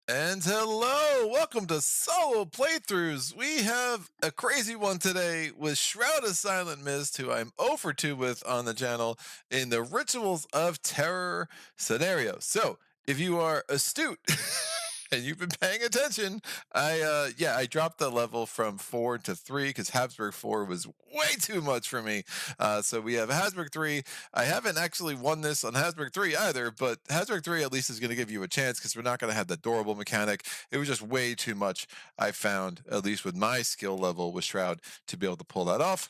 And hello, welcome to solo playthroughs. We have a crazy one today with Shroud of Silent Mist, who I'm 0 for 2 with on the channel in the Rituals of Terror scenario. So, if you are astute and you've been paying attention, I dropped the level from 4 to 3 because Habsburg 4 was way too much for me. So we have Habsburg 3. I haven't actually won this on Habsburg 3 either, but Habsburg 3 at least is going to give you a chance because we're not going to have the durable mechanic. It was just way too much, I found, at least with my skill level with Shroud, to be able to pull that off.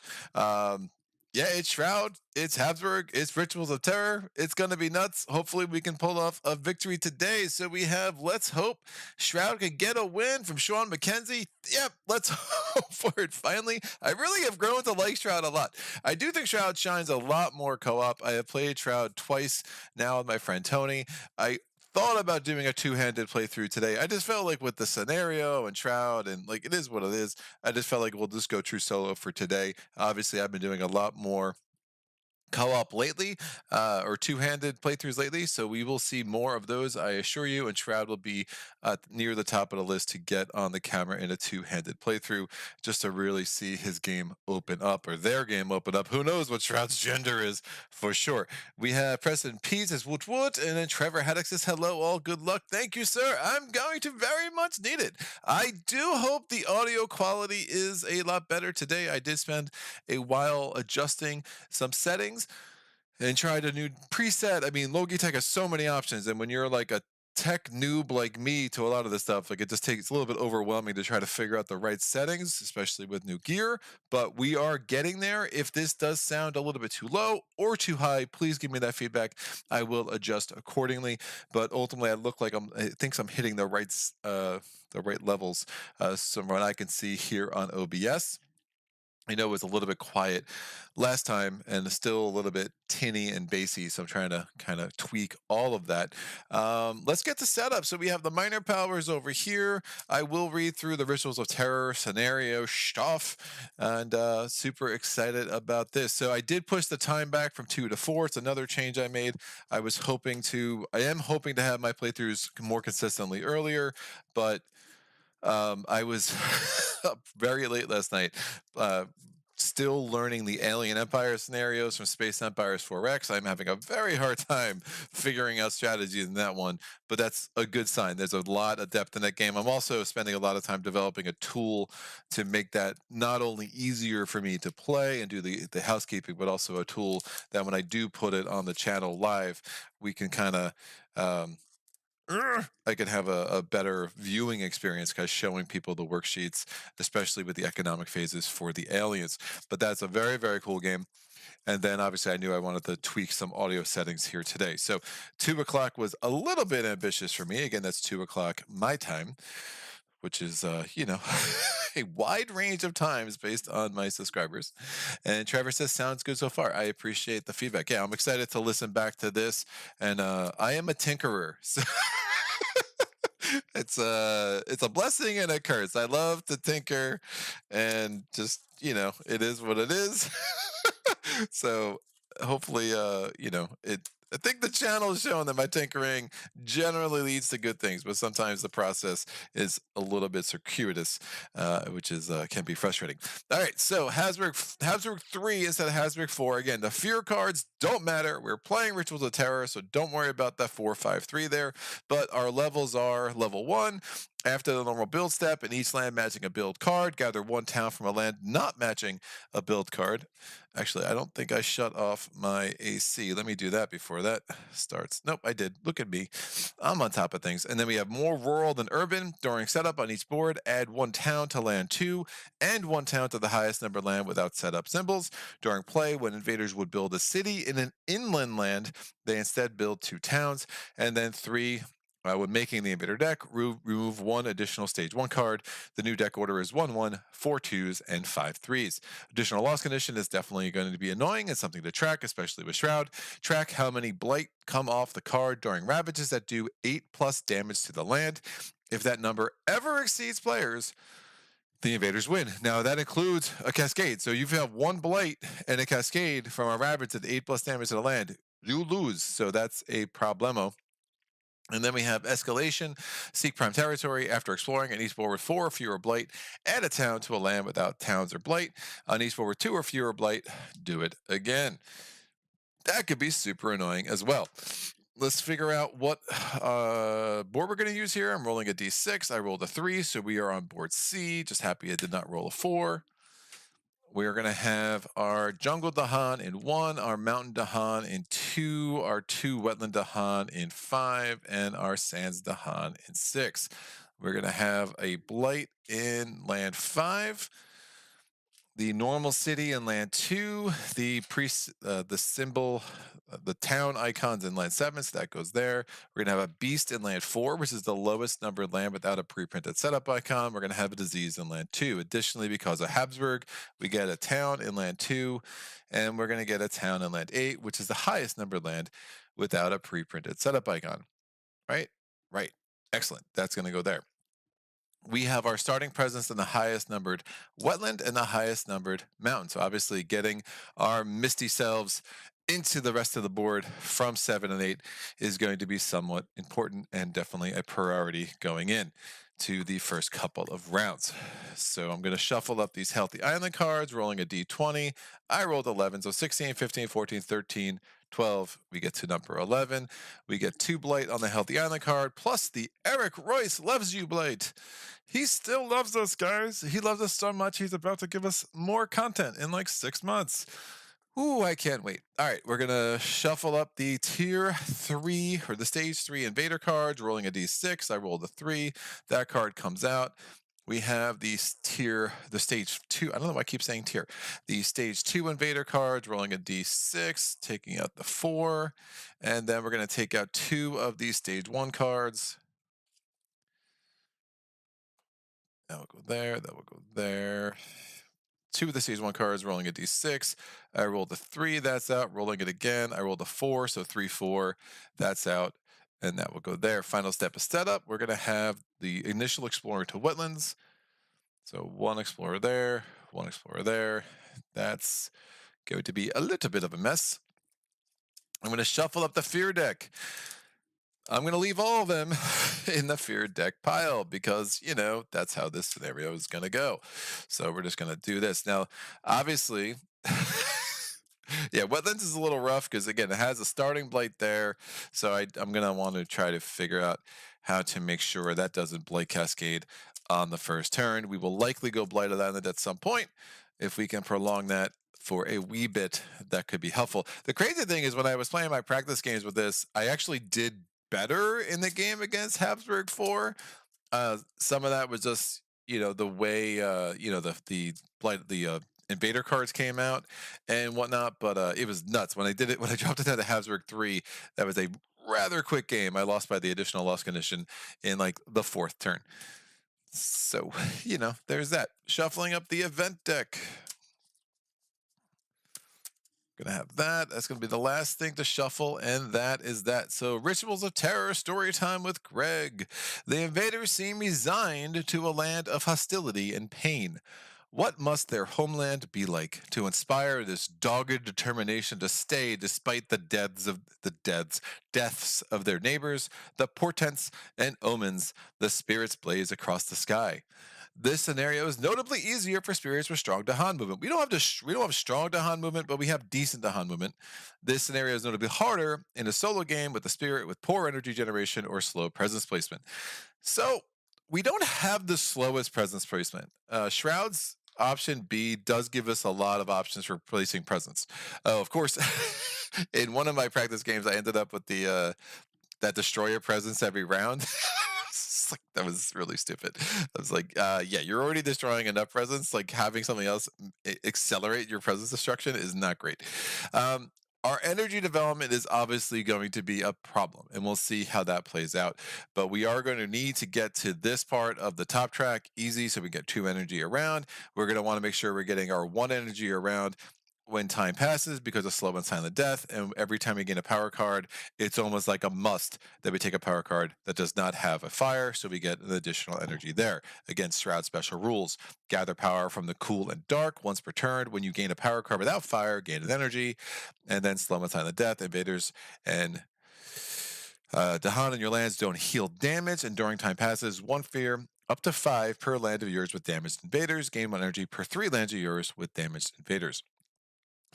Yeah, it's Shroud, it's Habsburg, it's Rituals of Terror. It's going to be nuts. Hopefully, we can pull off a victory today. So we have, let's hope Shroud can get a win from Sean McKenzie. Yep, let's hope for it finally. I really have grown to like Shroud a lot. I do think Shroud shines a lot more co-op. I have played Shroud twice now with my friend Tony. I thought about doing a two-handed playthrough today. I just felt like with the scenario and Shroud and like it is what it is. I just felt like we'll just go true solo for today. Obviously, I've been doing a lot more co-op lately, or two-handed playthroughs lately, so we will see more of those, I assure you, and Shroud will be near the top of the list to get on the camera in a two-handed playthrough just to really see his game open up, or their game open up. Who knows what Shroud's gender is for sure. We have Preston Pease as Woot Woot, and then Trevor Haddix says hello, all good luck. Thank you, sir. I'm going to very much need it. I do hope the audio quality is a lot better today. I did spend a while adjusting some settings and tried a new preset. I mean, Logitech has so many options, and when you're like a tech noob like me to a lot of this stuff, like it just takes, it's a little bit overwhelming to try to figure out the right settings, especially with new gear. But we are getting there. If this does sound a little bit too low or too high, please give me that feedback. I will adjust accordingly. But ultimately, I think I'm hitting the right levels, from what I can see here on OBS. I know it was a little bit quiet last time and still a little bit tinny and bassy, so I'm trying to kind of tweak all of that. Let's get the setup. So we have the minor powers over here. I will read through the Rituals of Terror scenario stuff, and super excited about this. So I did push the time back from 2 to 4. It's another change I made. I am hoping to have my playthroughs more consistently earlier, but I was up very late last night, still learning the Alien Empire scenarios from Space Empires 4X. I'm having a very hard time figuring out strategies in that one, but that's a good sign. There's a lot of depth in that game. I'm also spending a lot of time developing a tool to make that not only easier for me to play and do the housekeeping, but also a tool that when I do put it on the channel live, we can kind of I could have a better viewing experience because showing people the worksheets, especially with the economic phases for the aliens. But that's a very, very cool game. And then obviously I knew I wanted to tweak some audio settings here today. So 2 o'clock was a little bit ambitious for me. Again, that's 2 o'clock my time, which is, a wide range of times based on my subscribers. And Trevor says, sounds good so far. I appreciate the feedback. Yeah, I'm excited to listen back to this. And I am a tinkerer. So it's a blessing and a curse. I love to tinker and just, it is what it is. So hopefully, I think the channel is showing that my tinkering generally leads to good things, but sometimes the process is a little bit circuitous, which is can be frustrating. All right, so Habsburg 3 instead of Habsburg 4. Again, the fear cards don't matter. We're playing Rituals of Terror, so don't worry about that 4, 5, 3 there. But our levels are level 1. After the normal build step, in each land matching a build card, gather one town from a land not matching a build card. Actually, I don't think I shut off my AC. Let me do that before that starts. Nope, I did. Look at me. I'm on top of things. And then we have more rural than urban. During setup on each board, add one town to land 2 and one town to the highest numbered land without setup symbols. During play, when invaders would build a city in an inland land, they instead build 2 towns. And then 3, when making the invader deck, remove one additional stage 1 card. The new deck order is 1/1, 4 2s, and 5 3s. Additional loss condition is definitely going to be annoying and something to track, especially with Shroud. Track how many blight come off the card during ravages that do 8+ damage to the land. If that number ever exceeds players, the invaders win. Now that includes a cascade. So you have one blight and a cascade from a ravage at 8+ damage to the land, you lose. So that's a problemo. And then we have Escalation, seek prime territory. After exploring on each board with 4 or fewer blight, add a town to a land without towns or blight. On each board with 2 or fewer blight, do it again. That could be super annoying as well. Let's figure out what board we're going to use here. I'm rolling a d6. I rolled a 3, so we are on board C. Just happy I did not roll a 4. We're going to have our jungle dahan in 1, our mountain dahan in 2, our 2 wetland dahan in 5, and our sands dahan in 6. We're going to have a blight in land 5, the normal city in land 2, the symbol, the town icons in land 7, so that goes there. We're going to have a beast in land 4, which is the lowest numbered land without a pre-printed setup icon. We're going to have a disease in land 2. Additionally, because of Habsburg, we get a town in land 2, and we're going to get a town in land 8, which is the highest numbered land without a pre-printed setup icon. Right? Right. Excellent. That's going to go there. We have our starting presence in the highest numbered wetland and the highest numbered mountain. So obviously getting our misty selves into the rest of the board from 7 and 8 is going to be somewhat important and definitely a priority going in to the first couple of rounds. So I'm going to shuffle up these healthy island cards, rolling a d20. I rolled 11, so 16, 15, 14, 13, 12. We get to number 11. We get 2 blight on the healthy island card, plus the Eric Royce loves you blight. He still loves us, guys. He loves us so much, he's about to give us more content in like 6 months. Ooh, I can't wait. All right, we're going to shuffle up the tier 3 or the stage 3 invader cards, rolling a d6. I rolled a 3. That card comes out. We have the stage 2. I don't know why I keep saying tier. The stage 2 invader cards, rolling a d6, taking out the 4. And then we're going to take out 2 of these stage 1 cards. That will go there. That will go there. 2 of the stage 1 cards, rolling a d6. I rolled a 3, that's out. Rolling it again. I rolled a 4, so 3, 4. That's out. And that will go there. Final step is setup. We're going to have the initial explorer to wetlands. So 1 explorer there, 1 explorer there. That's going to be a little bit of a mess. I'm going to shuffle up the fear deck. I'm going to leave all of them in the fear deck pile because, you know, that's how this scenario is going to go. So we're just going to do this. Now, obviously, yeah, wetlands is a little rough because, again, it has a starting blight there. So I'm going to want to try to figure out how to make sure that doesn't blight cascade on the first turn. We will likely go blighted island at some point. If we can prolong that for a wee bit, that could be helpful. The crazy thing is when I was playing my practice games with this, I actually did better in the game against Habsburg 4. Some of that was just, you know, the way, you know, the invader cards came out and whatnot, but it was nuts when I did it. When I dropped it down to Habsburg 3, that was a rather quick game. I lost by the additional loss condition in like the 4th turn. So, you know, there's that. Shuffling up the event deck. Gonna have that. That's gonna be the last thing to shuffle, and that is that. So, Rituals of Terror, story time with Greg. The invaders seem resigned to a land of hostility and pain. What must their homeland be like to inspire this dogged determination to stay despite the deaths of their neighbors, the portents and omens the spirits blaze across the sky? This scenario is notably easier for spirits with strong dahan movement. We don't have strong dahan movement, but we have decent dahan movement. This scenario is notably harder in a solo game with a spirit with poor energy generation or slow presence placement. So We don't have the slowest presence placement. Shroud's option B does give us a lot of options for placing presents. Oh, of course, in one of my practice games, I ended up with the that destroyer presence every round. That was really stupid. I was like, yeah, you're already destroying enough presence. Like having something else accelerate your presence destruction is not great. Um, our energy development is obviously going to be a problem, and we'll see how that plays out. But we are going to need to get to this part of the top track easy so we get 2 energy around. We're going to want to make sure we're getting our 1 energy around when time passes because of slow and silent death. And every time we gain a power card, it's almost like a must that we take a power card that does not have a fire, so we get an additional energy there. Again, Shroud special rules. Gather power from the cool and dark once per turn. When you gain a power card without fire, gain an energy. And then slow and silent death, invaders, and dahan in your lands don't heal damage, and during time passes, 1 fear up to 5 per land of yours with damaged invaders. Gain 1 energy per 3 lands of yours with damaged invaders.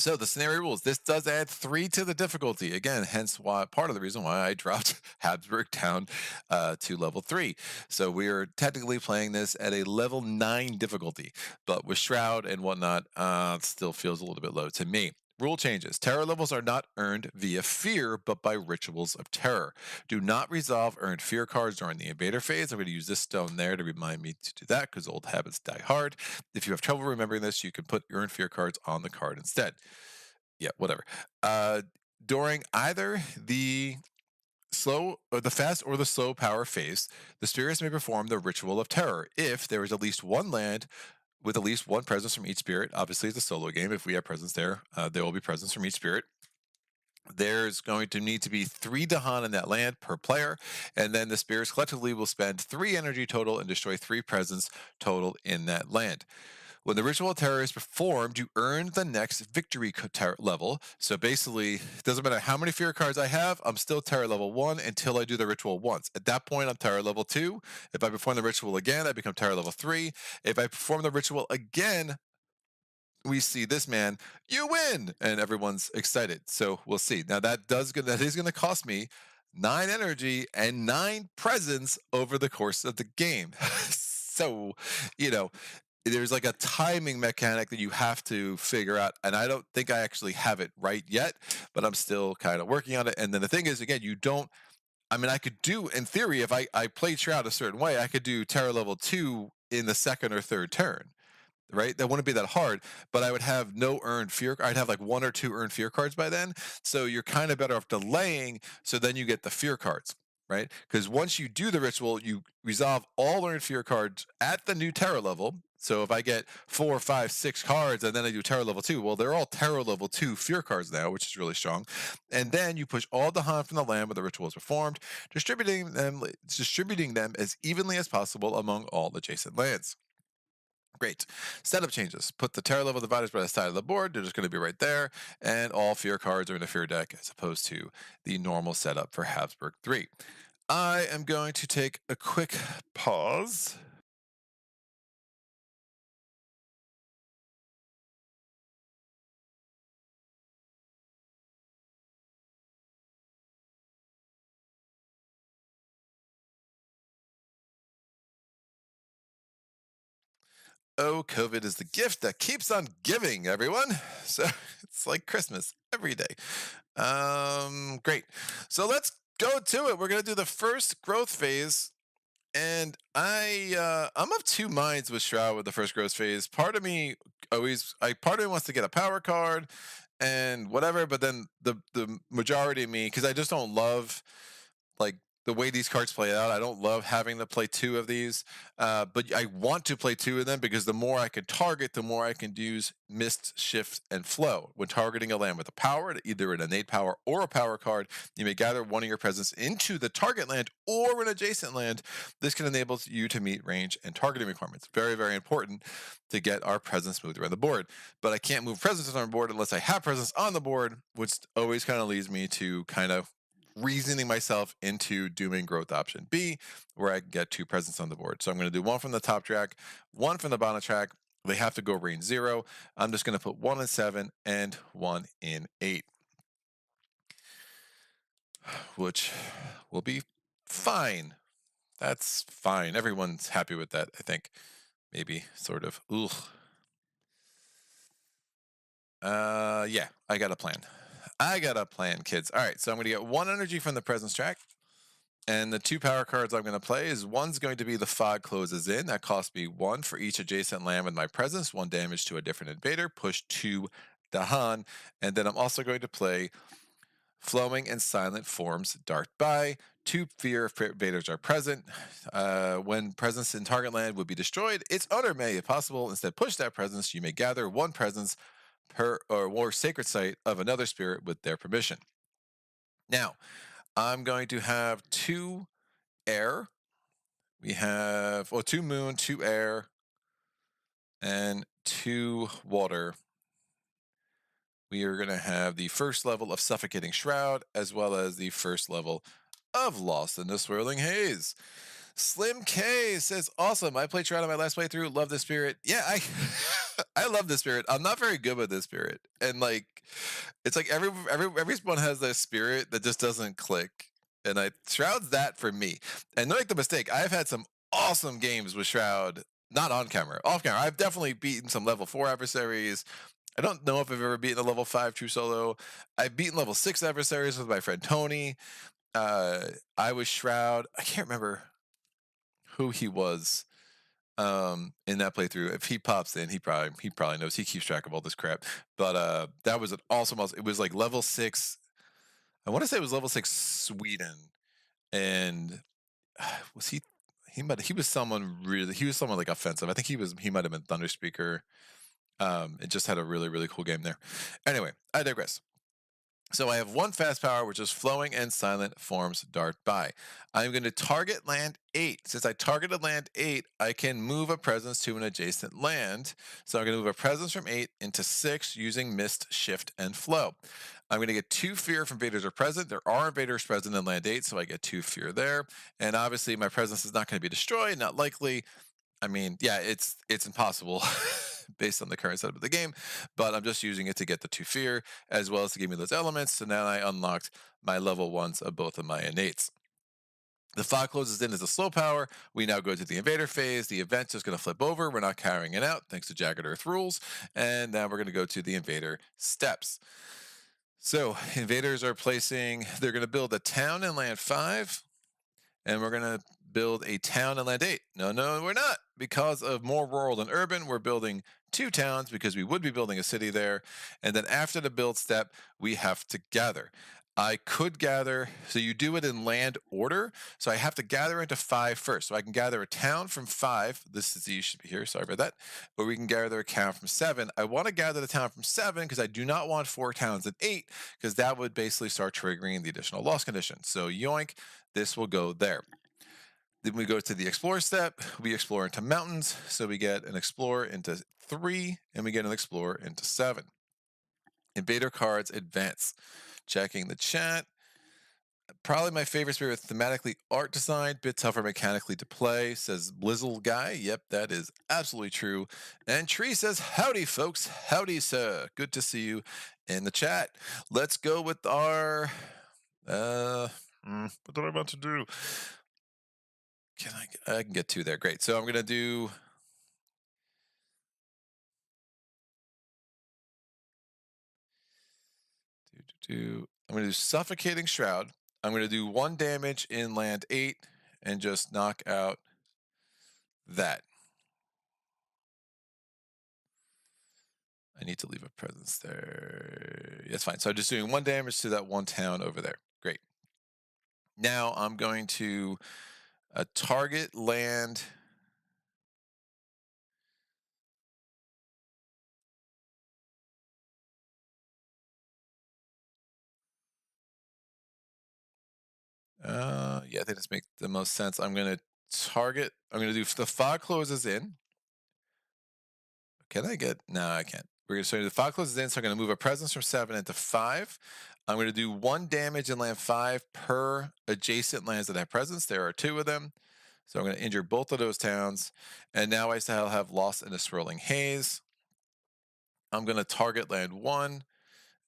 So the scenario rules. This does add 3 to the difficulty. Again, hence why part of the reason why I dropped Habsburg down to level 3. So we are technically playing this at a level 9 difficulty, but with Shroud and whatnot, it still feels a little bit low to me. Rule changes. Terror levels are not earned via fear, but by rituals of terror. Do not resolve earned fear cards during the invader phase. I'm going to use this stone there to remind me to do that because old habits die hard. If you have trouble remembering this, you can put earned fear cards on the card instead. Yeah, whatever. Uh, During either the slow or the fast or the slow power phase, the spirits may perform the ritual of terror if there is at least one land with at least one presence from each spirit. Obviously, it's a solo game. If we have presence there, there will be presence from each spirit. There's going to need to be 3 dahan in that land per player, and then the spirits collectively will spend 3 energy total and destroy 3 presence total in that land. When the ritual of terror is performed, you earn the next victory level. So basically, it doesn't matter how many fear cards I have, I'm still terror level 1 until I do the ritual once. At that point, I'm terror level 2. If I perform the ritual again, I become terror level 3. If I perform the ritual again, we see this man, you win, and everyone's excited. So we'll see. Now that is gonna cost me 9 energy and 9 presence over the course of the game. So, you know, there's like a timing mechanic that you have to figure out, and I don't think I actually have it right yet, but I'm still kind of working on it. And then the thing is, again, you don't, I mean, I could do, in theory, if I played Shroud a certain way, I could do terror level 2 in the second or third turn, right? That wouldn't be that hard, but I would have no earned fear. I'd have like 1 or 2 earned fear cards by then. So you're kind of better off delaying. So then you get the fear cards, right? Because once you do the ritual, you resolve all earned fear cards at the new terror level. So if I get 4, 5, 6 cards and then I do terror level 2, well, they're all terror level 2 fear cards now, which is really strong. And then you push all the Han from the land where the ritual is performed, distributing them as evenly as possible among all adjacent lands. Great. Setup changes. Put the terror level dividers by the side of the board. They're just going to be right there. And all fear cards are in a fear deck as opposed to the normal setup for Habsburg 3. I am going to take a quick pause. Oh, COVID is the gift that keeps on giving, everyone. So it's like Christmas every day. Great. So let's go to it. We're going to do the first growth phase. And I'm of 2 minds with Shroud with the first growth phase. Part of me part of me wants to get a power card and whatever, but then the majority of me, because I just don't love like the way these cards play out. I don't love having to play 2 of these, but I want to play 2 of them because the more I can target, the more I can use Mist, Shift, and Flow. When targeting a land with a power, either an innate power or a power card, you may gather one of your presence into the target land or an adjacent land. This can enable you to meet range and targeting requirements. Very, very important to get our presence moved around the board. But I can't move presence on the board unless I have presence on the board, which always kind of leads me to kind of reasoning myself into doing growth option B, where I can get 2 presents on the board. So I'm going to do 1 from the top track, 1 from the bottom track. They have to go range 0. I'm just going to put 1 in 7 and 1 in 8, which will be fine. That's fine. Everyone's happy with that, I think. Maybe, sort of. Ooh. Yeah, I got a plan. I got a plan, kids. All right, so I'm going to get 1 energy from the presence track. And the 2 power cards I'm going to play is one's going to be the Fog Closes In. That costs me 1 for each adjacent land with my presence, 1 damage to a different invader, push 2 dahan. And then I'm also going to play Flowing and Silent Forms Dart By. 2 fear if invaders are present. When presence in target land would be destroyed, its owner may, if possible, instead push that presence. You may gather 1 presence per or more sacred site of another spirit with their permission. Now, I'm going to have 2 air. We have 2 moon, 2 air, and 2 water. We are going to have the first level of Suffocating Shroud, as well as the first level of Lost in the Swirling Haze. Slim K says, awesome. I played Shroud on my last playthrough. Love the spirit. Yeah, I love this spirit. I'm not very good with this spirit. And like it's like everyone has their spirit that just doesn't click. And Shroud's that for me. And don't make the mistake, I've had some awesome games with Shroud, not on camera, off camera. I've definitely beaten some level 4 adversaries. I don't know if I've ever beaten a level 5 true solo. I've beaten level 6 adversaries with my friend Tony. I was Shroud. I can't remember who he was in that playthrough. If he pops in, he probably knows. He keeps track of all this crap. But that was an awesome. It was like level 6. I want to say it was level 6 Sweden, and was he? He was someone like offensive. I think he might have been Thunder Speaker. It just had a really cool game there. Anyway, I digress. So I have 1 fast power, which is Flowing and Silent Forms Dart By. I'm going to target land 8. Since I targeted land 8, I can move a presence to an adjacent land. So I'm going to move a presence from 8 into 6 using Mist, Shift, and Flow. I'm going to get 2 fear if invaders are present. There are invaders present in land 8, so I get 2 fear there. And obviously my presence is not going to be destroyed, not likely. I mean, yeah, it's impossible based on the current setup of the game, but I'm just using it to get the 2 fear as well as to give me those elements. So now I unlocked my level 1s of both of my innates. The Fog Closes In as a slow power. We now go to the invader phase. The event's just going to flip over. We're not carrying it out thanks to Jagged Earth rules. And now we're going to go to the invader steps. So invaders are they're going to build a town in land 5. And we're going to build a town in land 8. No, we're not. Because of more rural than urban, we're building 2 towns because we would be building a city there. And then after the build step, we have to gather. I could gather, so you do it in land order. So I have to gather into 5 first. So I can gather a town from 5. This disease should be here. Sorry about that. Or we can gather a town from 7. I want to gather the town from 7 because I do not want 4 towns in 8 because that would basically start triggering the additional loss condition. So yoink, this will go there. Then we go to the explore step. We explore into mountains. So we get an explorer into 3 and we get an explorer into 7. Invader cards advance. Checking the chat. Probably my favorite spirit, thematically art design, bit tougher mechanically to play, says Blizzle Guy. Yep, that is absolutely true. And Tree says, howdy folks, howdy sir. Good to see you in the chat. Let's go with our, what do I want to do? I can get 2 there, great. So I'm gonna do, I'm going to do Suffocating Shroud. I'm going to do 1 damage in land 8 and just knock out that. I need to leave a presence there. That's fine. So I'm just doing 1 damage to that 1 town over there. Great. Now I'm going to target land. Yeah, I think this makes the most sense. I'm going to do the Fog Closes In. Can I get, no, I can't. We're going to do the Fog Closes In, so I'm going to move a presence from 7 into 5. I'm going to do 1 damage in land 5 per adjacent lands that have presence. There are 2 of them. So I'm going to injure both of those towns. And now I still have Lost in a Swirling Haze. I'm going to target land 1.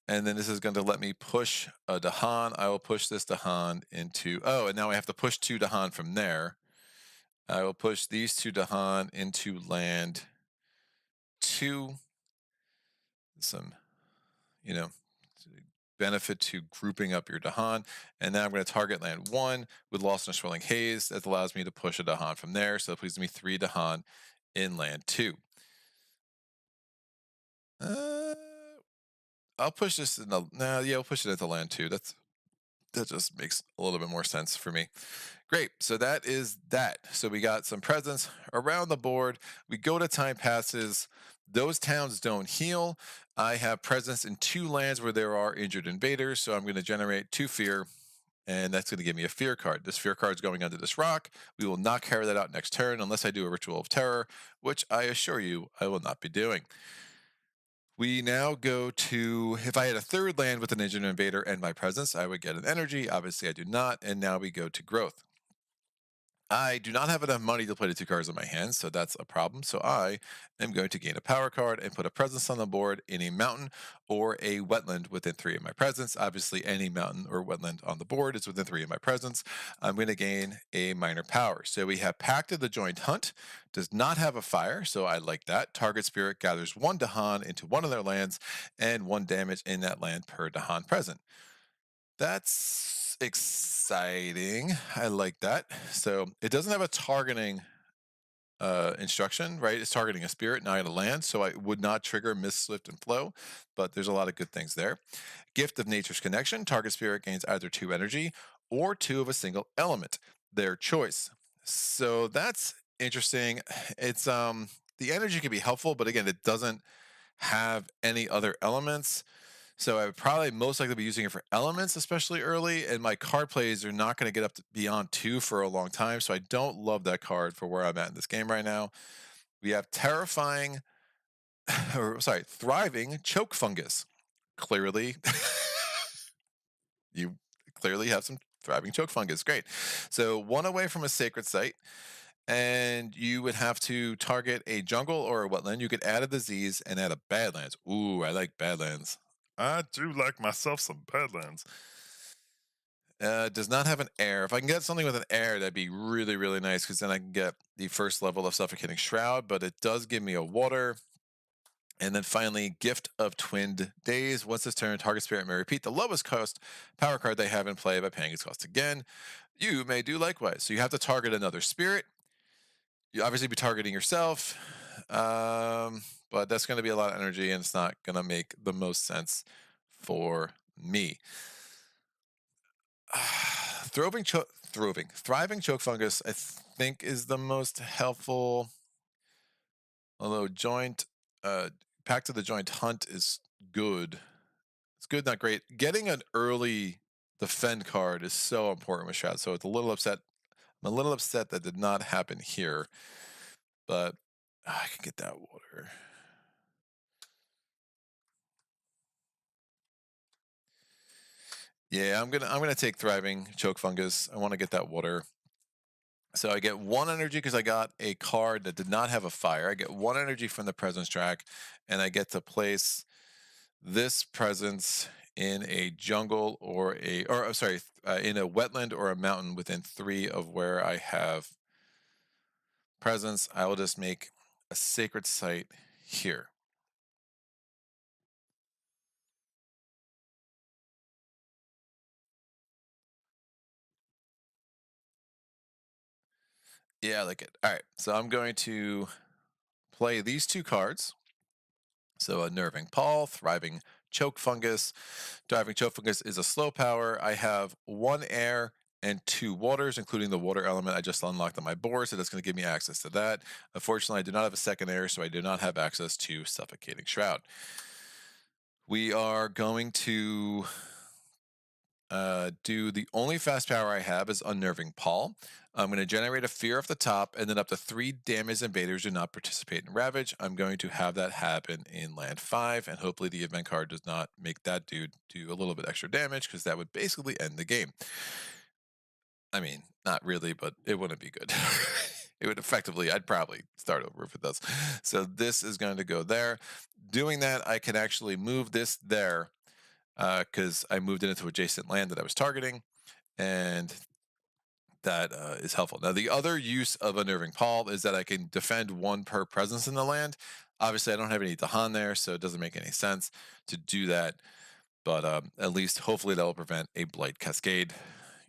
And then this is going to let me push a dahan. I will push this dahan into, and now I have to push 2 dahan from there. I will push these two dahan into land 2. Some, you know, benefit to grouping up your dahan. And now I'm going to target land 1 with Lost in a Swirling Haze. That allows me to push a dahan from there. So it gives me 3 dahan in land 2. I'll push this in the yeah, I'll push it into land 2. That just makes a little bit more sense for me. Great. So that is that. So we got some presence around the board. We go to time passes. Those towns don't heal. I have presence in 2 lands where there are injured invaders. So I'm going to generate 2 fear, and that's going to give me a fear card. This fear card is going under this rock. We will not carry that out next turn unless I do a Ritual of Terror, which I assure you I will not be doing. We now go to, if I had a 3rd land with an injured invader and my presence, I would get an energy. Obviously, I do not. And now we go to growth. I do not have enough money to play the 2 cards in my hand, so that's a problem. So I am going to gain a power card and put a presence on the board in a mountain or a wetland within 3 of my presence. Obviously, any mountain or wetland on the board is within 3 of my presence. I'm going to gain a minor power. So we have Pact of the Joint Hunt, does not have a fire, so I like that. Target spirit gathers 1 dahan into one of their lands and 1 damage in that land per dahan present. That's exciting. I like that. So it doesn't have a targeting instruction, right? It's targeting a spirit, not a land. So I would not trigger Mist, Swift, and Flow, but there's a lot of good things there. Gift of Nature's Connection. Target spirit gains either 2 energy or 2 of a single element, their choice. So that's interesting. It's the energy can be helpful, but again, it doesn't have any other elements. So I would probably most likely be using it for elements, especially early, and my card plays are not going to get up to beyond 2 for a long time, so I don't love that card for where I'm at in this game right now. We have terrifying, or sorry, thriving choke fungus. Clearly, you clearly have some thriving choke fungus. Great. So 1 away from a sacred site, and you would have to target a jungle or a wetland. You could add a disease and add a badlands. Ooh, I like badlands. I do like myself some badlands. Does not have an air. If I can get something with an air, that'd be really, really nice, because then I can get the first level of Suffocating Shroud, but it does give me a water. And then finally, Gift of Twinned Days. Once this turn, target spirit may repeat the lowest cost power card they have in play by paying its cost again. You may do likewise. So you have to target another spirit. You obviously be targeting yourself, but that's going to be a lot of energy, and it's not going to make the most sense for me. Thriving choke fungus, I think, is the most helpful. Although Pact of the Joint Hunt is good. It's good, not great. Getting an early defend card is so important with Shroud. So it's a little upset. I'm a little upset that did not happen here, but I can get that water. Yeah, I'm gonna take Thriving Choke Fungus. I want to get that water. So I get 1 energy because I got a card that did not have a fire. I get 1 energy from the presence track, and I get to place this presence in a jungle in a wetland or a mountain within 3 of where I have presence. I will just make a sacred site here. Yeah, I like it. All right, so I'm going to play these 2 cards. So a Nerving Paw, Thriving Choke Fungus. Thriving Choke Fungus is a slow power. I have 1 air and 2 waters, including the water element I just unlocked on my board, so that's going to give me access to that. Unfortunately, I do not have a 2nd air, so I do not have access to Suffocating Shroud. We are going to do the only fast power I have is Unnerving Paw. I'm going to generate a fear off the top, and then up to 3 damaged invaders do not participate in Ravage. I'm going to have that happen in land 5, and hopefully the event card does not make that dude do a little bit extra damage, because that would basically end the game. I mean, not really, but it wouldn't be good. It would effectively, I'd probably start over if it does. So this is going to go there. Doing that, I can actually move this there, because I moved it into adjacent land that I was targeting, and that is helpful. Now, the other use of Unnerving Pall is that I can defend 1 per presence in the land. Obviously, I don't have any dahan there, so it doesn't make any sense to do that. But at least, hopefully, that will prevent a Blight Cascade.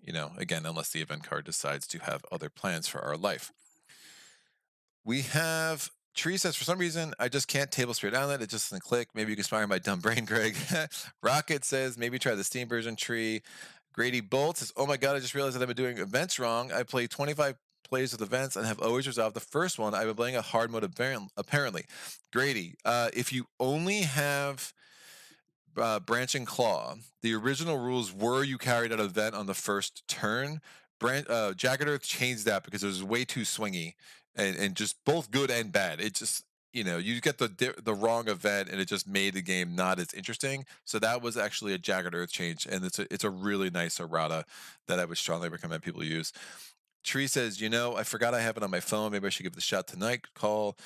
You know, again, unless the event card decides to have other plans for our life. We have Tree says, for some reason, I just can't table Spirit Island. It just doesn't click. Maybe you can inspire my dumb brain, Greg. Rocket says, maybe try the Steam version. Tree. Grady Bolt says, oh my God, I just realized that I've been doing events wrong. I played 25 plays with events and have always resolved the first one. I've been playing a hard mode apparently. Grady, if you only have Branching Claw, the original rules were you carried out an event on the first turn. Jagged Earth changed that because it was way too swingy and just both good and bad. It just, you know, you get the wrong event and it just made the game not as interesting. So that was actually a Jagged Earth change, and it's a really nice errata that I would strongly recommend people use. Tree says, you know, I forgot I have it on my phone. Maybe I should give it a shot tonight. Call.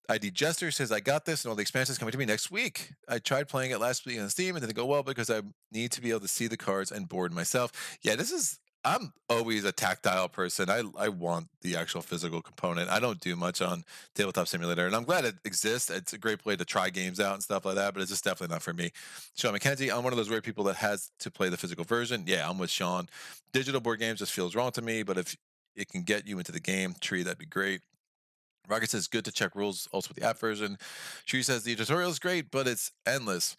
ID Jester says, I got this and all the expansions coming to me next week. I tried playing it last week on Steam and didn't go well because I need to be able to see the cards and board myself. Yeah, I'm always a tactile person. I want the actual physical component. I don't do much on Tabletop Simulator, and I'm glad it exists. It's a great way to try games out and stuff like that, but it's just definitely not for me. Sean McKenzie, I'm one of those rare people that has to play the physical version. Yeah, I'm with Sean. Digital board games just feels wrong to me, but if it can get you into the game, Tree, that'd be great. Rocket says, good to check rules also with the app version. Tree says, the tutorial is great, but it's endless.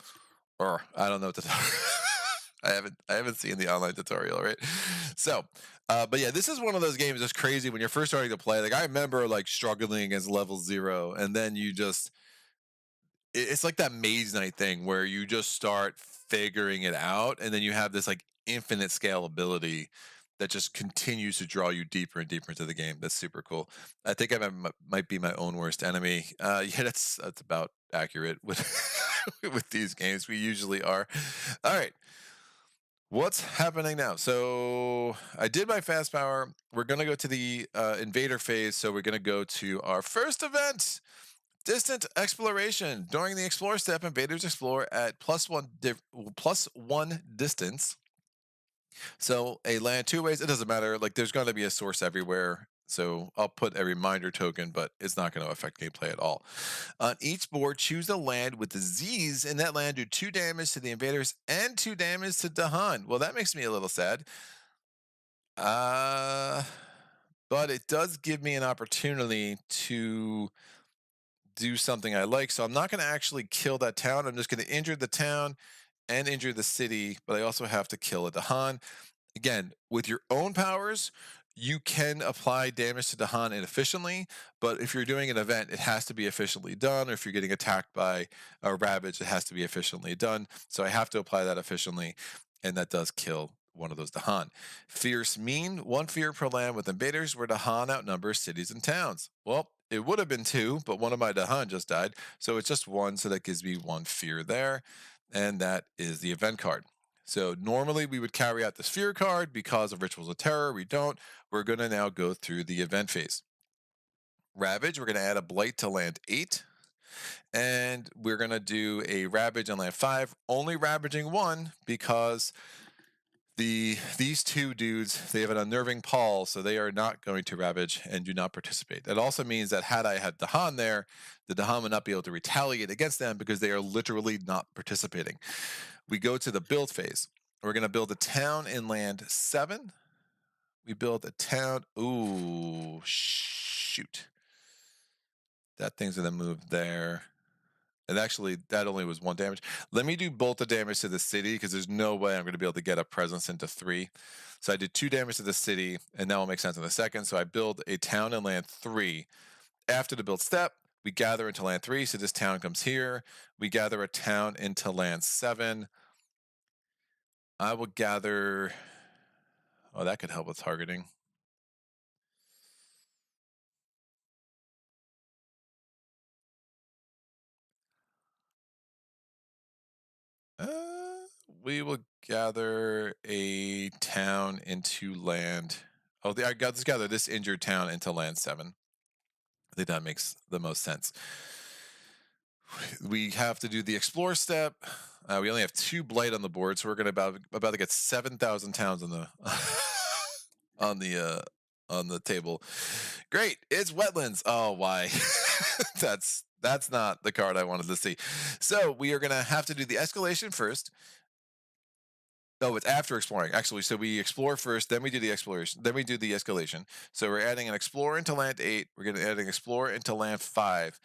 Or I don't know what to I haven't seen the online tutorial, right? So, but yeah, this is one of those games that's crazy when you're first starting to play. Like, I remember like struggling against level 0, and then you just it's like that maze night thing where you just start figuring it out, and then you have this like infinite scalability that just continues to draw you deeper and deeper into the game. That's super cool. I think might be my own worst enemy. Yeah, that's about accurate with with these games. We usually are. All right. What's happening now? So I did my fast power. We're going to go to the invader phase. So we're going to go to our first event, Distant Exploration. During the explore step, invaders explore at +1 distance. So a land 2 ways, it doesn't matter. Like, there's going to be a source everywhere. So I'll put a reminder token, but it's not going to affect gameplay at all. On each board, choose a land with the Z's in that land. Do 2 damage to the invaders and 2 damage to dahan. Well, that makes me a little sad. But it does give me an opportunity to do something I like. So I'm not going to actually kill that town. I'm just going to injure the town and injure the city, but I also have to kill a dahan. Again, with your own powers, you can apply damage to dahan inefficiently, but if you're doing an event, it has to be efficiently done. Or if you're getting attacked by a ravage, it has to be efficiently done. So I have to apply that efficiently, and that does kill one of those dahan. Fierce Mean, 1 fear per land with invaders where dahan outnumbers cities and towns. Well, it would have been 2, but one of my dahan just died, so it's just 1, so that gives me 1 fear there, and that is the event card. So normally we would carry out the sphere card because of Rituals of Terror. We don't. We're going to now go through the event phase. Ravage, we're going to add a Blight to land 8. And we're going to do a Ravage on land 5, only Ravaging 1 because these 2 dudes, they have an Unnerving Pall, so they are not going to Ravage and do not participate. That also means that had I had dahan there, the dahan would not be able to retaliate against them because they are literally not participating. We go to the build phase. We're going to build a town in land 7. We build a town. Ooh, shoot. That thing's going to move there. And actually, that only was 1 damage. Let me do bolt the damage to the city because there's no way I'm going to be able to get a presence into 3. So I did 2 damage to the city, and that will make sense in a second. So I build a town in land 3. After the build step, we gather into land 3. So this town comes here. We gather a town into land 7. I will gather. Oh, that could help with targeting. We will gather a town into land. Oh, let's gather this injured town into land 7. I think that makes the most sense. We have to do the explore step. We only have 2 blight on the board, so we're going to about to get 7,000 towns on the on the table. Great, it's wetlands. Oh, why? That's not the card I wanted to see. So we are gonna have to do the escalation first. No, it's after exploring. Actually, so we explore first, then we do the exploration, then we do the escalation. So we're adding an explorer into land 8. We're going to add an explorer into land 5.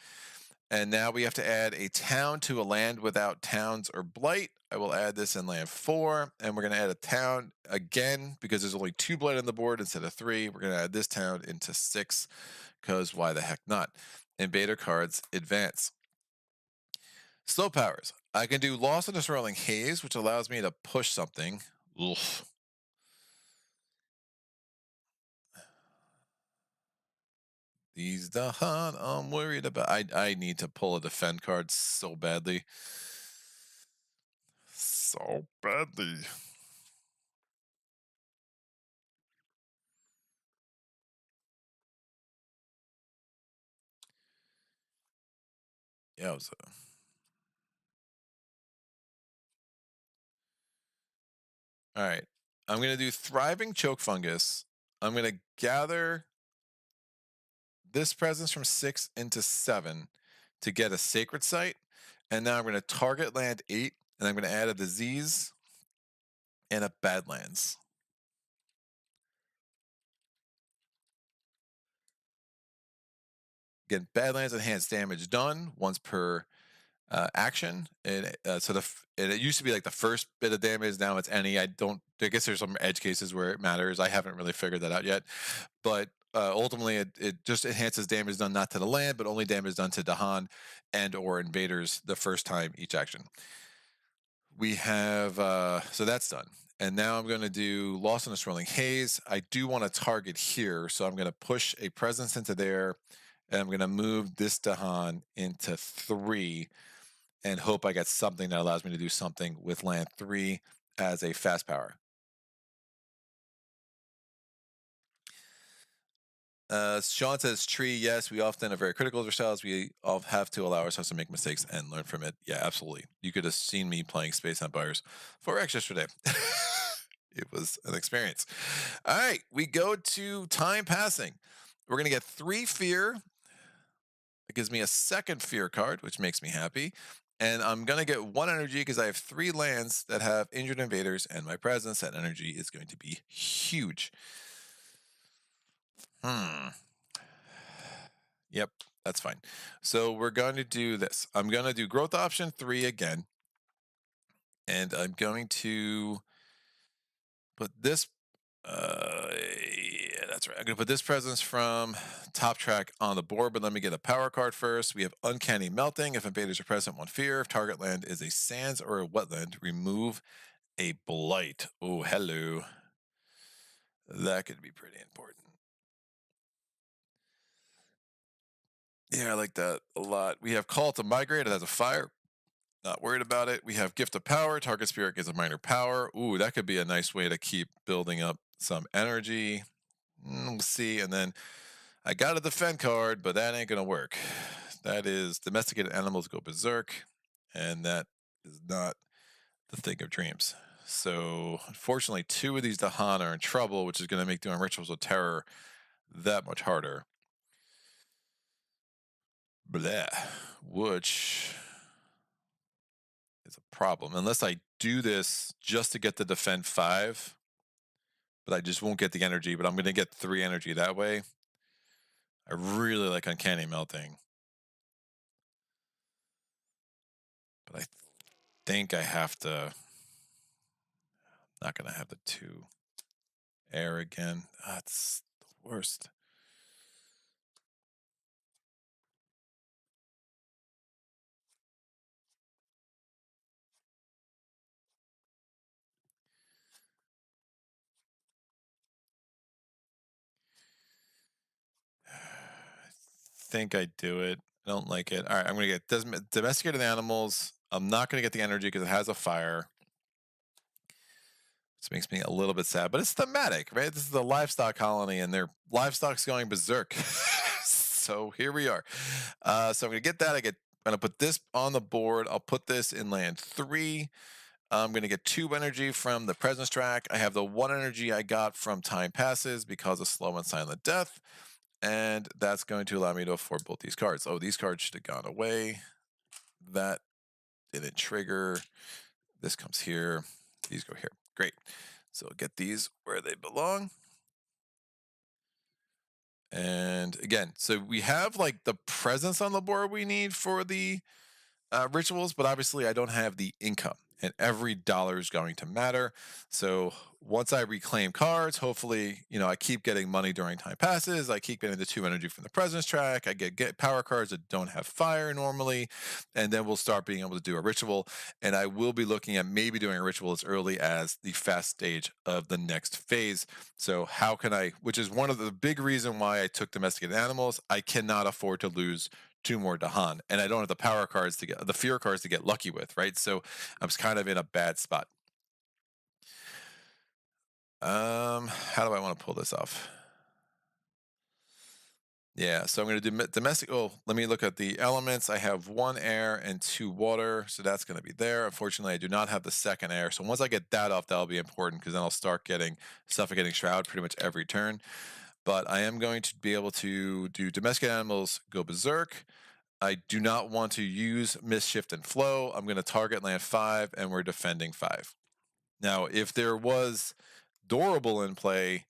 And now we have to add a town to a land without towns or blight. I will add this in land 4, and we're going to add a town again because there's only 2 blight on the board instead of 3. We're going to add this town into 6 because why the heck not? Invader cards advance. Slow powers. I can do Lost in a Swirling Haze, which allows me to push something. Oof. These dahan I'm worried about. I need to pull a defend card so badly. So badly. Yeah, all right. I'm gonna do Thriving Choke Fungus. I'm gonna gather this presence from 6 into 7 to get a sacred site. And now I'm gonna target land 8, and I'm gonna add a disease and a Badlands. Again, Badlands enhanced damage done once per action. And and it used to be like the first bit of damage. Now it's any. I don't. I guess there's some edge cases where it matters. I haven't really figured that out yet. But ultimately, it just enhances damage done not to the land, but only damage done to dahan and or invaders the first time each action. We have so that's done. And now I'm going to do Lost in a Swirling Haze. I do want to target here, so I'm going to push a presence into there, and I'm going to move this dahan into 3 and hope I get something that allows me to do something with land 3 as a fast power. Sean says tree. Yes, we often are very critical of ourselves. We all have to allow ourselves to make mistakes and learn from it. Yeah, absolutely. You could have seen me playing Space Empires 4X yesterday. It was an experience. All right, we go to time passing. We're going to get 3 fear. It gives me a second fear card, which makes me happy. And I'm going to get 1 energy because I have 3 lands that have injured invaders, and my presence, that energy is going to be huge. Yep, that's fine. So we're going to do this. I'm going to do growth option 3 again. And I'm going to put this yeah, that's right. I'm going to put this presence from top track on the board, but let me get a power card first. We have Uncanny Melting. If invaders are present, 1 fear. If target land is a sands or a wetland, remove a blight. Oh, hello. That could be pretty important. Yeah, I like that a lot. We have Call to Migrate. It has a fire. Not worried about it. We have Gift of Power. Target spirit gets a minor power. Ooh, that could be a nice way to keep building up some energy. We'll see. And then I got a defend card, but that ain't going to work. That is domesticated animals go berserk, and that is not the thing of dreams. So, unfortunately, 2 of these dahan are in trouble, which is going to make doing Rituals of Terror that much harder. Blah. Which is a problem. Unless I do this just to get the defend 5, but I just won't get the energy, but I'm going to get 3 energy that way. I really like Uncanny Melting. But I think I have to. Not going to have the 2 air again. That's the worst. I think I do it. I don't like it. All right, I'm going to get domesticated animals. I'm not going to get the energy because it has a fire. This makes me a little bit sad, but it's thematic, right? This is the Livestock Colony, and their livestock's going berserk. So here we are. So I'm going to get that. I'm going to put this on the board. I'll put this in land 3. I'm going to get 2 energy from the presence track. I have the 1 energy I got from time passes because of slow and silent death. And that's going to allow me to afford both these cards. Oh, these cards should have gone away. That didn't trigger. This comes here. These go here. Great. So get these where they belong. And again, so we have like the presence on the board we need for the rituals, but obviously I don't have the income, and every dollar is going to matter. So once I reclaim cards, hopefully, I keep getting money during time passes. I keep getting the 2 energy from the presence track. I get power cards that don't have fire normally, and then we'll start being able to do a ritual. And I will be looking at maybe doing a ritual as early as the fast stage of the next phase. So how can I, which is one of the big reason why I took domesticated animals. I cannot afford to lose 2 more dahan, and I don't have the power cards to get the fear cards to get lucky with, right? So I'm kind of in a bad spot. How do I want to pull this off? Yeah, so I'm going to do domestic. Oh, let me look at the elements. I have 1 air and 2 water, so that's going to be there. Unfortunately, I do not have the second air. So once I get that off, that'll be important because then I'll start getting suffocating shroud pretty much every turn. But I am going to be able to do domestic animals, go berserk. I do not want to use Mischief and Flow. I'm going to target land 5, and we're defending 5. Now, if there was Durable in play,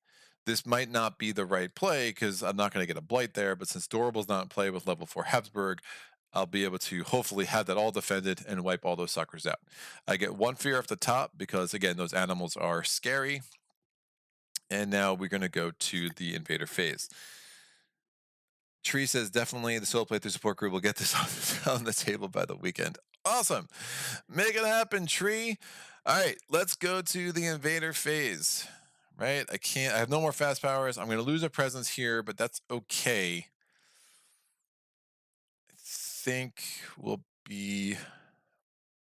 this might not be the right play because I'm not going to get a Blight there. But since Durable's not in play with level 4 Habsburg, I'll be able to hopefully have that all defended and wipe all those suckers out. I get 1 fear off the top because, again, those animals are scary. And now we're going to go to the invader phase. Tree says definitely the solo playthrough support group will get this on the table by the weekend. Awesome. Make it happen, Tree. All right, let's go to the invader phase. Right? I have no more fast powers. I'm going to lose a presence here, but that's okay. I think we'll be.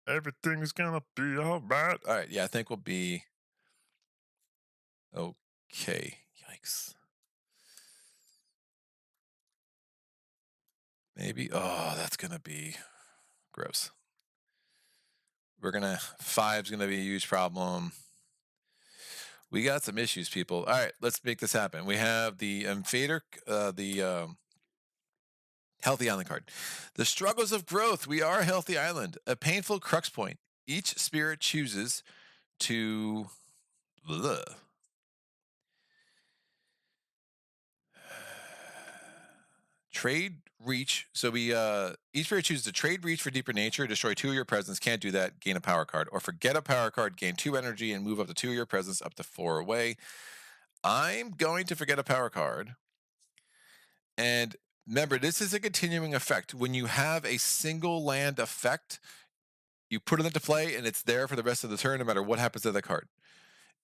Everything's going to be all right. All right, yeah, I think we'll be okay. Yikes. Maybe. Oh, that's going to be gross. We're going to. 5's going to be a huge problem. We got some issues, people. All right, let's make this happen. We have the invader, the healthy island card. The struggles of growth. We are a healthy island. A painful crux point. Each spirit chooses to. Ugh. Trade reach. So we each spirit chooses to trade reach for deeper nature, destroy 2 of your presence. Can't do that. Gain a power card, or forget a power card. Gain 2 energy and move up to 2 of your presence, up to 4 away. I'm going to forget a power card. And remember, this is a continuing effect. When you have a single land effect, you put it into play and it's there for the rest of the turn, no matter what happens to the card.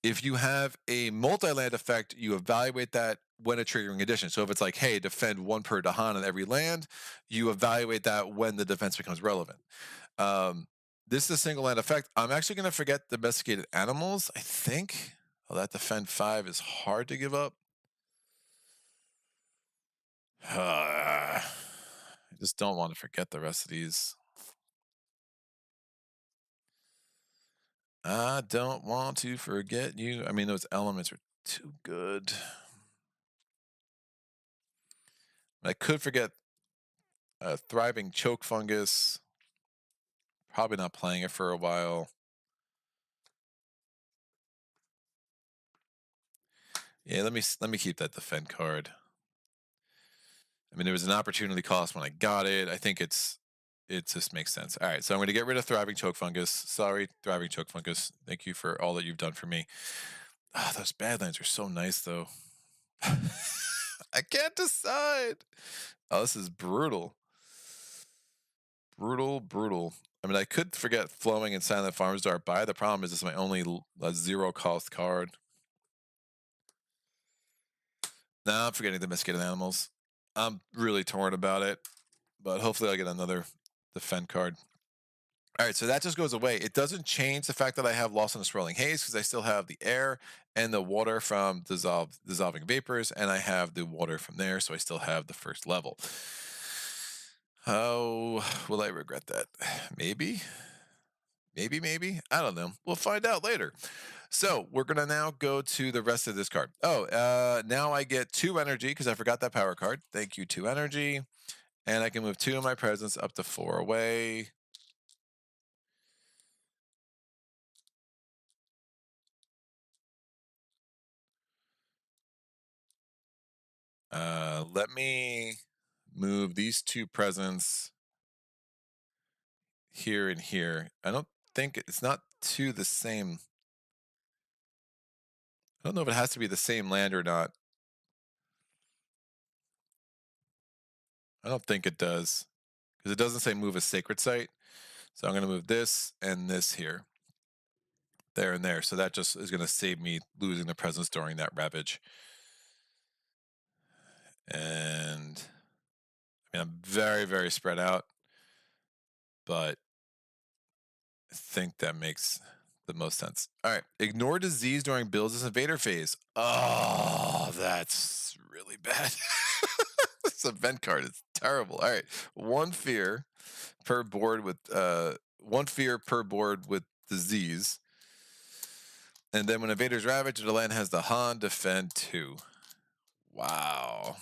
If you have a multi-land effect, you evaluate that when a triggering addition. So if it's like, hey, defend 1 per dahan on every land, you evaluate that when the defense becomes relevant. This is a single land effect. I'm actually going to forget domesticated animals, I think. Oh, that defend 5 is hard to give up. I just don't want to forget the rest of these. I don't want to forget you. I mean, those elements are too good. I could forget a thriving choke fungus. Probably not playing it for a while. Yeah, let me keep that defend card. I mean, there was an opportunity cost when I got it. I think it just makes sense. All right, so I'm going to get rid of thriving choke fungus. Sorry, thriving choke fungus. Thank you for all that you've done for me. Ah, those badlands are so nice, though. I can't decide. Oh, this is brutal. Brutal. I mean, I could forget Flowing and Silent Farms Dart by. The problem is this is my only 0 cost card. Nah, I'm forgetting domesticated animals. I'm really torn about it, but hopefully I'll get another defend card. All right, so that just goes away. It doesn't change the fact that I have Lost in the Swirling Haze because I still have the air and the water from Dissolving Vapors, and I have the water from there, so I still have the first level. How will I regret that? Maybe? Maybe. I don't know. We'll find out later. So we're gonna now go to the rest of this card. Oh, now I get 2 energy because I forgot that power card. Thank you, 2 energy. And I can move 2 of my presence up to 4 away. Let me move these 2 presents here and here. I don't think it's not to the same. I don't know if it has to be the same land or not. I don't think it does because it doesn't say move a sacred site. So I'm going to move this and this here, there and there. So that just is going to save me losing the presence during that ravage. And I mean, I'm very spread out, but I think that makes the most sense. All right, ignore disease during builds invader phase. Oh, that's really bad. This event card is terrible. All right, 1 fear per board with 1 fear per board with disease. And then when invaders ravage, the land has the Han defend 2. Wow.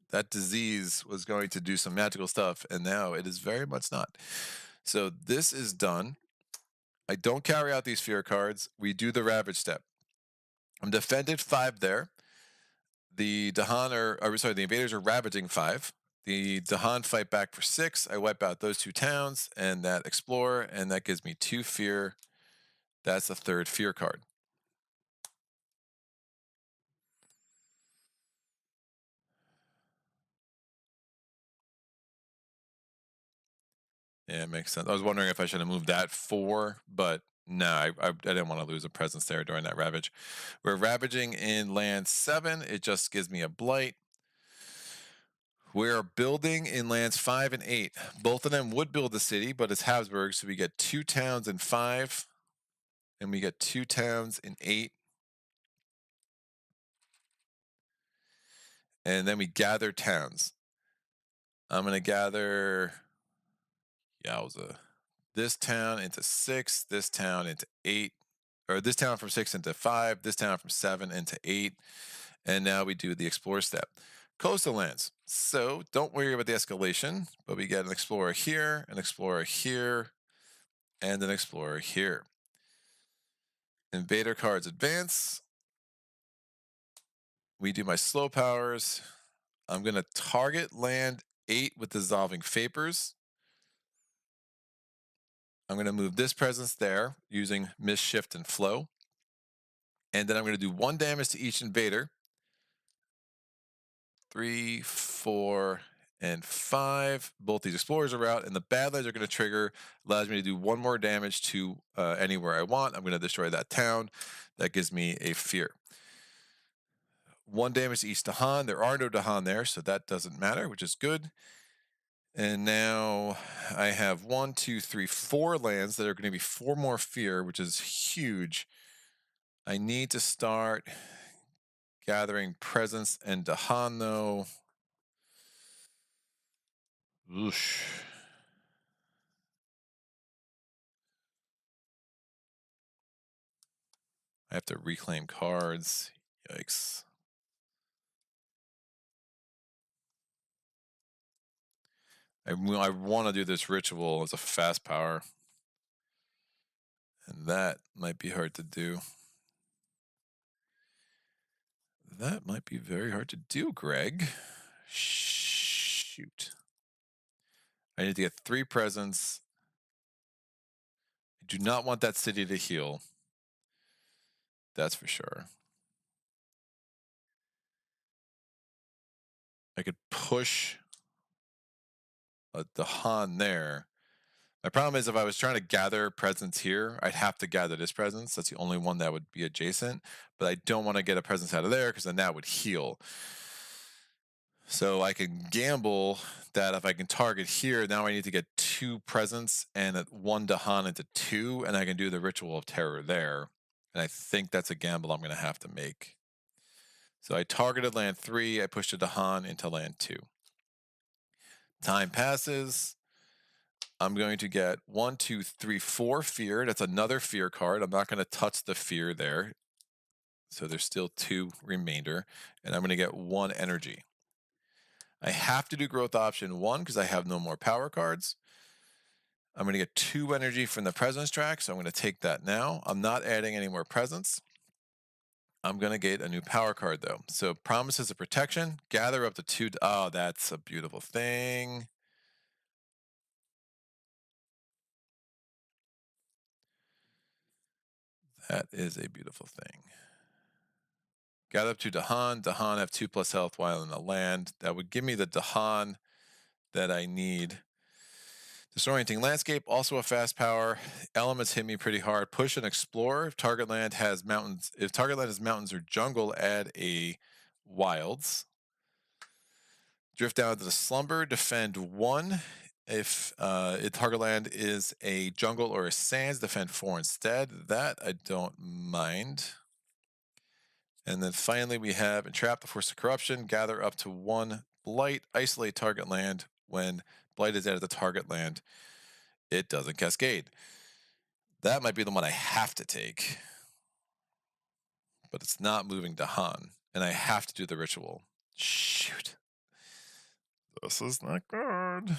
That disease was going to do some magical stuff, and now it is very much not. So this is done. I don't carry out these fear cards. We do the ravage step. I'm defended 5 there. The dahan the invaders are ravaging 5. The dahan fight back for 6. I wipe out those 2 towns and that explorer, and that gives me 2 fear. That's the 3rd fear card. Yeah, it makes sense. I was wondering if I should have moved that 4, but no, I didn't want to lose a presence there during that ravage. We're ravaging in land 7. It just gives me a blight. We're building in lands 5 and 8. Both of them would build the city, but it's Habsburg, so we get 2 towns in 5, and we get 2 towns in 8. And then we gather towns. I'm going to gather, yowza, this town into 6, this town into 8, or this town from 6 into 5, this town from 7 into 8. And now we do the explore step. Coastal lands. So don't worry about the escalation, but we get an explorer here, and an explorer here. Invader cards advance. We do my slow powers. I'm going to target land 8 with dissolving vapors. I'm going to move this presence there using Mist, Shift, and Flow. And then I'm going to do 1 damage to each invader. 3, 4, and 5. Both these explorers are out, and the Badlands are going to trigger. Allows me to do 1 more damage to anywhere I want. I'm going to destroy that town. That gives me a fear. 1 damage to each dahan. There are no dahan there, so that doesn't matter, which is good. And now I have 1, 2, 3, 4 lands that are going to be 4 more fear, which is huge. I need to start gathering presence and dahan, though. Oosh. I have to reclaim cards. Yikes. I want to do this ritual as a fast power. And that might be hard to do. That might be very hard to do, Greg. Shoot. I need to get 3 presents. I do not want that city to heal. That's for sure. I could push a dahan there. My problem is if I was trying to gather presence here, I'd have to gather this presence. That's the only one that would be adjacent. But I don't want to get a presence out of there because then that would heal. So I can gamble that if I can target here, now I need to get 2 presence and 1 dahan into 2, and I can do the Ritual of Terror there. And I think that's a gamble I'm going to have to make. So I targeted land 3, I pushed a dahan into land 2. Time passes. I'm going to get 1, 2, 3, 4 fear. That's another fear card. I'm not going to touch the fear there. So there's still 2 remainder. And I'm going to get 1 energy. I have to do growth option 1 because I have no more power cards. I'm going to get 2 energy from the presence track. So I'm going to take that now. I'm not adding any more presence. I'm going to get a new power card though. So promises of protection, gather up to 2. Oh, that's a beautiful thing. That is a beautiful thing. Gather up to dahan. Dahan have 2+ health while in the land. That would give me the dahan that I need. Disorienting landscape, also a fast power. Elements hit me pretty hard. Push and explore. If target land has mountains, or jungle, add a wilds. Drift down to the slumber. Defend 1. If target land is a jungle or a sands, defend 4 instead. That I don't mind. And then finally we have entrap the force of corruption. Gather up to 1 blight. Isolate target land. When blight is added to target land, it doesn't cascade. That might be the one I have to take. But it's not moving dahan. And I have to do the ritual. Shoot. This is not good.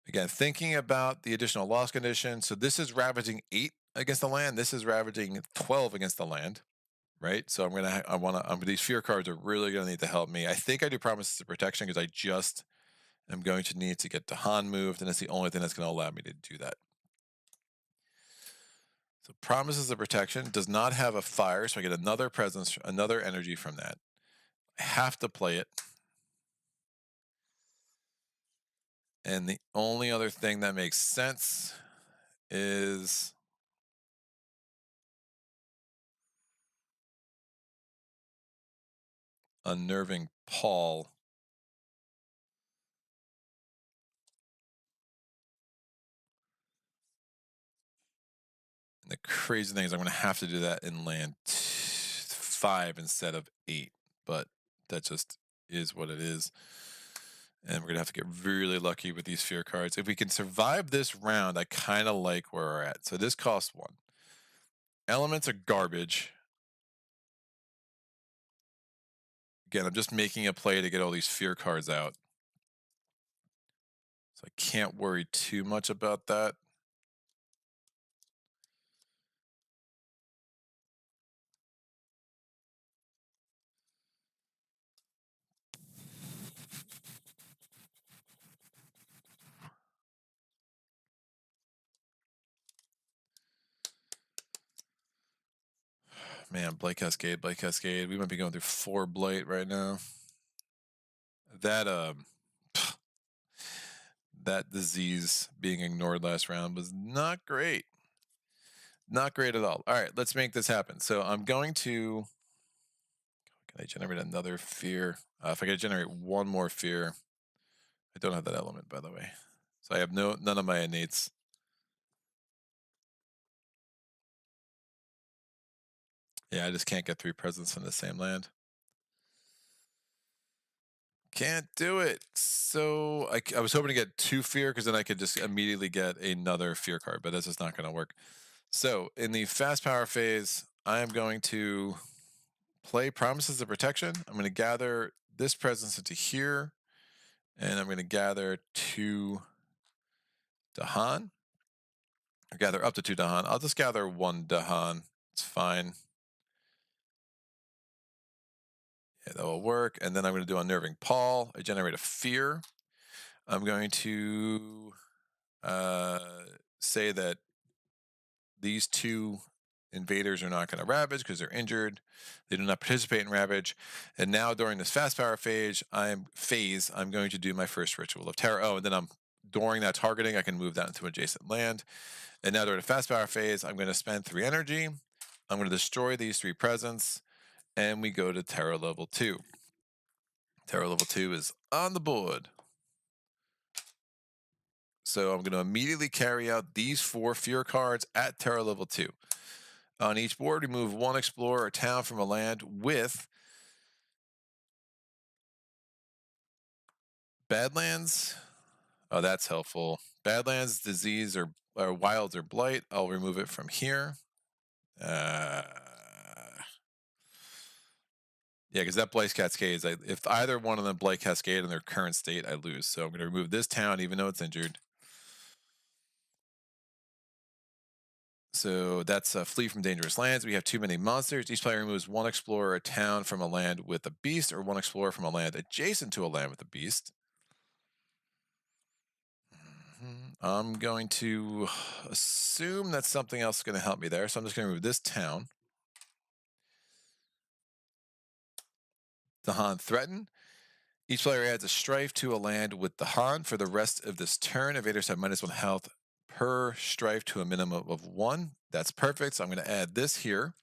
Again, thinking about the additional loss condition. So this is ravaging 8 against the land. This is ravaging 12 against the land. Right? So these fear cards are really going to need to help me. I think I do promises of protection because I just am going to need to get dahan moved, and it's the only thing that's going to allow me to do that. So promises of protection does not have a fire, so I get another presence, another energy from that. I have to play it. And the only other thing that makes sense is unnerving Paul. And the crazy thing is I'm going to have to do that in land 5 instead of 8, but that just is what it is. And we're going to have to get really lucky with these fear cards. If we can survive this round, I kind of like where we're at. So this costs 1. Elements are garbage. Again, I'm just making a play to get all these fear cards out. So I can't worry too much about that. Man, Blight Cascade. We might be going through 4 Blight right now. That that disease being ignored last round was not great. Not great at all. All right, let's make this happen. So I'm going to... Can I generate another fear? If I could generate 1 more fear. I don't have that element, by the way. So I have none of my innates. Yeah, I just can't get 3 presence in the same land. Can't do it. So I was hoping to get 2 fear because then I could just immediately get another fear card, but that's just not going to work. So in the fast power phase, I am going to play Promises of Protection. I'm going to gather this presence into here, and I'm going to gather 2 dahan. Or gather up to 2 dahan. I'll just gather 1 dahan. It's fine. Yeah, that will work. And then I'm going to do Unnerving Paul. I generate a fear. I'm going to say that these 2 invaders are not going to ravage because they're injured. They do not participate in ravage. And now during this fast power phase, I'm going to do my first Ritual of Terror. Oh, and then during that targeting, I can move that into adjacent land. And now during the fast power phase, I'm going to spend 3 energy. I'm going to destroy these 3 presents, and we go to Terror level 2. Terror level 2 is on the board. So I'm going to immediately carry out these 4 fear cards at Terror level 2. On each board, remove 1 explorer or town from a land with Badlands. Oh, that's helpful. Badlands, disease, or wilds or blight. I'll remove it from here. Yeah, because that blight cascades. If either one of them blight cascade in their current state, I lose. So I'm going to remove this town, even though it's injured. So that's flee from dangerous lands. We have too many monsters. Each player removes one explorer or a town from a land with a beast, or one explorer from a land adjacent to a land with a beast. I'm going to assume that something else is going to help me there. So I'm just going to remove this town. Dahan threaten. Each player adds a strife to a land with Dahan for the rest of this turn. Invaders have -1 health per strife to a minimum of 1. That's perfect. So I'm going to add this here.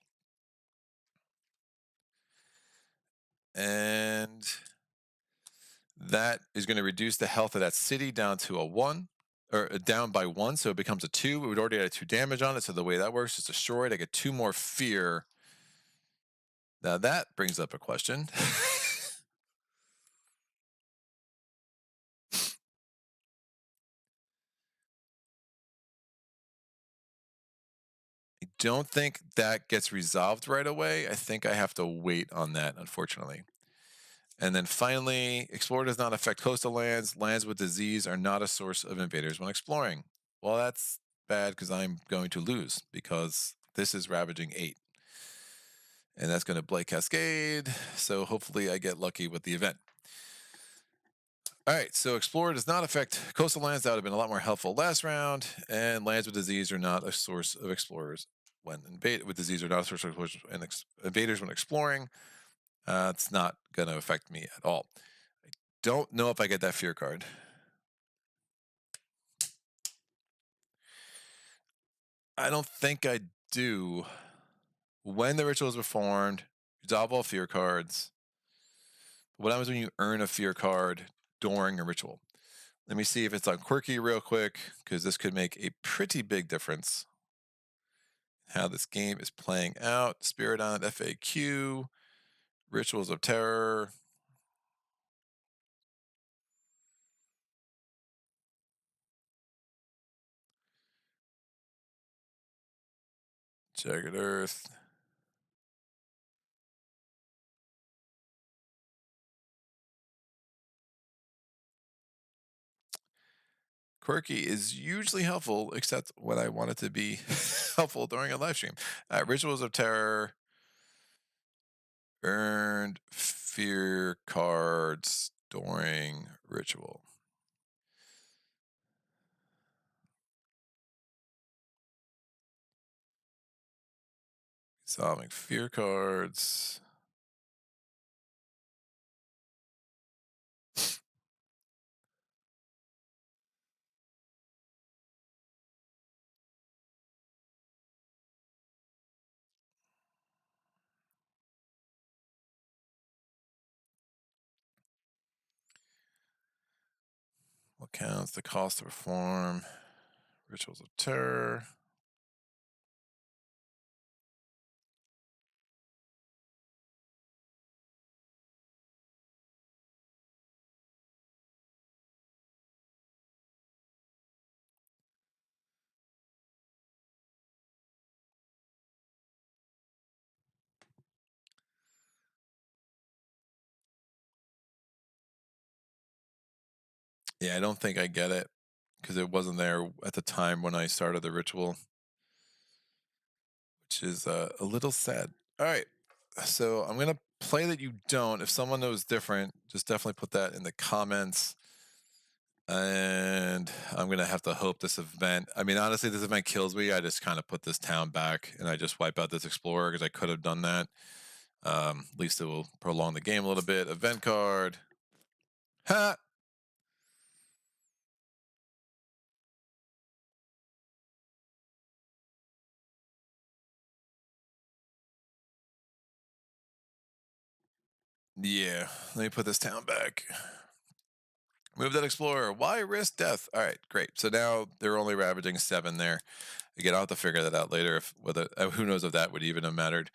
And that is going to reduce the health of that city down to a 1, or down by 1, so it becomes a 2. We would already add 2 damage on it, so the way that works is destroyed. I get 2 more fear. Now that brings up a question. I don't think that gets resolved right away. I think I have to wait on that, unfortunately. And then finally, Explorer does not affect coastal lands. Lands with disease are not a source of invaders when exploring. Well, that's bad because I'm going to lose because this is Ravaging 8. And that's going to blight cascade. So hopefully I get lucky with the event. All right, so Explorer does not affect coastal lands. That would have been a lot more helpful last round. And lands with disease are not a source of explorers when with disease are not a source of explorers and invaders when exploring. It's not going to affect me at all. I don't know if I get that fear card. I don't think I do. When the ritual is performed, resolve all fear cards. What happens when you earn a fear card during a ritual? Let me see if it's on quirky real quick, because this could make a pretty big difference. How this game is playing out. Spirit Island FAQ, Rituals of Terror. Jagged Earth. Quirky is usually helpful, except when I want it to be helpful during a live stream. Rituals of Terror. Earned fear cards during ritual. Solving fear cards. What counts? The cost to perform Rituals of Terror. Yeah, I don't think I get it because it wasn't there at the time when I started the ritual, which is a little sad. All right, so I'm gonna play that you don't. If someone knows different, just definitely put that in the comments. And I'm gonna have to hope this event. I mean, honestly, this event kills me. I just kind of put this town back and I just wipe out this explorer because I could have done that. At least it will prolong the game a little bit. Event card. Ha! Yeah, let me put this town back. Move that explorer. Why risk death? All right, great. So now they're only ravaging 7 there. Again, I'll have to figure that out later. If whether who knows if that would even have mattered.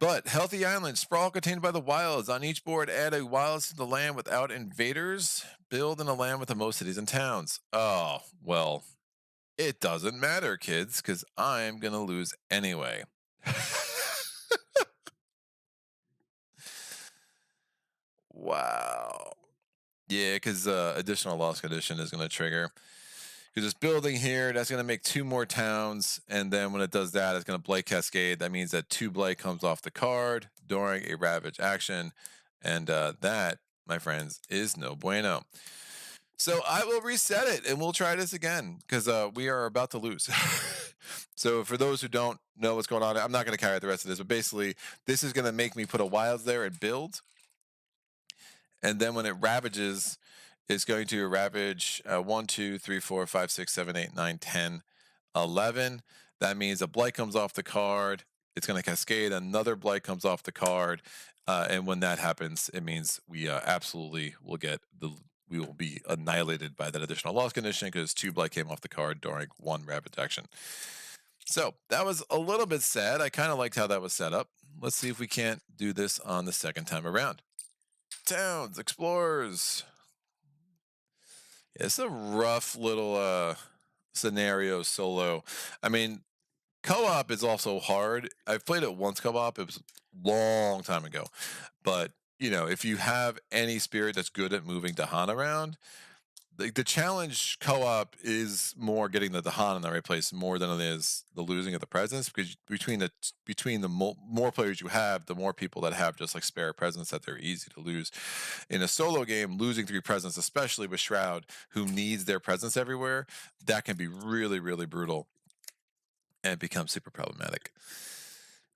But healthy island, sprawl contained by the wilds. On each board, add a wilds to the land without invaders. Build in a land with the most cities and towns. Oh, well, it doesn't matter, kids, because I'm going to lose anyway. Wow. Yeah, because additional loss condition is going to trigger. Because it's building here, that's going to make 2 more towns, and then when it does that, it's going to Blight Cascade. That means that 2 Blight comes off the card during a Ravage action, and that, my friends, is no bueno. So I will reset it, and we'll try this again, because we are about to lose. So for those who don't know what's going on, I'm not going to carry out the rest of this, but basically, this is going to make me put a wilds there and build, and then when it ravages, it's going to ravage 1, 2, 3, 4, 5, 6, 7, 8, 9, 10, 11. That means a blight comes off the card. It's going to cascade. Another blight comes off the card. And when that happens, it means we absolutely will we will be annihilated by that additional loss condition because 2 blight came off the card during 1 ravage action. So that was a little bit sad. I kind of liked how that was set up. Let's see if we can't do this on the second time around. Towns, explorers. It's a rough little scenario solo. I mean, co-op is also hard. I've played it once co-op. It was a long time ago. But, if you have any spirit that's good at moving dahan around, the challenge co-op is more getting the dahan in the right place more than it is the losing of the presence, because between the more players you have, the more people that have just like spare presence that they're easy to lose. In a solo game, losing 3 presence, especially with Shroud, who needs their presence everywhere, that can be really, really brutal and become super problematic.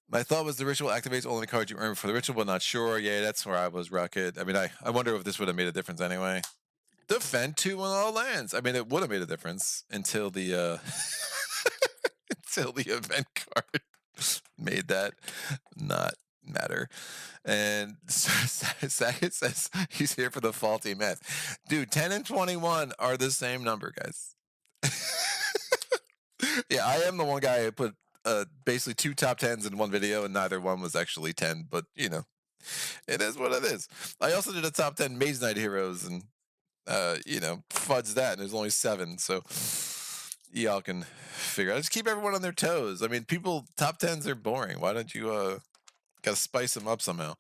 My thought was the ritual activates only cards you earn for the ritual, but not sure. Yeah, that's where I was, Rocket. I mean, I wonder if this would have made a difference anyway. Defend 2 on all lands. I mean, it would have made a difference until the until the event card made that not matter. And Saget says he's here for the faulty math. Dude, 10 and 21 are the same number, guys. Yeah, I am the one guy who put basically 2 top 10s in one video, and neither one was actually 10, but it is what it is. I also did a top 10 Mage Knight heroes, and fudge that, and there's only 7, so y'all can figure out. Just keep everyone on their toes. I mean, people, top 10s are boring. Why don't you gotta spice them up somehow?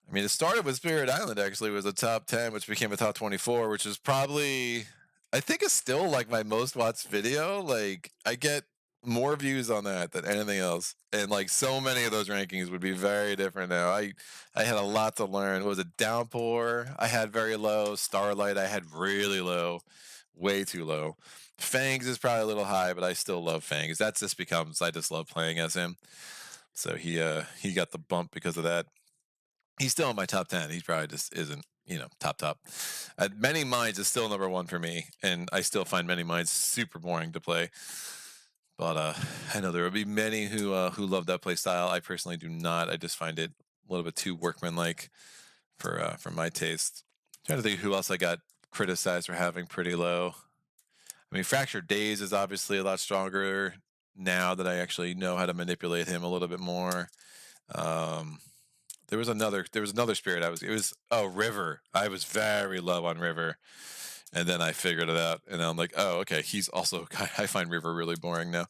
I mean, it started with Spirit Island, actually, was a top 10, which became a top 24, which is probably, I think it's still like my most watched video. Like, I get more views on that than anything else. And like so many of those rankings would be very different now. I had a lot to learn. What was it? Downpour, I had very low. Starlight, I had really low. Way too low. Fangs is probably a little high, but I still love Fangs. That just becomes, I just love playing as him. So he got the bump because of that. He's still in my top 10. He probably just isn't, top. Many Minds is still number 1 for me, and I still find Many Minds super boring to play. But I know there will be many who love that play style. I personally do not. I just find it a little bit too workmanlike for my taste. I'm trying to think who else I got criticized for having pretty low. I mean, Fractured Days is obviously a lot stronger now that I actually know how to manipulate him a little bit more. There was another spirit River. I was very low on River, and then I figured it out, and I'm like, oh, okay, he's also, I find River really boring now,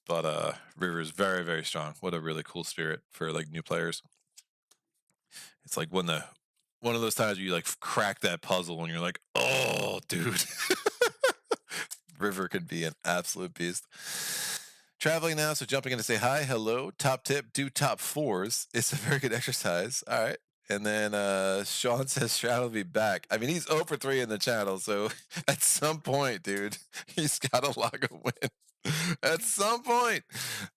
but River is very, very strong. What a really cool spirit for like new players. It's like one of those times where you like crack that puzzle and you're like, oh, dude. River could be an absolute beast. Traveling now, so jumping in to say hi, hello. Top tip, do top 4s. It's a very good exercise. All right. And then Sean says Shroud will be back. I mean, he's 0 for 3 in the channel, so at some point, dude, he's got to log a win. At some point.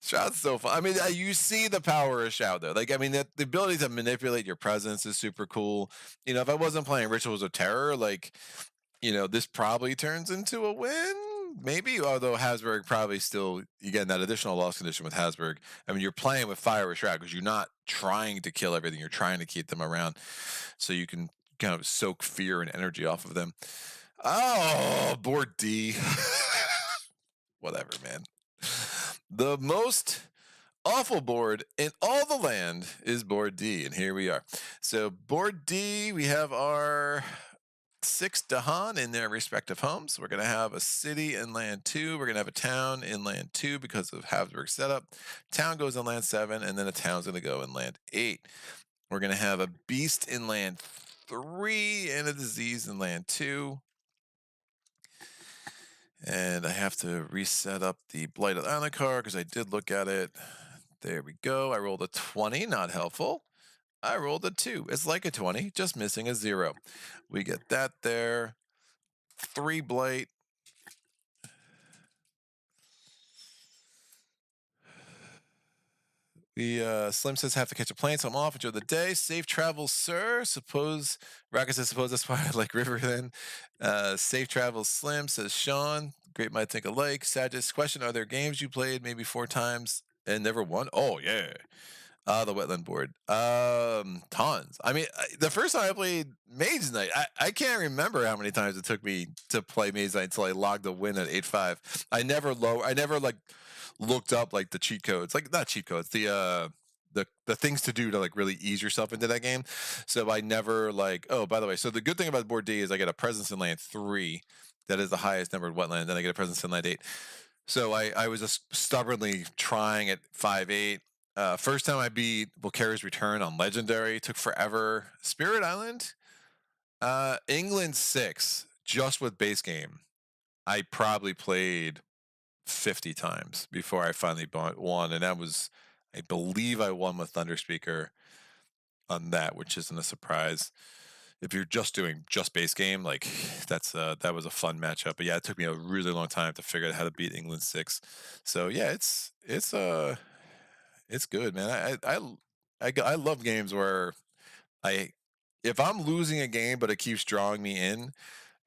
Shroud's so fun. I mean, you see the power of Shroud, though. Like, I mean, the ability to manipulate your presence is super cool. If I wasn't playing Rituals of Terror, like, this probably turns into a win. Maybe, although Habsburg probably still, again, that additional loss condition with Habsburg. I mean, you're playing with Fire with Shroud because you're not trying to kill everything. You're trying to keep them around so you can kind of soak fear and energy off of them. Oh, board D. Whatever, man. The most awful board in all the land is board D, and here we are. So board D, we have our 6 dahan in their respective homes. We're going to have a city in land 2. We're going to have a town in land 2 because of Habsburg setup. Town goes in land 7, and then a town's going to go in land 8. We're going to have a beast in land 3 and a disease in land 2. And I have to reset up the blighted island card because I did look at it. There we go. I rolled a 20, not helpful. I rolled a 2. It's like a 20, just missing a 0. We get that there. 3 blight. The Slim says have to catch a plane, so I'm off. Enjoy the day. Safe travels, sir. Suppose Rocket says suppose that's why I like River then. Safe travels, Slim says Sean. Great might think alike. Sagittarius question: are there games you played maybe 4 times and never won? Oh yeah. The wetland board. Tons. I mean, the first time I played Maze Knight, I can't remember how many times it took me to play Maze Knight until I logged a win at 8-5. I never like looked up like the cheat codes, like not cheat codes, the things to do to like really ease yourself into that game. So I never like, oh, by the way, so the good thing about board D is I get a presence in land 3. That is the highest numbered wetland. Then I get a presence in land 8. So I was just stubbornly trying at 5-8. First time I beat Volcari's Return on Legendary, took forever. Spirit Island, England 6, just with base game. I probably played 50 times before I finally won, and that was, I believe I won with Thunder Speaker on that, which isn't a surprise. If you're just doing just base game, like that was a fun matchup. But yeah, it took me a really long time to figure out how to beat England 6. So yeah, it's good, man. I love games where if I'm losing a game but it keeps drawing me in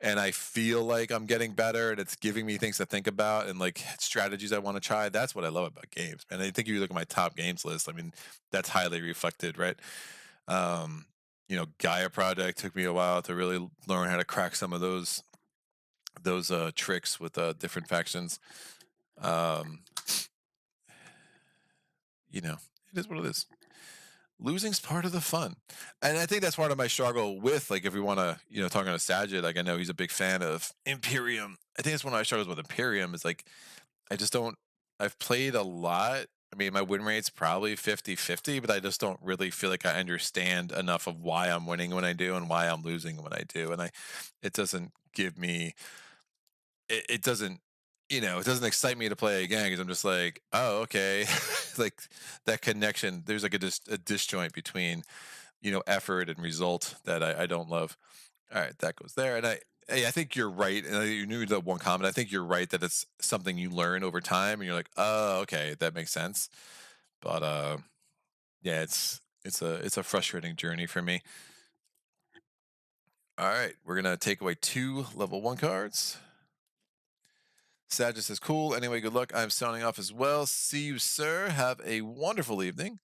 and I feel like I'm getting better and it's giving me things to think about and like strategies I want to try. That's what I love about games. And I think if you look at my top games list, I mean, that's highly reflected, right? Gaia Project took me a while to really learn how to crack some of those tricks with different factions. It is what it is. Losing's part of the fun. And I think that's part of my struggle with, like, if we want to, talking to Sajid, like, I know he's a big fan of Imperium. I think it's one of my struggles with Imperium is like, I've played a lot. I mean, my win rate's probably 50-50, but I just don't really feel like I understand enough of why I'm winning when I do and why I'm losing when I do. And it doesn't give me, it doesn't, it doesn't excite me to play again because I'm just like, oh, okay. Like that connection, there's like a disjoint between, effort and result that I don't love. All right, that goes there. And I think you're right. And you knew the one comment. I think you're right that it's something you learn over time and you're like, oh, okay, that makes sense. But yeah, it's a frustrating journey for me. All right, we're gonna take away 2 level 1 cards. Sagittarius says, cool. Anyway, good luck. I'm signing off as well. See you, sir. Have a wonderful evening.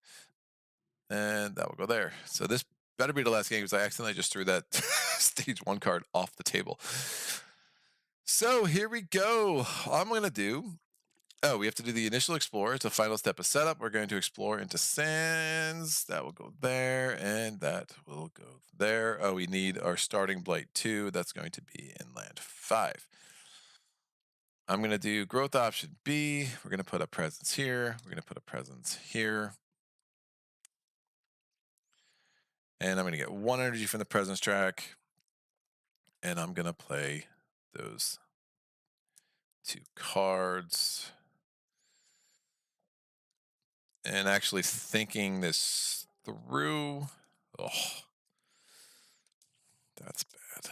And that will go there. So this better be the last game because I accidentally just threw that stage 1 card off the table. So here we go. I'm going to do... Oh, we have to do the initial explore. It's a final step of setup. We're going to explore into sands. That will go there, and that will go there. Oh, we need our starting blight 2. That's going to be in land 5. I'm going to do growth option B. We're going to put a presence here. We're going to put a presence here. And I'm going to get 1 energy from the presence track. And I'm going to play those 2 cards. And actually thinking this through. Oh, that's bad.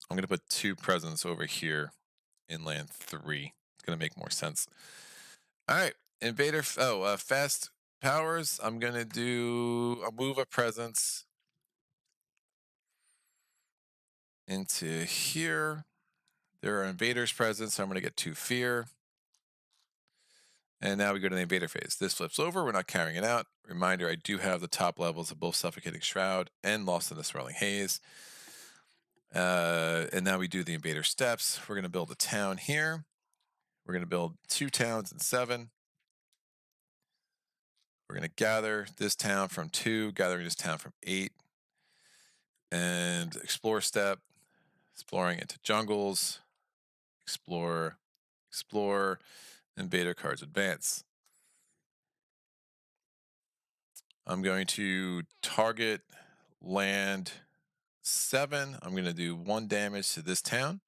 I'm going to put 2 presents over here in land 3. It's going to make more sense. All right. Invader. Fast powers. I'm going to do a move a presence into here. There are invaders present, so I'm going to get 2 fear. And now we go to the invader phase. This flips over. We're not carrying it out. Reminder, I do have the top levels of both Suffocating Shroud and Lost in the Swirling Haze. And now we do the invader steps. We're going to build a town here. We're going to build 2 towns in 7. We're going to gather this town from 2, gathering this town from 8. And explore step, exploring into jungles, explore, invader cards advance. I'm going to target land 7. I'm going to do 1 damage to this town.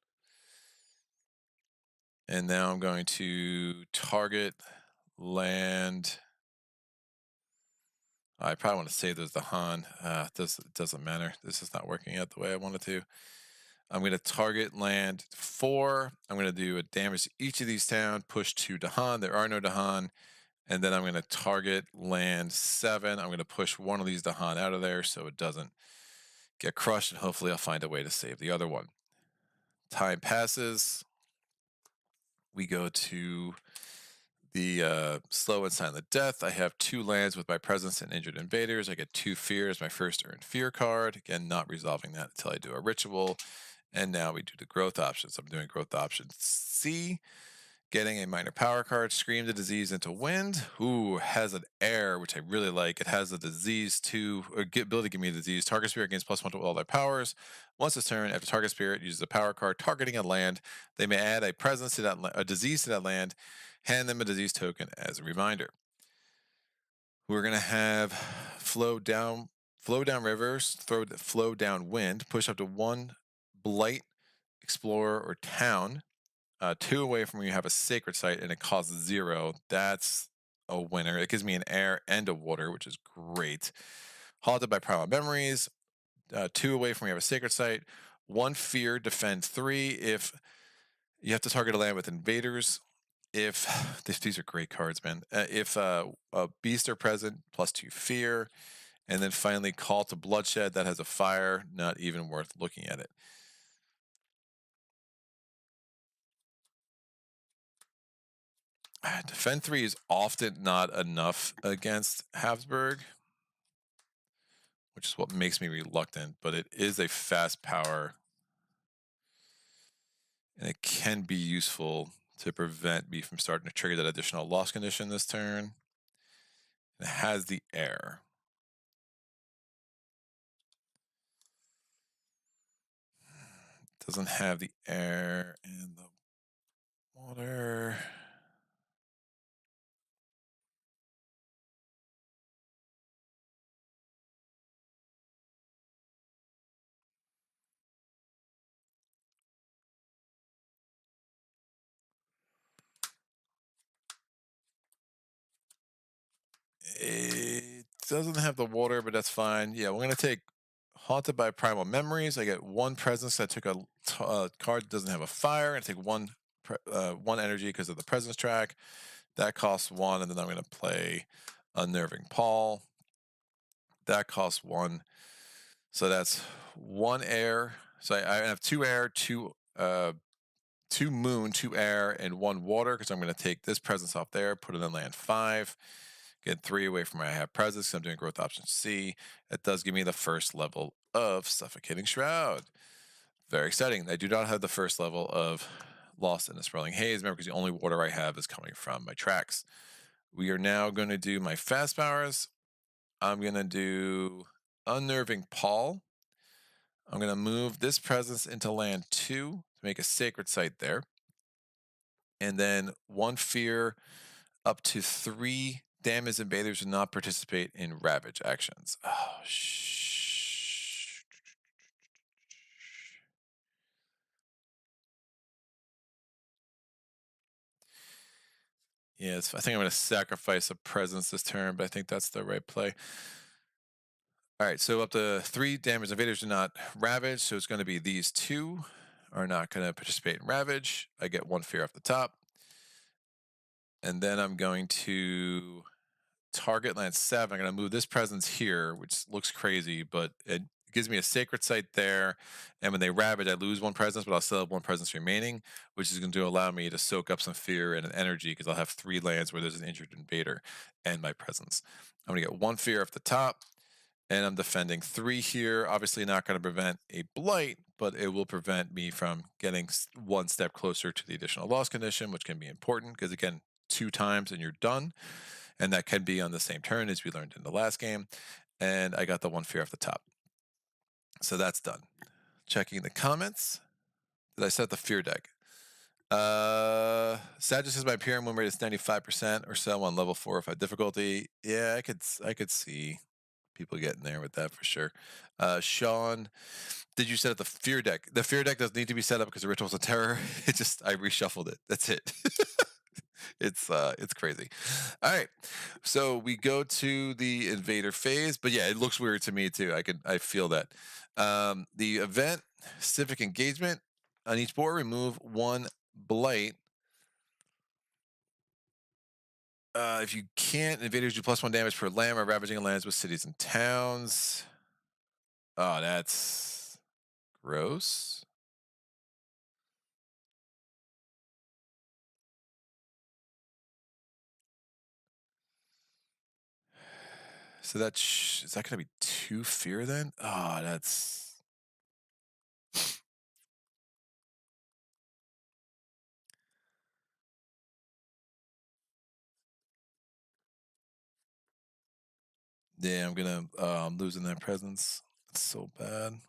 And now I'm going to target land. I probably want to save those dahan. It doesn't matter. This is not working out the way I wanted to. I'm going to target land 4. I'm going to do a damage to each of these towns, push 2 dahan. There are no dahan. And then I'm going to target land 7. I'm going to push one of these dahan out of there so it doesn't get crushed, and hopefully I'll find a way to save the other one. Time passes. We go to the slow and silent death. I have 2 lands with my presence and injured invaders. I get 2 fears, my first earned fear card. Again, not resolving that until I do a ritual. And now we do the growth options. I'm doing growth option C. Getting a minor power card, Scream the Disease into Wind. Ooh, has an air, which I really like. It has the disease ability to give me a disease. Target spirit gains +1 to all their powers. Once this turn, after target spirit uses a power card targeting a land, they may add a presence to that a disease to that land, hand them a disease token as a reminder. We're gonna have flow down rivers, flow down wind, push up to 1 blight, explorer, or town. 2 away from where you have a sacred site and it costs 0. That's a winner. It gives me an air and a water, which is great. Haunted by Primal Memories. 2 away from where you have a sacred site. 1 fear, defend 3. If you have to target a land with invaders. If these are great cards, man. If a beast are present, +2 fear. And then finally, Call to Bloodshed. That has a fire. Not even worth looking at it. Defend 3 is often not enough against Habsburg, which is what makes me reluctant, but it is a fast power, and it can be useful to prevent me from starting to trigger that additional loss condition this turn. It has the air. It doesn't have the air and the water. It doesn't have the water, but that's fine. Yeah, we're going to take Haunted by Primal Memories. I get 1 presence. I took a card that doesn't have a fire. I take 1 energy because of the presence track. That costs 1, and then I'm going to play Unnerving Paul. That costs 1. So that's 1 air. So I have 2 air, 2 moon, 2 air, and 1 water, because I'm going to take this presence off there, put it in land 5. Get 3 away from where I have presence. So I'm doing growth option C. It does give me the first level of Suffocating Shroud. Very exciting. I do not have the first level of Lost in the Swirling Haze, remember, because the only water I have is coming from my tracks. We are now going to do my fast powers. I'm going to do Unnerving Paul. I'm going to move this presence into land 2 to make a sacred site there. And then 1 fear, up to 3 damage invaders do not participate in ravage actions. Oh, shh. Yes, I think I'm going to sacrifice a presence this turn, but I think that's the right play. All right, so up to 3 damage invaders do not ravage, so it's going to be these 2 are not going to participate in ravage. I get 1 fear off the top. And then I'm going to target land 7. I'm going to move this presence here, which looks crazy, but it gives me a sacred site there. And when they ravage, I lose 1 presence, but I'll still have 1 presence remaining, which is going to allow me to soak up some fear and an energy, because I'll have 3 lands where there's an injured invader and my presence. I'm going to get 1 fear off the top. and I'm defending 3 here. Obviously not going to prevent a blight, but it will prevent me from getting one step closer to the additional loss condition, which can be important because, again, 2 times and you're done. And that can be on the same turn as we learned in the last game. And I got the 1 fear off the top. So that's done. Checking the comments. Did I set the fear deck? Sadger says my Imperium win rate is 95% or so on level 4 or 5 difficulty. Yeah, I could see people getting there with that for sure. Sean, did you set up the fear deck? The fear deck doesn't need to be set up because the Rituals of Terror. It just I reshuffled it. That's it. It's crazy. All right, so we go to the invader phase, but yeah, it looks weird to me too. I feel that. The event civic engagement on each board, remove 1 blight. If you can't, invaders do +1 damage per land or ravaging lands with cities and towns. Oh, that's gross. So is that going to be 2 fear then? Oh, that's. Yeah, I'm gonna losing that presence. It's so bad.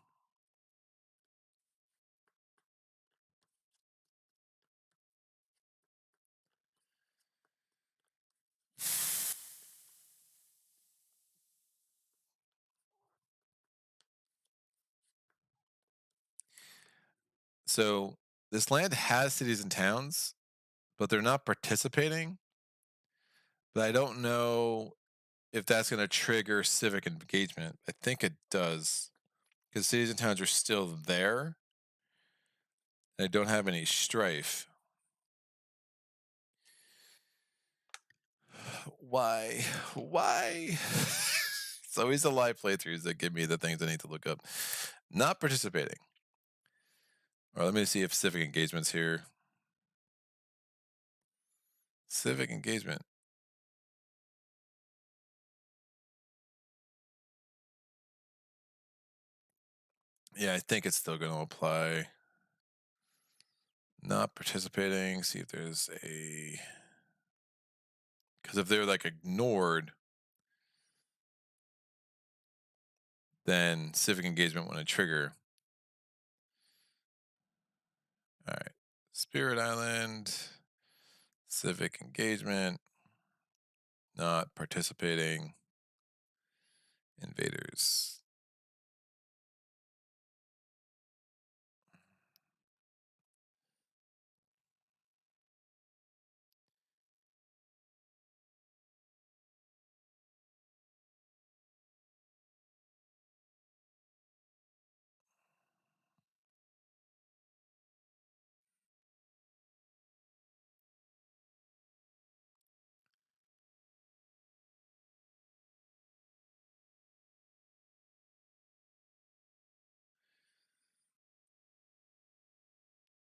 So this land has cities and towns, but they're not participating. But I don't know if that's going to trigger civic engagement. I think it does, because cities and towns are still there. And I don't have any strife. Why? Why? It's always the live playthroughs that give me the things I need to look up. Not participating. All right, let me see if civic engagement's here. Civic engagement. Yeah, I think it's still going to apply. Not participating. See if there's a. Because if they're like ignored, then civic engagement wouldn't trigger. All right. Spirit Island, civic engagement, not participating, invaders.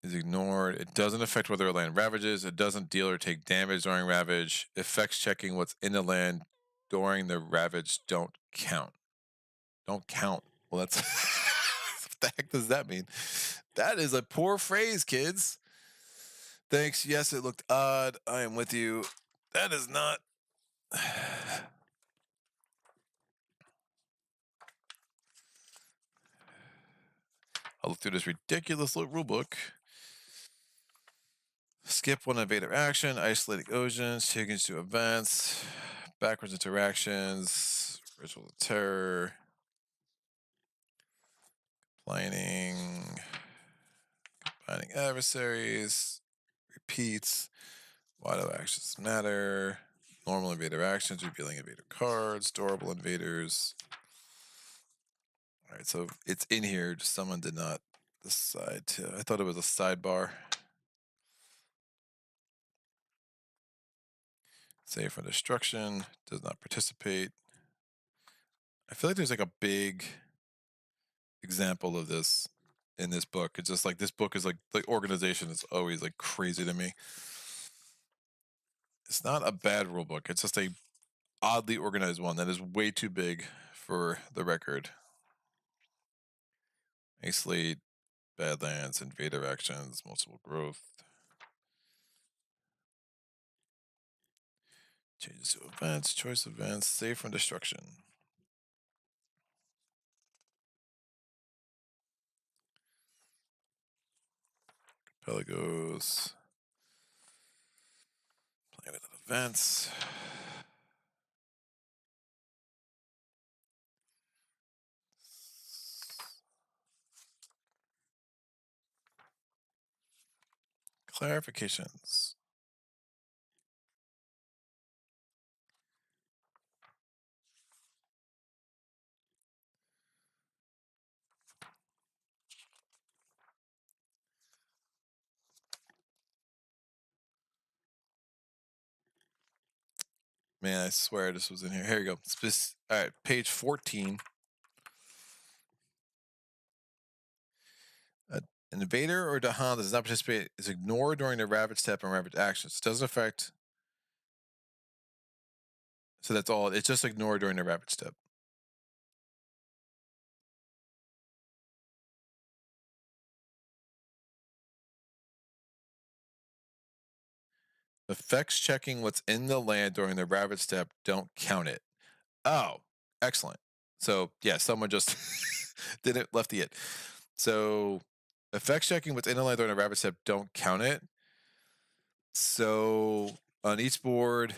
Is ignored. It doesn't affect whether a land ravages. It doesn't deal or take damage during ravage. Effects checking what's in the land during the ravage don't count. Don't count. Well, that's what the heck does that mean? That is a poor phrase, kids. Thanks. Yes, it looked odd. I am with you. That is not. I'll look through this ridiculous little rule book. Skip 1 invader action, isolating oceans, changes to events, backwards interactions, ritual of terror, complaining, combining adversaries, repeats, why do actions matter, normal invader actions, revealing invader cards, durable invaders. All right, so it's in here, just someone did not decide to. I thought it was a sidebar. Save for destruction, does not participate. I feel like there's like a big example of this in this book. It's just like this book is like the organization is always like crazy to me. It's not a bad rule book. It's just a oddly organized one that is way too big for the record. Isolate, Badlands, invader actions, multiple growth. Changes to events, choice events, save from destruction. Pelagos. Playing with events. Clarifications. Man, I swear this was in here. Here you go. All right, page 14. An invader or dahan that does not participate is ignored during the ravage step and ravage actions. It doesn't affect. So that's all. It's just ignored during the ravage step. Effects checking what's in the land during the ravage step don't count it. Oh, excellent. So yeah, someone just left the it. So effects checking what's in the land during the ravage step don't count it. So on each board,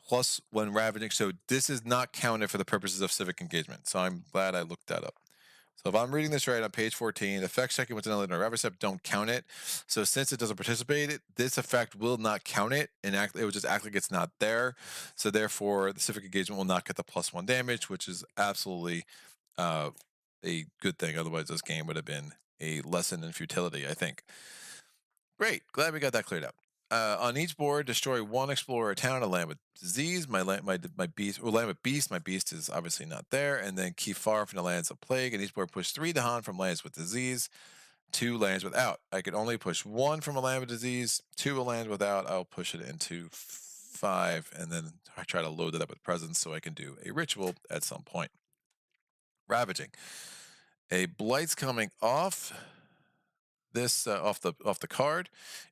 plus when ravaging. So this is not counted for the purposes of civic engagement. So I'm glad I looked that up. So if I'm reading this right on page 14, effects checking within a ravage step don't count it. So since it doesn't participate, this effect will not count it, and it will just act like it's not there. So therefore, the civic engagement will not get the +1 damage, which is absolutely a good thing. Otherwise, this game would have been a lesson in futility, I think. Great, glad we got that cleared up. On each board, destroy one explorer or town, a land with disease. My beast, or land with beast. My beast is obviously not there. And then keep far from the lands of plague. And each board push 3 dahan from lands with disease, 2 lands without. I can only push 1 from a land with disease, 2 a land without. I'll push it into 5, and then I try to load it up with presents so I can do a ritual at some point. Ravaging. A blight's coming off this off the card.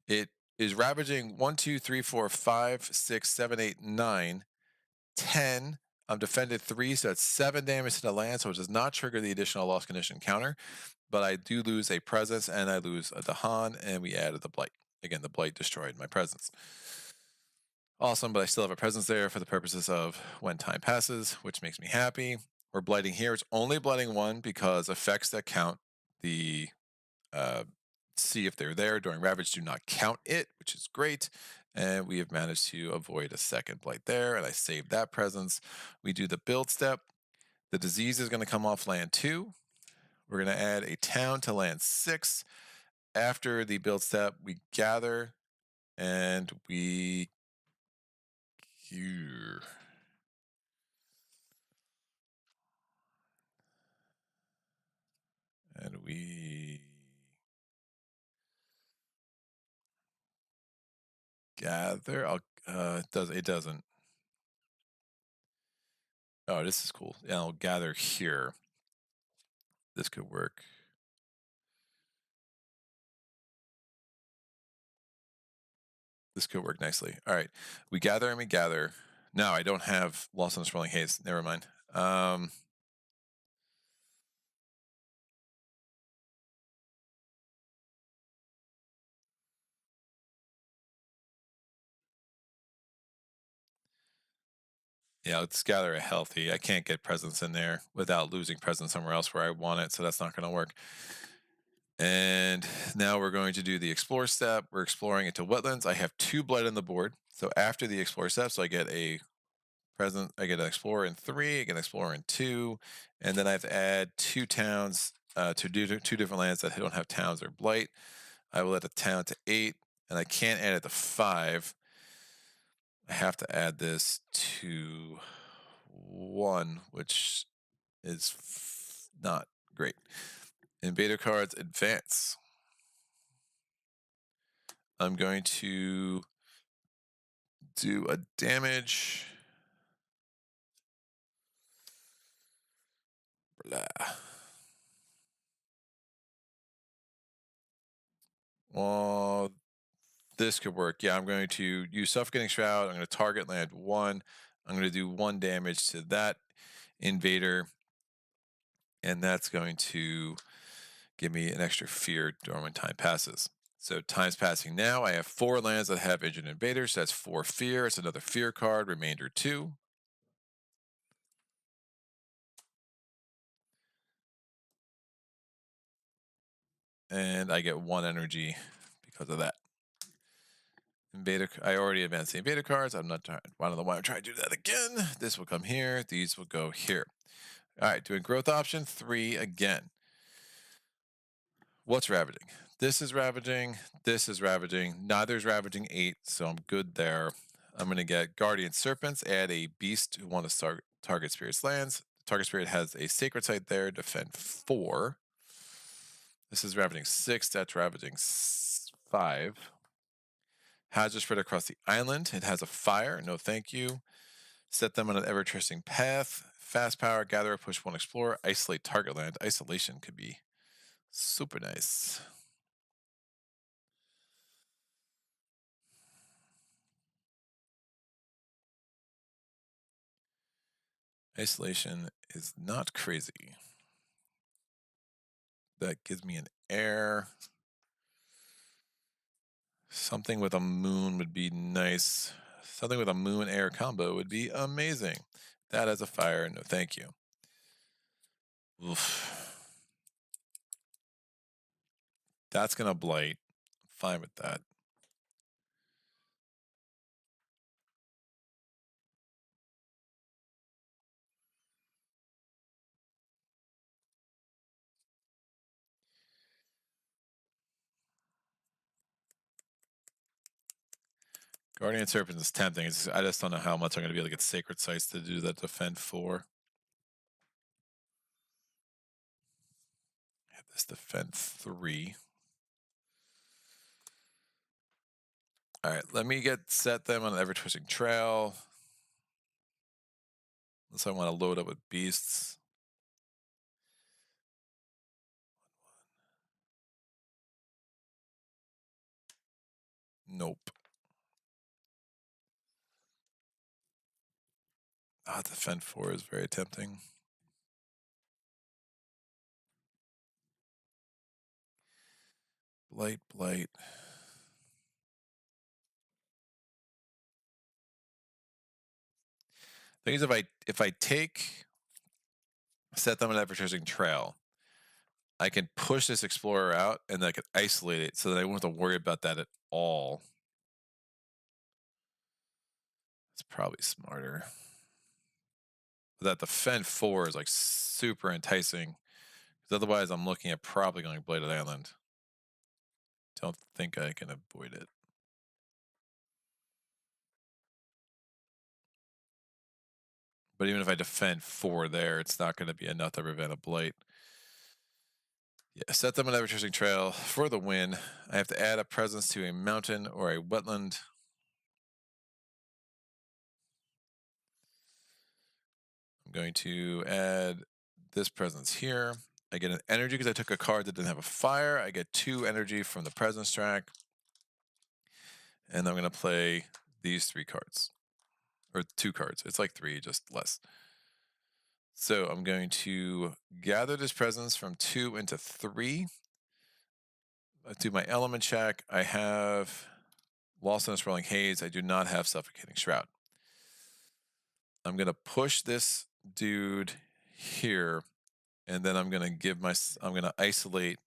It is ravaging 1, 2, 3, 4, 5, 6, 7, 8, 9, 10. I'm defended 3, so that's 7 damage to the land, so it does not trigger the additional loss condition counter. But I do lose a presence, and I lose a dahan, and we added the blight. Again, the blight destroyed my presence. Awesome, but I still have a presence there for the purposes of when time passes, which makes me happy. We're blighting here. It's only blighting 1 because effects that count the see if they're there during ravage do not count it, which is great. And we have managed to avoid a second blight there, and I saved that presence. We do the build step. The disease is going to come off land 2. We're going to add a town to land 6. After the build step, we gather, and we here. And we gather. It doesn't. Oh, this is cool. Yeah, I'll gather here. This could work. This could work nicely. All right. We gather and we gather. No, I don't have Lost on the Swirling Haze. Never mind. Yeah, let's gather a healthy. I can't get presence in there without losing presence somewhere else where I want it, so that's not going to work. And now we're going to do the explore step. We're exploring into wetlands. I have 2 blight on the board. So after the explore step, so I get a present. I get an explorer in 3. I get an explorer in 2, and then I have to add 2 towns to do 2 different lands that don't have towns or blight. I will add a town to 8, and I can't add it to 5. I have to add this to 1, which is not great. Invader cards advance. I'm going to do a damage. blah. Well, this could work. Yeah, I'm going to use Suffocating Shroud. I'm going to target land 1. I'm going to do 1 damage to that invader. And that's going to give me an extra fear during when time passes. So time's passing now. I have 4 lands that have injured invaders. So that's 4 fear. It's another fear card, remainder 2. And I get 1 energy because of that. Invader, I already advanced the invader cards. I'm not trying. I don't know why I'm trying to do that again. This will come here. These will go here. All right, doing growth option 3 again. What's ravaging? This is ravaging. This is ravaging. Neither's ravaging 8, so I'm good there. I'm going to get Guardian Serpents, add a beast who want to target Spirit's lands. Target Spirit has a sacred site there, defend 4. This is ravaging 6, that's ravaging 5. Hazard spread across the island. It has a fire, no thank you. Set them on an ever-tracing path. Fast power, gather, push 1 explorer, isolate target land. Isolation could be super nice. Isolation is not crazy. That gives me an air. Something with a moon would be nice. Something with a moon air combo would be amazing. That as a fire, no thank you. Oof. That's gonna blight. I'm fine with that. Guardian Serpent is tempting. I just don't know how much I'm going to be able to get Sacred Sites to do that defend 4. Have this defend 3. All right, let me set them on an ever-twisting trail. Unless I want to load up with beasts. Nope. Defend 4 is very tempting. Blight. Thing is, if I set them on an ever-twisting trail, I can push this explorer out and I can isolate it so that I won't have to worry about that at all. It's probably smarter. But that defend 4 is like super enticing. Because otherwise I'm looking at probably going Blighted Island. Don't think I can avoid it. But even if I defend 4 there, it's not going to be enough to prevent a blight. Yeah, set them on an ever-twisting trail for the win. I have to add a presence to a mountain or a wetland. I'm going to add this presence here. I get an energy because I took a card that didn't have a fire. I get 2 energy from the presence track. And I'm going to play these 3 cards. Or 2 cards. It's like 3, just less. So I'm going to gather this presence from 2 into 3. I do my element check. I have Lost in a Swirling Haze. I do not have Suffocating Shroud. I'm going to push this dude here, and then I'm going to isolate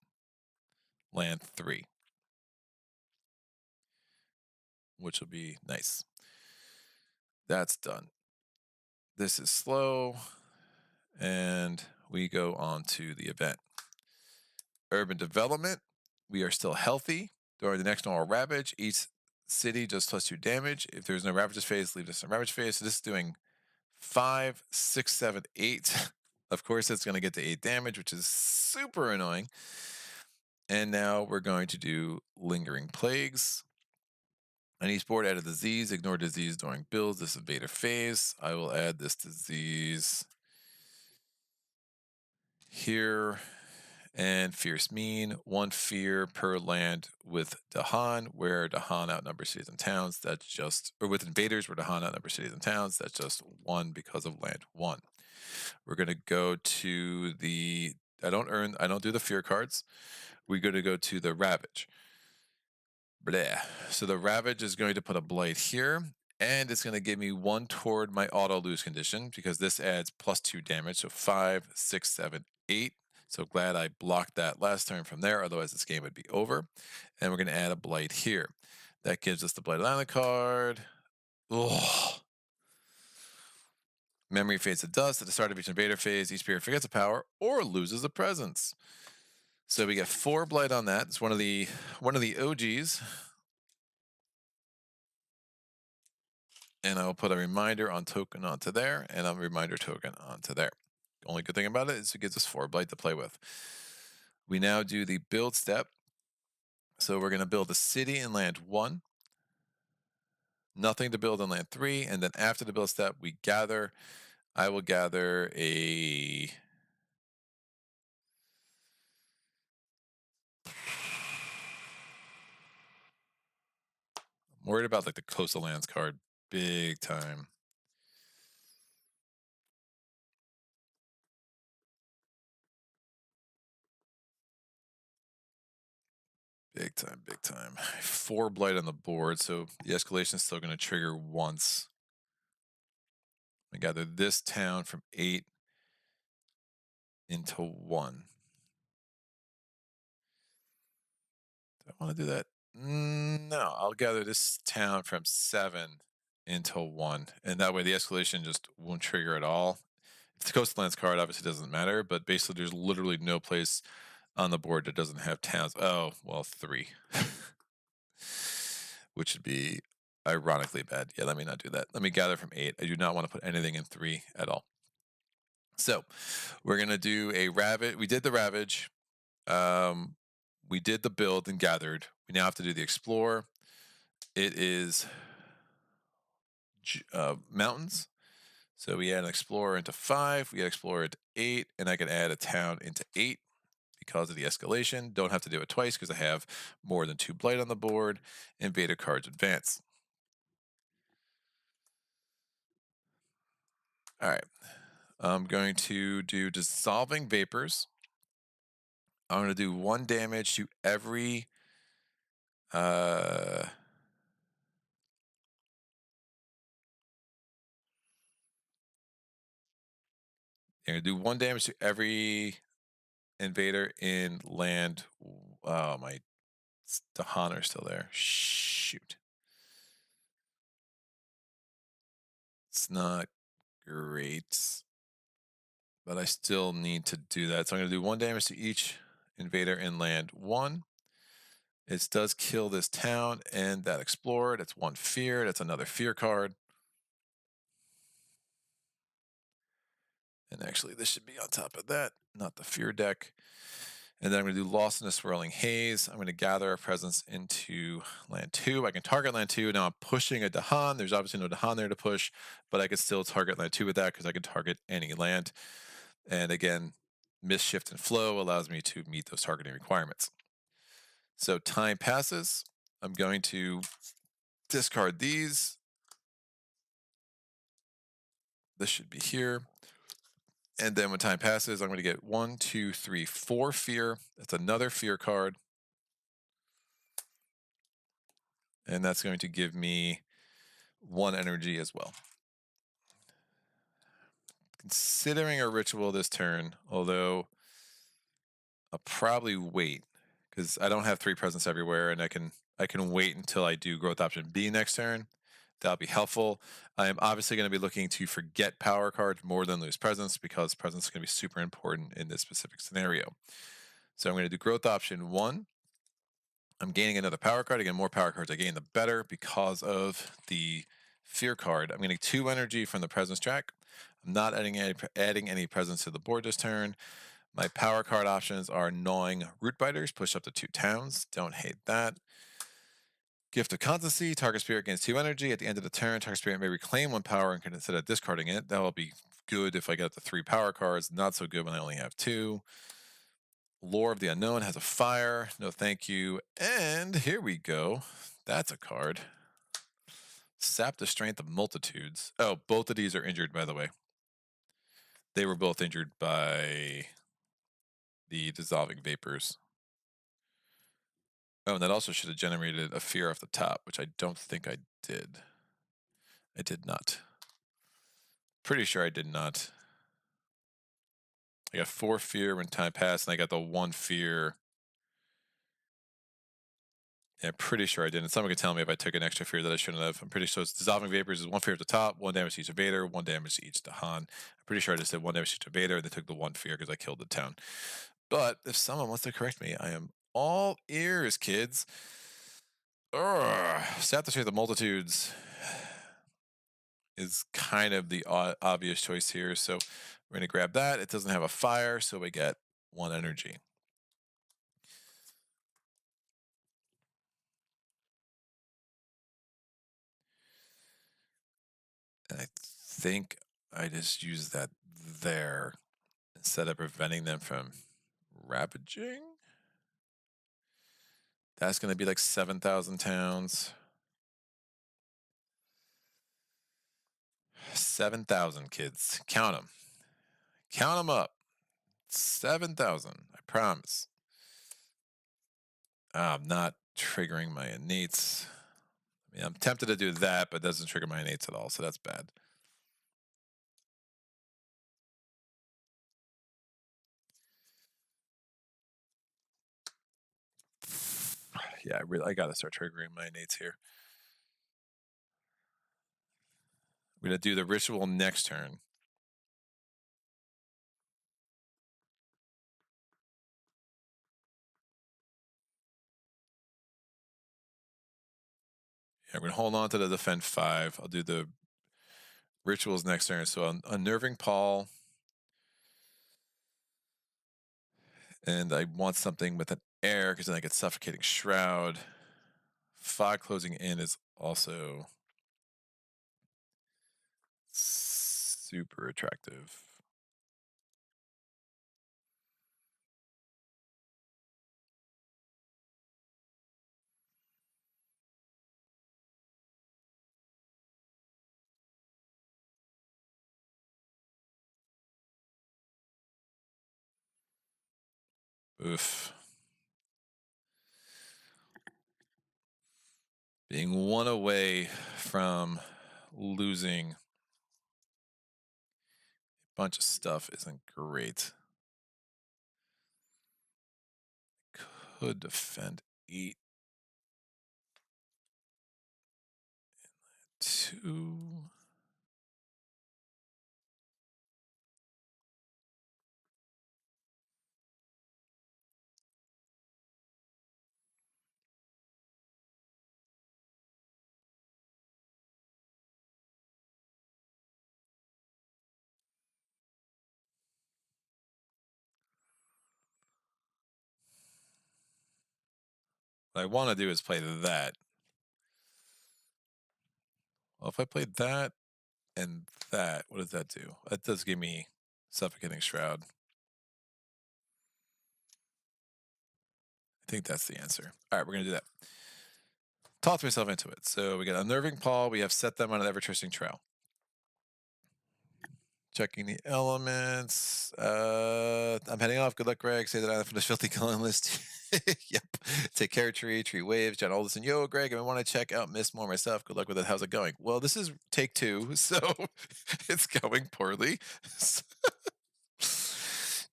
land 3, which will be nice. That's done. This is slow, and we go on to the event. Urban development. We are still healthy. During the next normal ravage, each city does +2 damage. If there's no ravages phase, leave this in ravage phase. So this is doing 5, 6, 7, 8. Of course, it's going to get to 8 damage, which is super annoying. And now we're going to do Lingering Plagues. On each board, add a disease. Ignore disease during builds. This invader phase. I will add this disease here. And Fierce Mean, 1 fear per land with dahan, where dahan outnumbers cities and towns. That's just, or with invaders, where dahan outnumbers cities and towns. That's just 1 because of land 1. We're going to go to the, I don't do the fear cards. We're going to go to the Ravage. Bleh. So the Ravage is going to put a blight here, and it's going to give me 1 toward my auto lose condition because this adds +2 damage. So 5, 6, 7, 8. So glad I blocked that last turn from there, otherwise this game would be over. And we're going to add a blight here. That gives us the Blighted Island card. Ugh. Memory fades to dust. At the start of each invader phase, each spirit forgets a power or loses a presence. So we get 4 blight on that. It's one of the OGs. And I'll put a reminder on token onto there, and a reminder token onto there. The only good thing about it is it gives us 4 blight to play with. We now do the build step. So we're going to build a city in land 1. Nothing to build in land 3, and then after the build step, we gather. I will gather a... I'm worried about like the coastal lands card big time. Big time, big time. 4 blight on the board, so the escalation is still going to trigger once. I gather this town from 8 into 1. Do I want to do that? No, I'll gather this town from 7 into 1, and that way the escalation just won't trigger at all. If the coastal lands card obviously doesn't matter, but basically there's literally no place on the board that doesn't have towns. Oh, well, 3. Which would be ironically bad. Yeah, let me not do that. Let me gather from 8. I do not want to put anything in 3 at all. So we're going to do a Ravage. We did the Ravage. We did the build and gathered. We now have to do the Explore. It is mountains. So we add an Explorer into 5. We add Explorer into 8. And I can add a town into 8 because of the escalation. Don't have to do it twice because I have more than 2 blight on the board. Invader cards advance. All right. I'm going to do Dissolving Vapors. I'm going to do 1 damage to every I'm going to do 1 damage to every invader in land. Oh, my dahan are still there. Shoot. It's not great, but I still need to do that. So I'm going to do 1 damage to each invader in land 1. It does kill this town and that explorer. That's 1 fear. That's another fear card. And actually, this should be on top of that, not the fear deck. And then I'm going to do Lost in a Swirling Haze. I'm going to gather a presence into land 2. I can target land 2. Now I'm pushing a dahan. There's obviously no dahan there to push, but I can still target land 2 with that because I can target any land. And again, Mischief and Flow allows me to meet those targeting requirements. So time passes. I'm going to discard these. This should be here. And then when time passes, I'm going to get 1, 2, 3, 4 fear. That's another fear card. And that's going to give me 1 energy as well. Considering a ritual this turn, although I'll probably wait because I don't have 3 presents everywhere, and I can wait until I do growth option B next turn. That'll be helpful. I am obviously going to be looking to forget power cards more than lose presence because presence is going to be super important in this specific scenario. So I'm going to do growth option 1. I'm gaining another power card. Again, more power cards I gain, the better because of the fear card. I'm getting 2 energy from the presence track. I'm not adding any presence to the board this turn. My power card options are Gnawing Root Biters, push up to 2 towns. Don't hate that. Gift of Constancy, target spirit gains 2 energy. At the end of the turn, target spirit may reclaim 1 power and instead of discarding it. That will be good if I get the 3 power cards, not so good when I only have 2. Lore of the Unknown has a fire. No thank you. And here we go. That's a card. Sap the Strength of Multitudes. Oh, both of these are injured, by the way. They were both injured by the dissolving vapors. Oh, and that also should have generated a fear off the top, which I don't think I did. I did not. Pretty sure I did not. I got 4 fear when time passed, and I got the 1 fear. Yeah, I'm pretty sure I didn't. Someone could tell me if I took an extra fear that I shouldn't have. I'm pretty sure it's dissolving vapors is 1 fear at the top, 1 damage to each invader, 1 damage to each dahan. I'm pretty sure I just did 1 damage to each invader, and they took the 1 fear because I killed the town. But if someone wants to correct me, I am all ears, kids. Sap the Strength of Multitudes is kind of the obvious choice here. So we're going to grab that. It doesn't have a fire, so we get 1 energy. And I think I just use that there instead of preventing them from ravaging. That's going to be like 7,000 towns. 7,000 kids. Count them. Count them up. 7,000. I promise. I'm not triggering my innates. I mean, I'm tempted to do that, but it doesn't trigger my innates at all, so that's bad. Yeah, I gotta start triggering my innates here. We're gonna do the ritual next turn. Yeah, we're gonna hold on to the defend 5. I'll do the rituals next turn. So unnerving Paul. And I want something with an air because then I get suffocating shroud. Fog closing in is also super attractive. Oof. Being 1 away from losing a bunch of stuff isn't great. Could defend 8. 2. What I want to do is play that. Well, if I played that and that, what does that do? That does give me suffocating shroud. I think that's the answer. All right, we're gonna do that. Talk myself into it. So we got unnerving Paul. We have set them on an ever-trusting trail. Checking the elements. I'm heading off. Good luck, Greg. Say that I finished filthy killing list. Yep. Take care, Tree Waves, John Alderson. Yo, Greg, I want to check out Miss more myself. Good luck with it. How's it going? Well, this is take 2, so it's going poorly.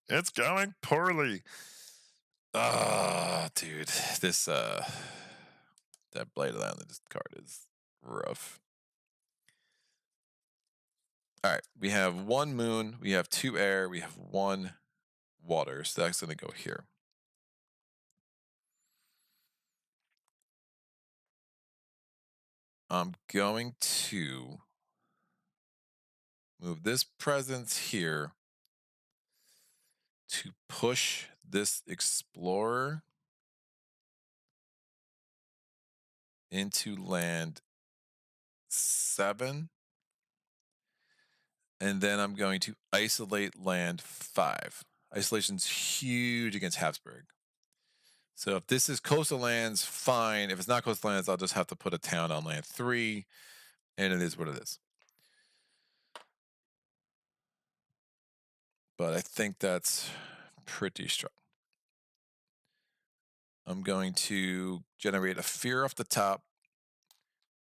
It's going poorly. Ah, dude, this that blighted island card is rough. All right, we have 1 moon, we have 2 air, we have 1 water, so that's gonna go here. I'm going to move this presence here to push this explorer into land 7. And then I'm going to isolate land 5. Isolation's huge against Habsburg. So if this is coastal lands, fine. If it's not coastal lands, I'll just have to put a town on land 3, and it is what it is. But I think that's pretty strong. I'm going to generate a fear off the top,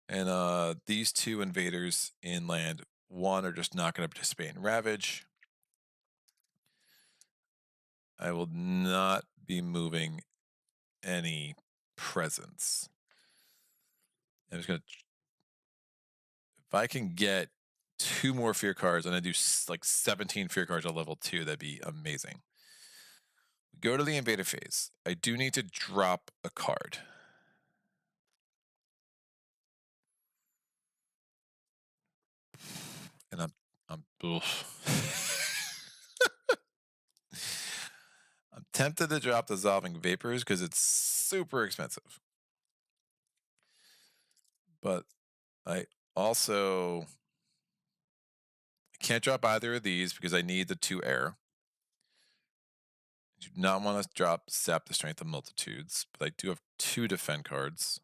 and these 2 invaders in land 1 are just not going to participate in Ravage. I will not be moving any presence. I'm just going to, if I can get 2 more fear cards and I do like 17 fear cards at level 2, that'd be amazing. Go to the invader phase. I do need to drop a card. And I'm I'm tempted to drop Dissolving Vapors because it's super expensive. But I also can't drop either of these because I need the 2 air. I do not want to drop Sap the Strength of Multitudes, but I do have 2 defend cards.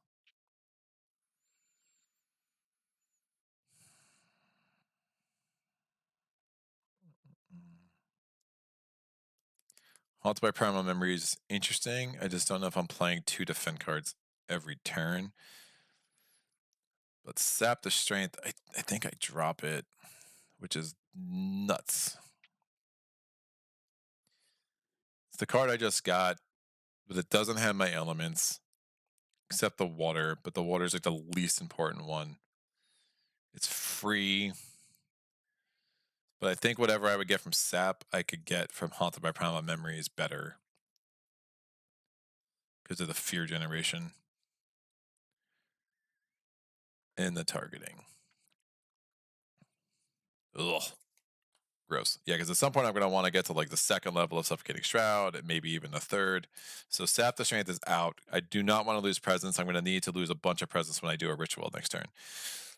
Haunted by Primal Memory is interesting. I just don't know if I'm playing 2 defend cards every turn. But Sap the Strength, I think I drop it, which is nuts. It's the card I just got, but it doesn't have my elements, except the water, but the water is like the least important one. It's free, but I think whatever I would get from Sap, I could get from Haunted by Primal Memory is better because of the fear generation and the targeting. Ugh. Gross. Yeah, because at some point I'm going to want to get to like the 2nd level of Suffocating Shroud, and maybe even the 3rd. So Sap the Strength is out. I do not want to lose presence. I'm going to need to lose a bunch of presence when I do a ritual next turn.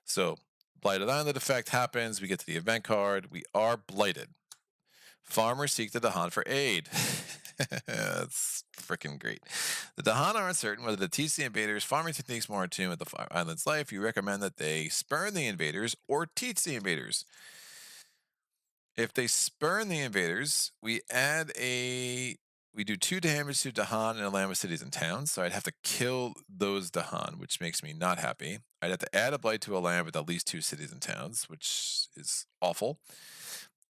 So Blighted Island effect happens. We get to the event card. We are blighted. Farmers seek the dahan for aid. That's freaking great. The dahan are uncertain whether to teach the invaders farming techniques more in tune with the island's life. You recommend that they spurn the invaders or teach the invaders. If they spurn the invaders, we do 2 damage to dahan in a land with cities and towns. So I'd have to kill those dahan, which makes me not happy. I'd have to add a blight to a land with at least 2 cities and towns, which is awful.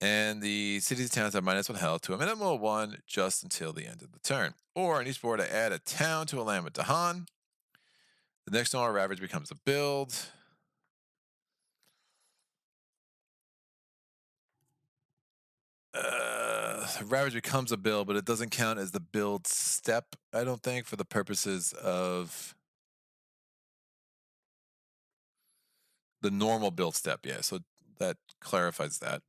And the cities and towns have -1 health to a minimum of 1 just until the end of the turn. Or on each board, I add a town to a land with dahan. The next normal ravage becomes a build. Ravage becomes a build, but it doesn't count as the build step, I don't think, for the purposes of the normal build step. Yeah, so that clarifies that.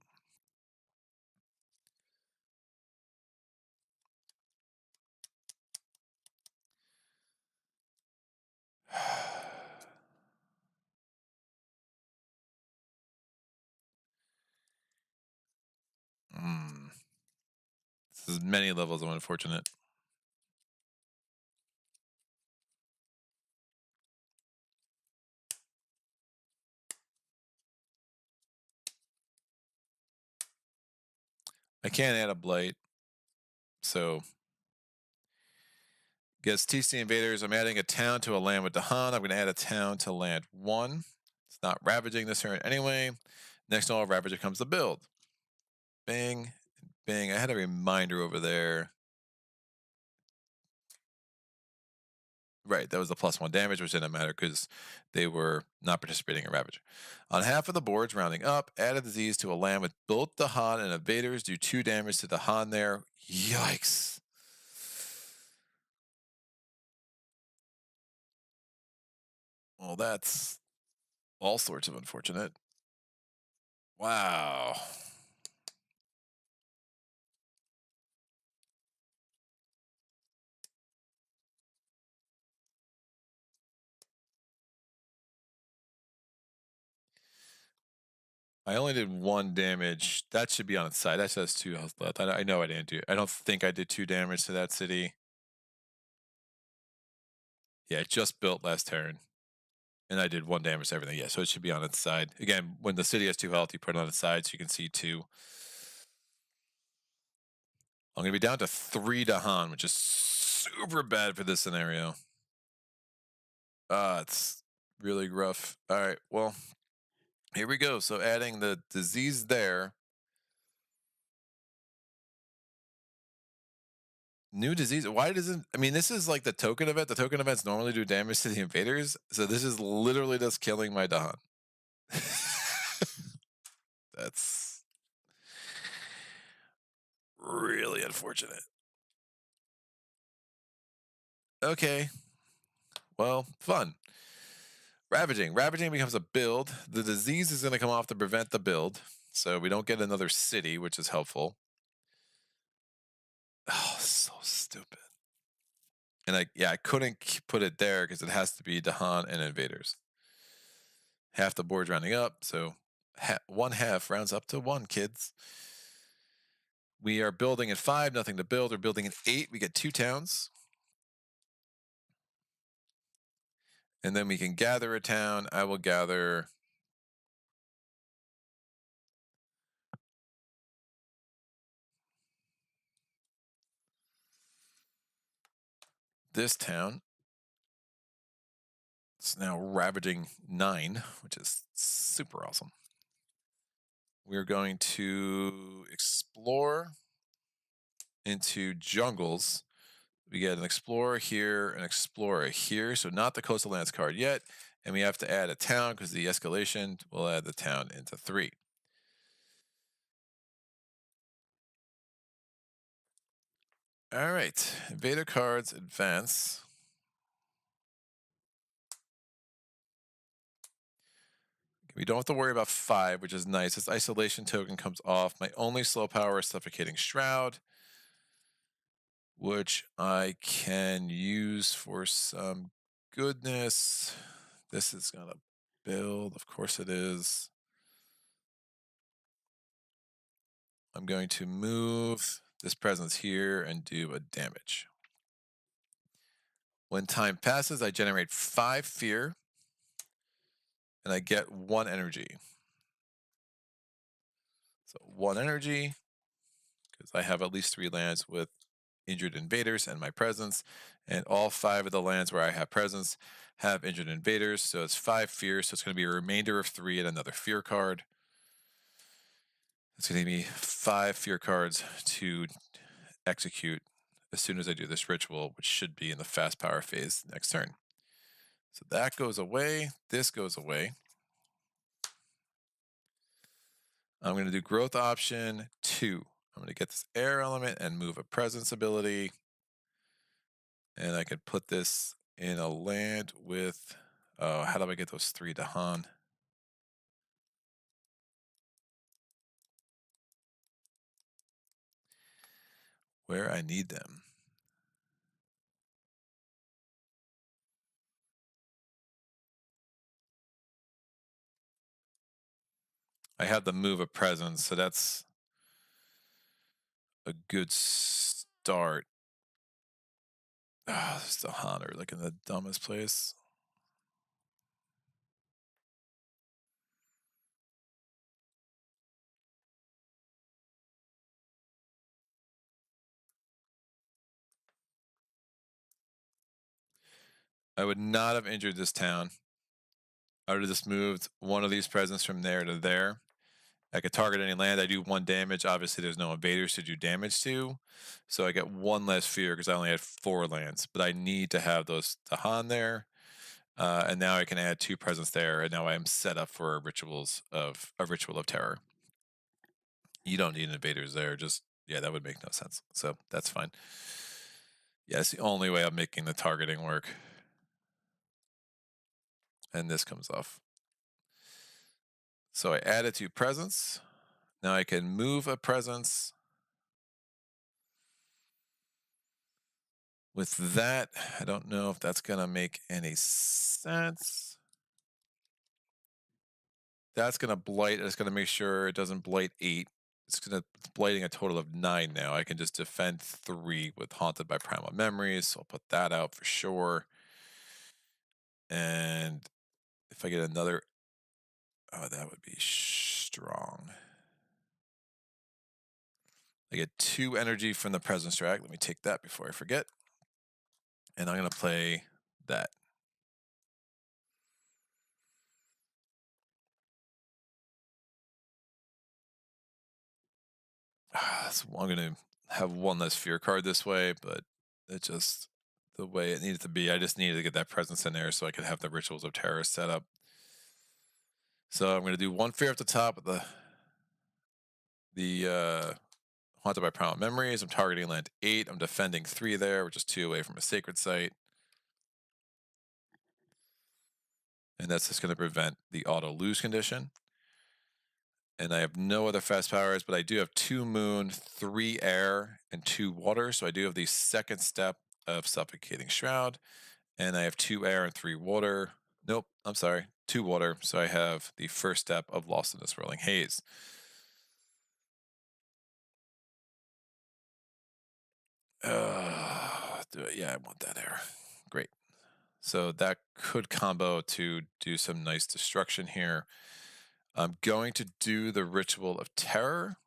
This is many levels of unfortunate. I can't add a blight, so against TC invaders, I'm adding a town to a land with dahan. I'm going to add a town to land 1. It's not ravaging this turn anyway. Next normal ravage becomes the build. Bang, bang. I had a reminder over there. Right, that was the +1 damage, which didn't matter because they were not participating in Ravage. On half of the boards, rounding up, add a disease to a land with both dahan and invaders. Do 2 damage to dahan there. Yikes. Well, that's all sorts of unfortunate. Wow. I only did 1 damage. That should be on its side. That says 2 health left. I know I didn't do it. I don't think I did 2 damage to that city. Yeah, it just built last turn. And I did 1 damage to everything. Yeah, so it should be on its side. Again, when the city has 2 health, you put it on its side so you can see 2. I'm going to be down to 3 dahan, which is super bad for this scenario. It's really rough. All right, well, here we go. So adding the disease there. New disease. Why doesn't? I mean, this is like the token event. The token events normally do damage to the invaders. So this is literally just killing my dahan. That's really unfortunate. Okay. Well, fun. Ravaging. Ravaging becomes a build. The disease is going to come off to prevent the build. So we don't get another city, which is helpful. Oh, so stupid. And I couldn't put it there because it has to be dahan and invaders. Half the board's rounding up, so 1/2 rounds up to 1, kids. We are building at 5, nothing to build. We're building at 8, we get 2 towns. And then we can gather a town. I will gather this town. It's now ravaging 9, which is super awesome. We're going to explore into jungles. We get an explorer here, an explorer here. So not the coastal lands card yet. And we have to add a town because the escalation will add the town into 3. All right, invader cards advance. We don't have to worry about 5, which is nice. This isolation token comes off. My only slow power is Suffocating Shroud, which I can use for some goodness. This is going to build. Of course it is. I'm going to move this presence here and do a damage. When time passes, I generate 5 fear, and I get 1 energy. So 1 energy, because I have at least 3 lands with injured invaders and my presence, and all 5 of the lands where I have presence have injured invaders, so it's 5 fear, so it's going to be a remainder of 3 and another fear card. It's going to give me 5 fear cards to execute as soon as I do this ritual, which should be in the fast power phase next turn. So that goes away, this goes away. I'm going to do growth option 2. I'm going to get this air element and move a presence ability. And I could put this in a land with, how do I get those 3 dahan? Where I need them. I have the move a presence, so that's a good start. Oh, this dahan are like in the dumbest place. I would not have injured this town. I would have just moved one of these presents from there to there. I could target any land. I do 1 damage. Obviously, there's no invaders to do damage to. So I get 1 less fear because I only had 4 lands. But I need to have those dahan there. And now I can add 2 presents there. And now I am set up for a ritual of terror. You don't need invaders there. Just, yeah, that would make no sense. So that's fine. Yeah, it's the only way I'm making the targeting work. And this comes off. So I added 2 presents. Now I can move a presence. With that, I don't know if that's going to make any sense. That's going to blight. It's going to make sure it doesn't blight 8. It's blighting a total of 9 now. I can just defend 3 with Haunted by Primal Memories. So I'll put that out for sure. And if I get another, oh, that would be strong. I get 2 energy from the Presence Track. Let me take that before I forget. And I'm going to play that. So I'm going to have 1 less fear card this way, but it's just the way it needed to be. I just needed to get that presence in there so I could have the Rituals of Terror set up. So I'm going to do 1 fear at the top of the Haunted by Primal Memories. I'm targeting land 8. I'm defending 3 there, which is 2 away from a sacred site. And that's just going to prevent the auto lose condition. And I have no other fast powers, but I do have 2 moon, 3 air, and 2 water. So I do have the second step of Suffocating Shroud. And I have 2 air and 3 water. Nope, I'm sorry, 2 water. So I have the first step of Lost in the Swirling Haze. Yeah, I want that air. Great. So that could combo to do some nice destruction here. I'm going to do the Ritual of Terror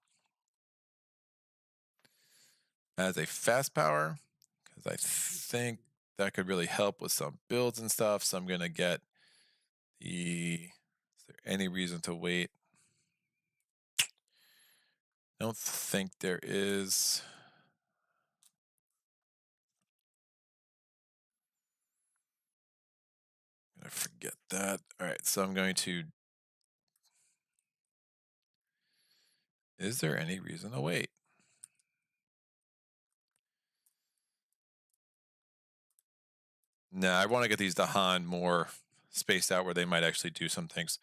as a fast power, because I think that could really help with some builds and stuff. So I'm going to get the, is there any reason to wait? I don't think there is. I'm going to forget that. All right, so I'm going to, is there any reason to wait? No, I want to get these dahan more spaced out where they might actually do some things.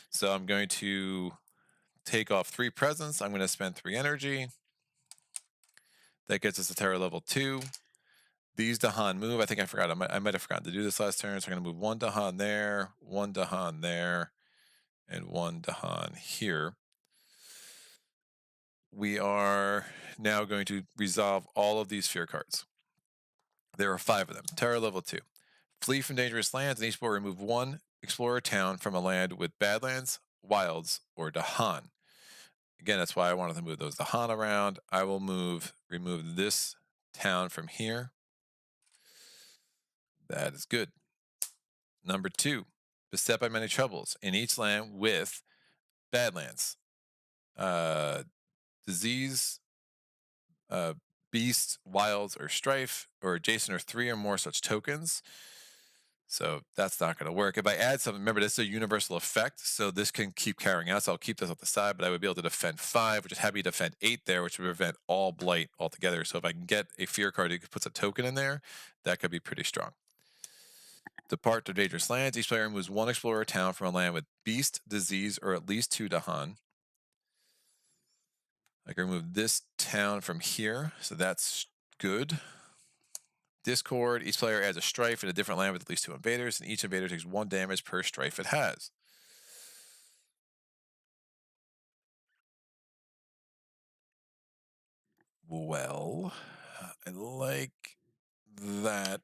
So I'm going to take off 3 presence. I'm going to spend 3 energy. That gets us to terror level 2. These dahan move. I think I forgot. I might have forgotten to do this last turn. So I'm going to move 1 dahan there, 1 dahan there, and 1 dahan here. We are now going to resolve all of these fear cards. There are 5 of them. Terror level 2. Flee from dangerous lands, and each will remove 1 explorer town from a land with badlands, wilds, or dahan. Again, that's why I wanted to move those dahan around. I will remove this town from here. That is good. Number 2, beset by many troubles in each land with badlands, disease, beast, wilds, or strife, or adjacent or 3 or more such tokens. So that's not going to work. If I add something, remember this is a universal effect, so this can keep carrying out. So I'll keep this off the side, but I would be able to defend 5, which is happy to defend 8 there, which would prevent all blight altogether. So if I can get a fear card that puts a token in there, that could be pretty strong. Depart to dangerous lands. Each player removes 1 explorer town from a land with beast, disease, or at least 2 dahan. I can remove this town from here, so that's good. Discord, each player adds a strife in a different land with at least 2 invaders, and each invader takes 1 damage per strife it has. Well, I like that.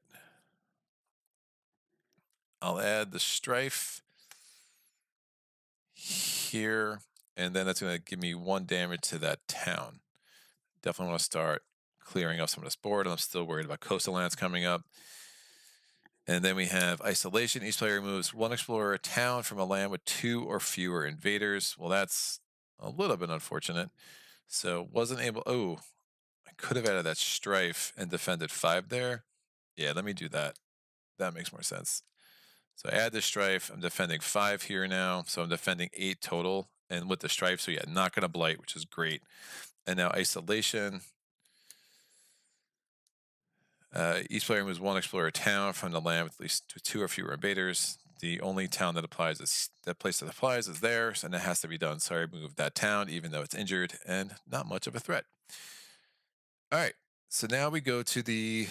I'll add the strife here, and then that's going to give me 1 damage to that town. Definitely want to start clearing up some of this board. I'm still worried about coastal lands coming up. And then we have Isolation. Each player removes 1 explorer town from a land with 2 or fewer invaders. Well, that's a little bit unfortunate. So wasn't able, oh, I could have added that strife and defended 5 there. Yeah, let me do that. That makes more sense. So I add the strife. I'm defending 5 here now. So I'm defending 8 total. And with the strife, so yeah, not going to blight, which is great. And now Isolation. Each player moves 1 explorer town from the land with at least 2 or fewer invaders. The only town that applies is that place that applies is theirs, and it has to be done. So I remove that town, even though it's injured and not much of a threat. All right, so now we go to the.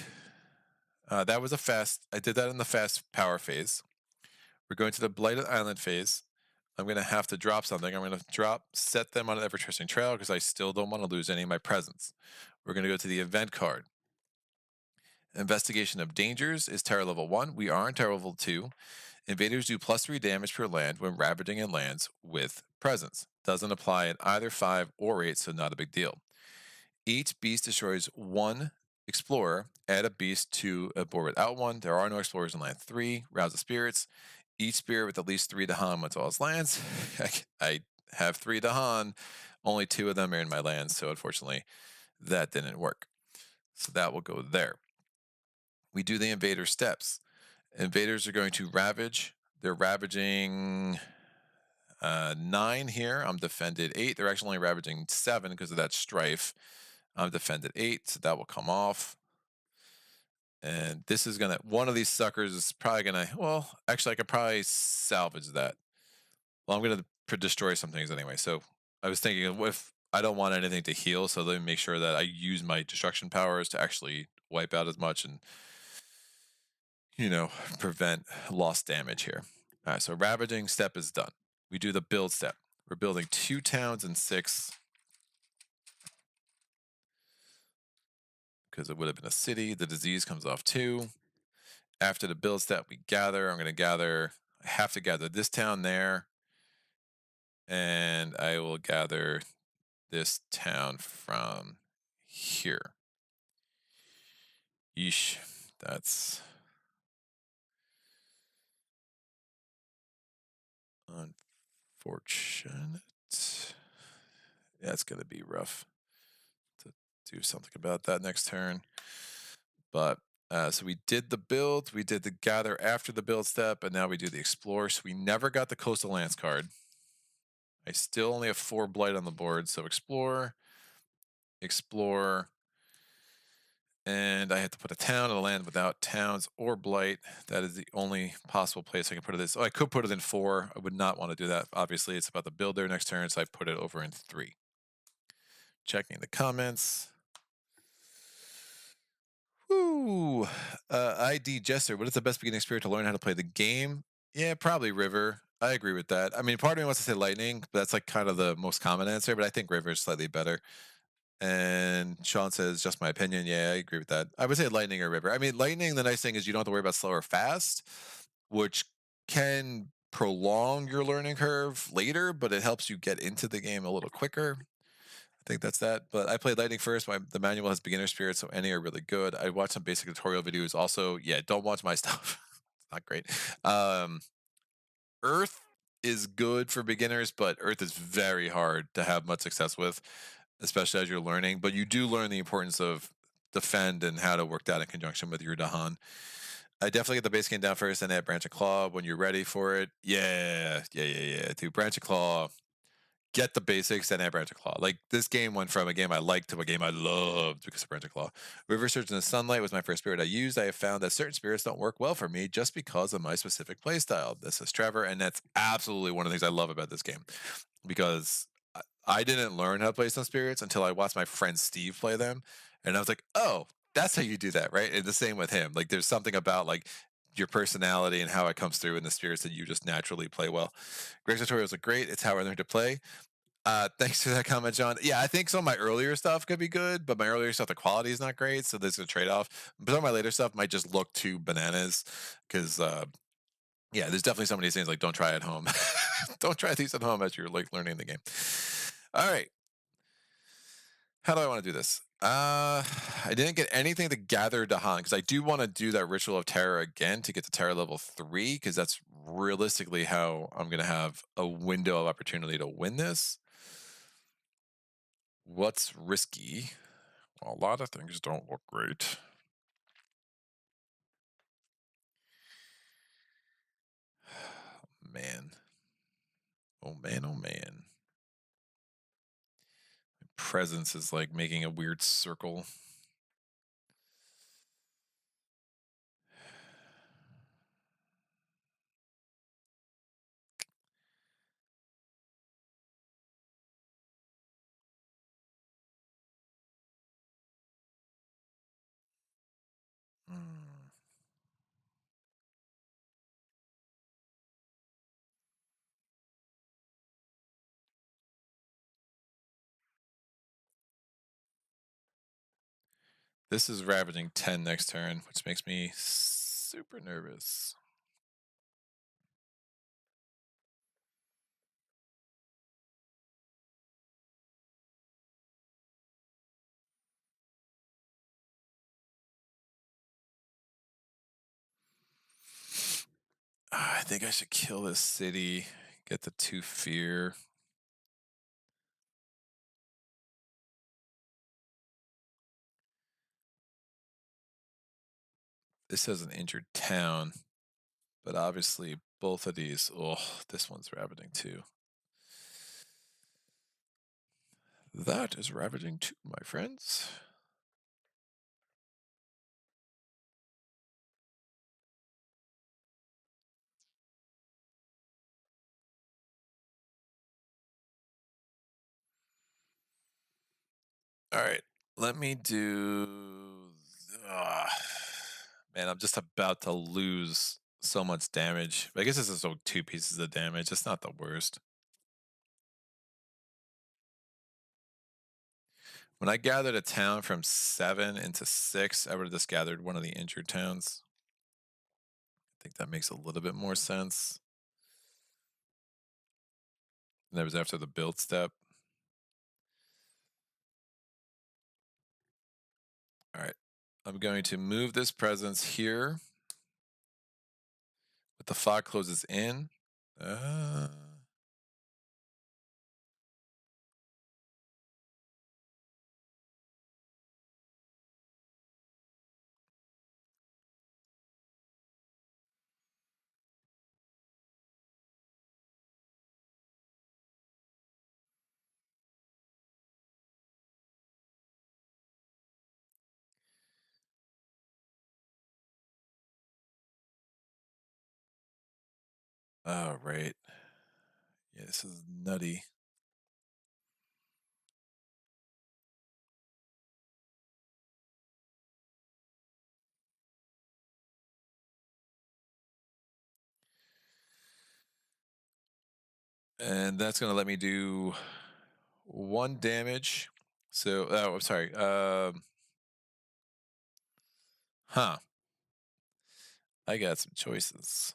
That was a fast. I did that in the fast power phase. We're going to the blighted island phase. I'm going to have to drop something. I'm going to set them on an ever-trusting trail because I still don't want to lose any of my presence. We're going to go to the event card. Investigation of Dangers is terror level 1. We are in terror level 2. Invaders do +3 damage per land when ravaging in lands with presence. Doesn't apply at either 5 or 8, so not a big deal. Each beast destroys 1 explorer. Add a beast to a board without 1. There are no explorers in land 3. Rouse of Spirits. Each spirit with at least 3 dahan wins all its lands. I have 3 dahan. Only 2 of them are in my lands, so unfortunately that didn't work. So that will go there. We do the invader steps. Invaders are going to ravage. They're ravaging 9 here. I'm defended 8. They're actually only ravaging 7 because of that strife. I'm defended 8, so that will come off. And this is gonna, one of these suckers is probably gonna, well, actually I could probably salvage that. Well, I'm gonna destroy some things anyway. So I was thinking, what if I don't want anything to heal? So let me make sure that I use my destruction powers to actually wipe out as much and, you know, prevent lost damage here. All right, so ravaging step is done. We do the build step. We're building 2 towns and 6 because it would have been a city. The disease comes off 2. After the build step, we gather. I'm going to gather. I have to gather this town there, and I will gather this town from here. Yeesh, that's unfortunate. That's going to be rough to do something about that next turn. But so we did the build, we did the gather after the build step, and now we do the explore. So we never got the coastal lands card. I still only have 4 blight on the board. So explore, and I have to put a town in a land without towns or blight. That is the only possible place I can put it. So I could put it in 4. I would not want to do that. Obviously, it's about the build there next turn, so I put it over in 3. Checking the comments. Woo! ID Jester, what is the best beginning spirit to learn how to play the game? Yeah, probably River. I agree with that. I mean, part of me wants to say Lightning, but that's like kind of the most common answer, but I think River is slightly better. And Sean says, just my opinion. Yeah, I agree with that. I would say Lightning or River. I mean, Lightning, the nice thing is you don't have to worry about slow or fast, which can prolong your learning curve later, but it helps you get into the game a little quicker. I think that's that. But I played Lightning first. The manual has beginner spirit, so any are really good. I watched some basic tutorial videos. Also, yeah, don't watch my stuff. It's not great. Earth is good for beginners, but Earth is very hard to have much success with, especially as you're learning. But you do learn the importance of defend and how to work that in conjunction with your dahan. I definitely get the base game down first and add Branch of Claw when you're ready for it. Yeah. Do Branch of Claw. Get the basics and add Branch of Claw. Like, this game went from a game I liked to a game I loved because of Branch of Claw. River Surge in the Sunlight was my first spirit I used. I have found that certain spirits don't work well for me just because of my specific playstyle. This is Trevor, and that's absolutely one of the things I love about this game, because I didn't learn how to play some spirits until I watched my friend Steve play them, and I was like, oh, that's how you do that, right? And the same with him. Like, there's something about, like, your personality and how it comes through in the spirits that you just naturally play well. Greg's tutorials are great. It's how I learned to play. Thanks for that comment, John. Yeah, I think some of my earlier stuff could be good, but my earlier stuff, the quality is not great, so there's a trade-off. But some of my later stuff might just look too bananas, because yeah, there's definitely some of these things like don't try at home. Don't try these at home as you're like learning the game. All right. How do I want to do this? I didn't get anything to gather dahan because I do want to do that Ritual of Terror again to get to Terror level 3, because that's realistically how I'm going to have a window of opportunity to win this. What's risky? Well, a lot of things don't look great. Man. Oh man, oh man. My presence is like making a weird circle. Hmm. This is ravaging 10 next turn, which makes me super nervous. I think I should kill this city, get the 2 fear. This has an injured town, but obviously both of these, oh, this one's ravaging too. That is ravaging too, my friends. All right, let me do. ah, Man, I'm just about to lose so much damage. I guess this is only 2 pieces of damage. It's not the worst. When I gathered a town from 7 into 6, I would have just gathered one of the injured towns. I think that makes a little bit more sense. And that was after the build step. All right. I'm going to move this presence here. But the fog closes in. Oh, right. Yeah, this is nutty. And that's going to let me do 1 damage. So, oh, I'm sorry. Huh. I got some choices.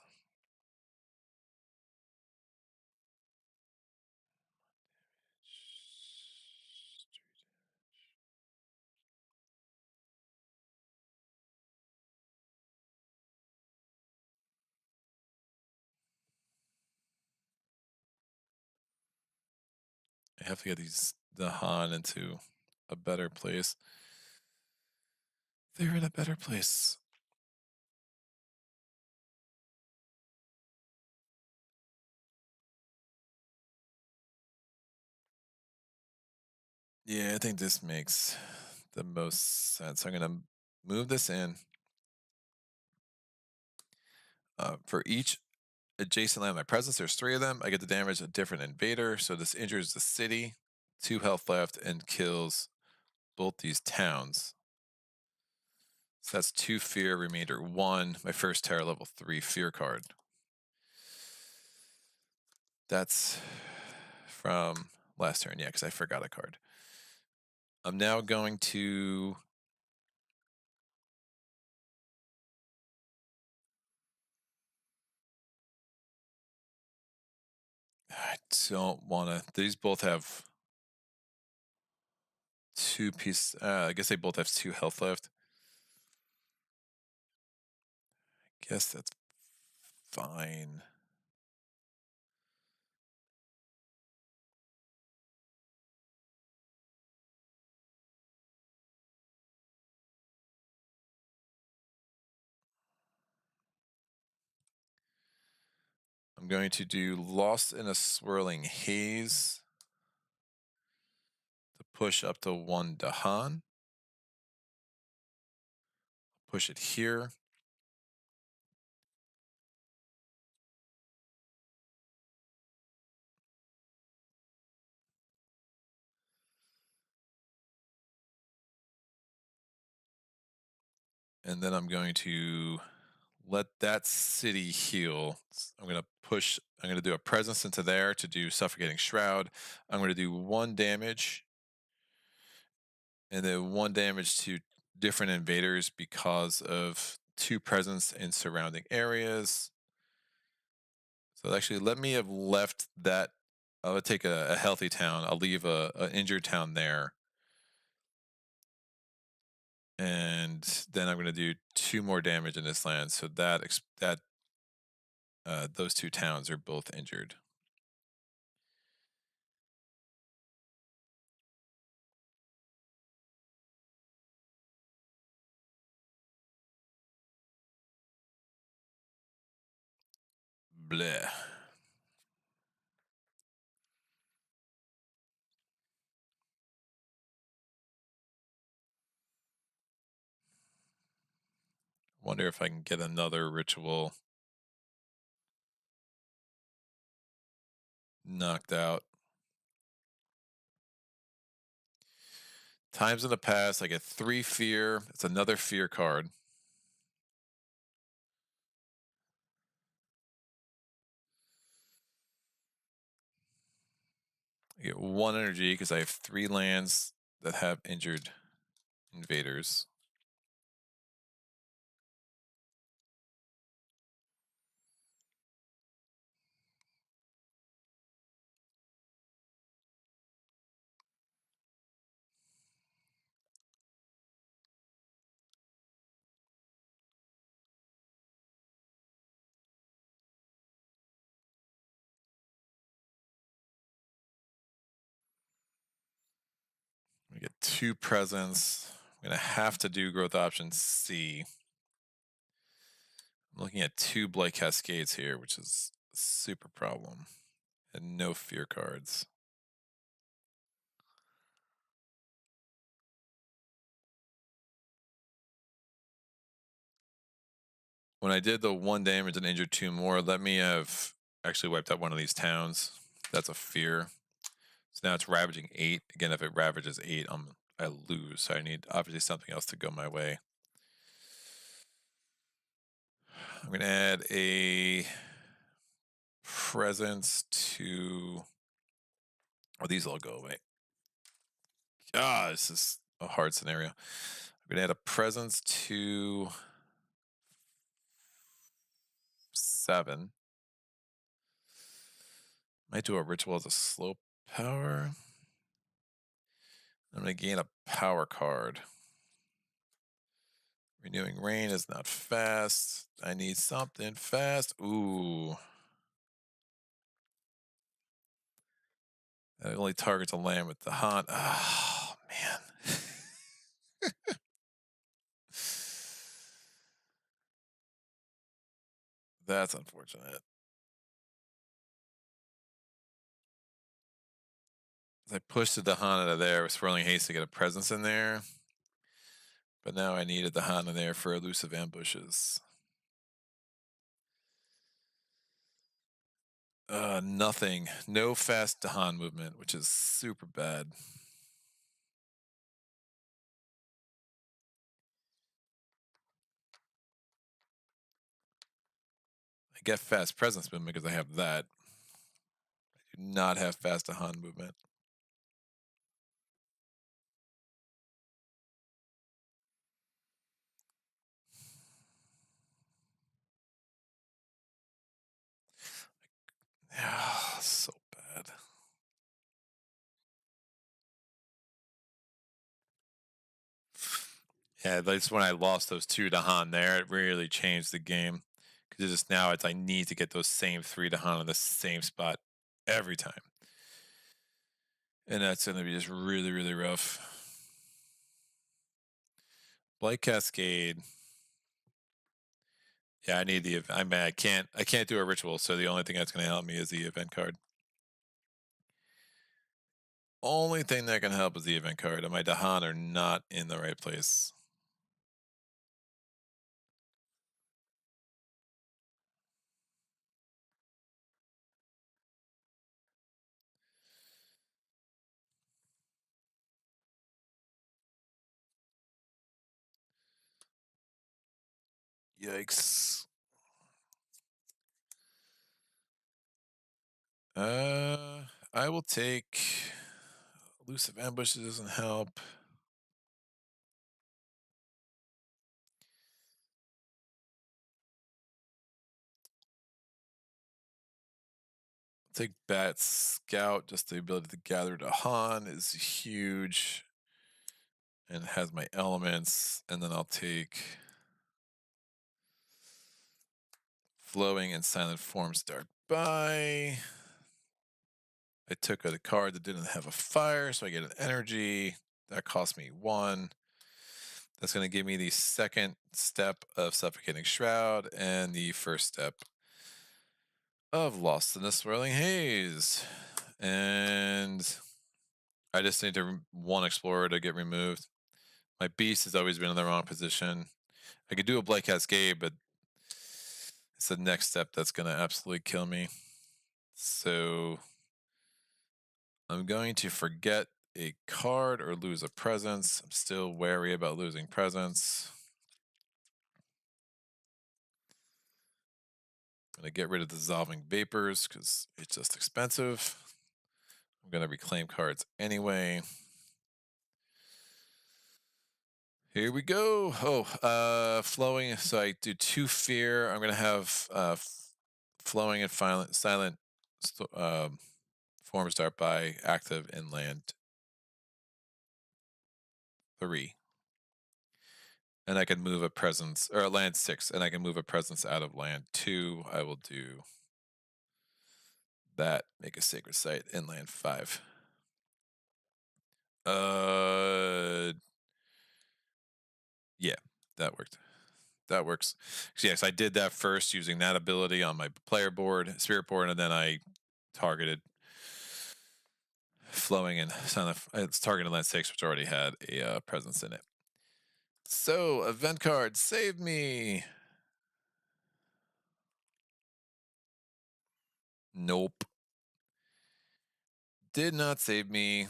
I have to get these dahan into a better place. They're in a better place. Yeah, I think this makes the most sense. I'm going to move this in. For each adjacent land in my presence, there's 3 of them. I get to damage a different invader. So this injures the city, 2 health left, and kills both these towns. So that's 2 fear, remainder 1. My first terror level 3 fear card. That's from last turn, yeah, because I forgot a card. I'm now going to I don't want to. These both have 2 pieces. I guess they both have 2 health left. Guess that's fine. I'm going to do Lost in a Swirling Haze to push up to 1 dahan. Push it here. And then I'm going to let that city heal. I'm going to push, I'm going to do a presence into there to do Suffocating Shroud. I'm going to do 1 damage. And then 1 damage to different invaders because of two presence in surrounding areas. So actually, let me have left that. I would take a healthy town. I'll leave a injured town there, and then I'm going to do two more damage in this land. So that those two towns are both injured. Bleh. Wonder if I can get another ritual knocked out. Times in the past, I get 3 fear. It's another fear card. I get 1 energy because I have 3 lands that have injured invaders. We get 2 presents. I'm going to have to do growth option C. I'm looking at 2 Blight Cascades here, which is a super problem. And no fear cards. When I did the 1 damage and injured 2 more, let me have actually wiped out one of these towns. That's a fear. So now it's ravaging 8. Again, if it ravages 8, I lose. So I need obviously something else to go my way. I'm going to add a presence to. Oh, these all go away. Ah, this is a hard scenario. I'm going to add a presence to 7. Might do a ritual as a slow power. I'm going to gain a power card. Renewing Rain is not fast. I need something fast. Ooh. That only targets a land with the haunt. Oh, man. That's unfortunate. I pushed the dahan out of there with Swirling Haste to get a presence in there. But now I needed the dahan in there for elusive ambushes. Nothing. No fast dahan movement, which is super bad. I get fast presence movement because I have that. I do not have fast dahan movement. So bad. Yeah, that's when I lost those 2 dahan there. It really changed the game. Because just now I need to get those same 3 dahan in the same spot every time. And that's going to be just really, really rough. Blight Cascade. Yeah, I need the event. I mean, I can't do a ritual, so the only thing that's going to help me is the event card. Only thing that can help is the event card, and my dahan are not in the right place. Yikes. I will take elusive ambushes doesn't help. take Bat Scout. Just the ability to gather dahan is huge. And it has my elements. And then I'll take Flowing and Silent Forms Dark by. I took a card that didn't have a fire, so I get an energy. That cost me 1. That's going to give me the second step of Suffocating Shroud and the first step of Lost in the Swirling Haze. And I just need one Explorer to get removed. My Beast has always been in the wrong position. I could do a Blight Cascade, but it's the next step that's going to absolutely kill me. So I'm going to forget a card or lose a presence. I'm still wary about losing presence. I'm going to get rid of the Dissolving Vapors because it's just expensive. I'm going to reclaim cards anyway. Here we go. Oh, Flowing. So I do 2 fear. I'm going to have Flowing and Silent Form Start by active in land 3. And I can move a presence, or land 6, and I can move a presence out of land 2. I will do that. Make a Sacred Site in land 5. Yeah, that worked. That works. So yes, I did that first using that ability on my player board, spirit board, and then I targeted Flowing and it's targeted land 6, which already had a presence in it. So event card, save me. Nope. Did not save me.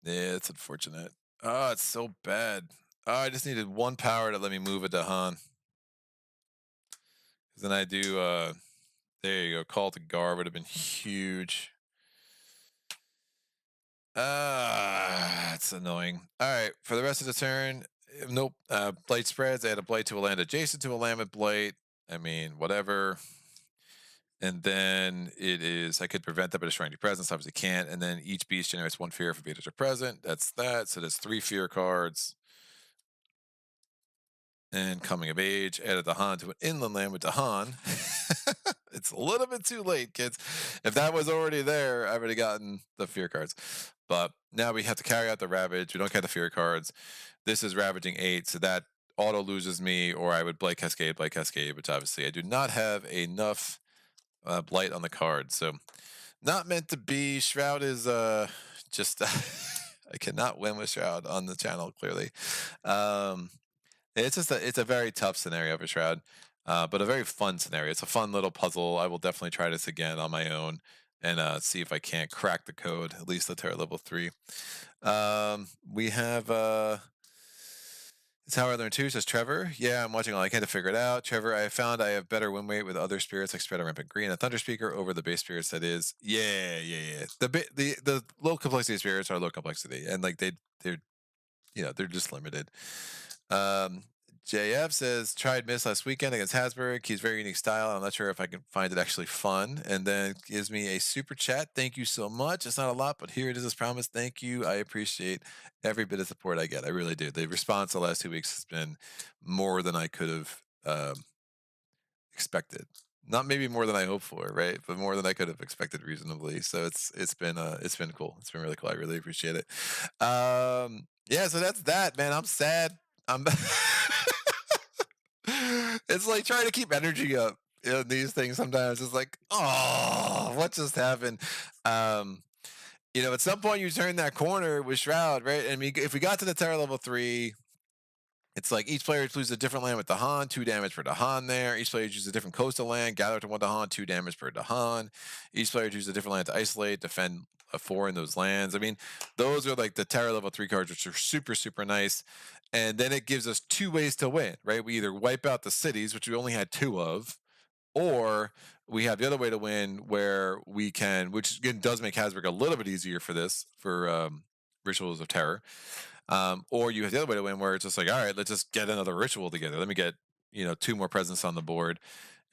Yeah, it's unfortunate. Oh, it's so bad. Oh, I just needed 1 power to let me move a dahan. Then I do, there you go, Call to Gar would have been huge. It's annoying. All right, for the rest of the turn, nope. Blight spreads. I had a Blight to a land adjacent to a land with Blight. I mean, whatever. And then it is, I could prevent that by destroying your presence. Obviously can't. And then each beast generates 1 fear if invaders are present. That's that. So there's 3 fear cards. And Coming of Age, added dahan to an inland land with dahan. It's a little bit too late, kids. If that was already there, I would have gotten the fear cards. But now we have to carry out the Ravage. We don't get the fear cards. This is Ravaging 8, so that auto loses me, or I would Blight Cascade, which obviously I do not have enough Blight on the card. So not meant to be. Shroud is just... I cannot win with Shroud on the channel, clearly. It's just it's a very tough scenario for Shroud, but a very fun scenario. It's a fun little puzzle. I will definitely try this again on my own and see if I can't crack the code, at least the Terra level 3. We have it's how I learned too, says Trevor. Yeah, I'm watching all I can to figure it out. Trevor, I found I have better win rate with other spirits like Spread of Rampant Green and Thunder Speaker over the base spirits. That is, yeah. The low complexity spirits are low complexity, and like they're they're just limited. JF says tried Miss last weekend against Habsburg. He's very unique style. I'm not sure if I can find it actually fun. And then gives me a super chat. Thank you so much. It's not a lot, but here it is as promised. Thank you. I appreciate every bit of support I get. I really do. The response the last 2 weeks has been more than I could have expected. Not maybe more than I hoped for, right? But more than I could have expected reasonably. So it's been cool. It's been really cool. I really appreciate it. Yeah, so that's that, man. I'm sad. I'm it's like trying to keep energy up in these things sometimes. It's like, oh, what just happened? At some point you turn that corner with Shroud, right? I mean, if we got to the Terra level 3, it's like each player loses a different land with dahan, 2 damage per dahan there. Each player chooses a different coastal land, gather to 1 dahan, 2 damage per dahan. Each player chooses a different land to isolate, defend a 4 in those lands. I mean, those are like the Terra level 3 cards, which are super, super nice. And then it gives us 2 ways to win, right? We either wipe out the cities, which we only had 2 of, or we have the other way to win where we can, which again does make Habsburg a little bit easier for this, for Rituals of Terror. Or you have the other way to win where it's just like, all right, let's just get another ritual together. Let me get 2 more presents on the board,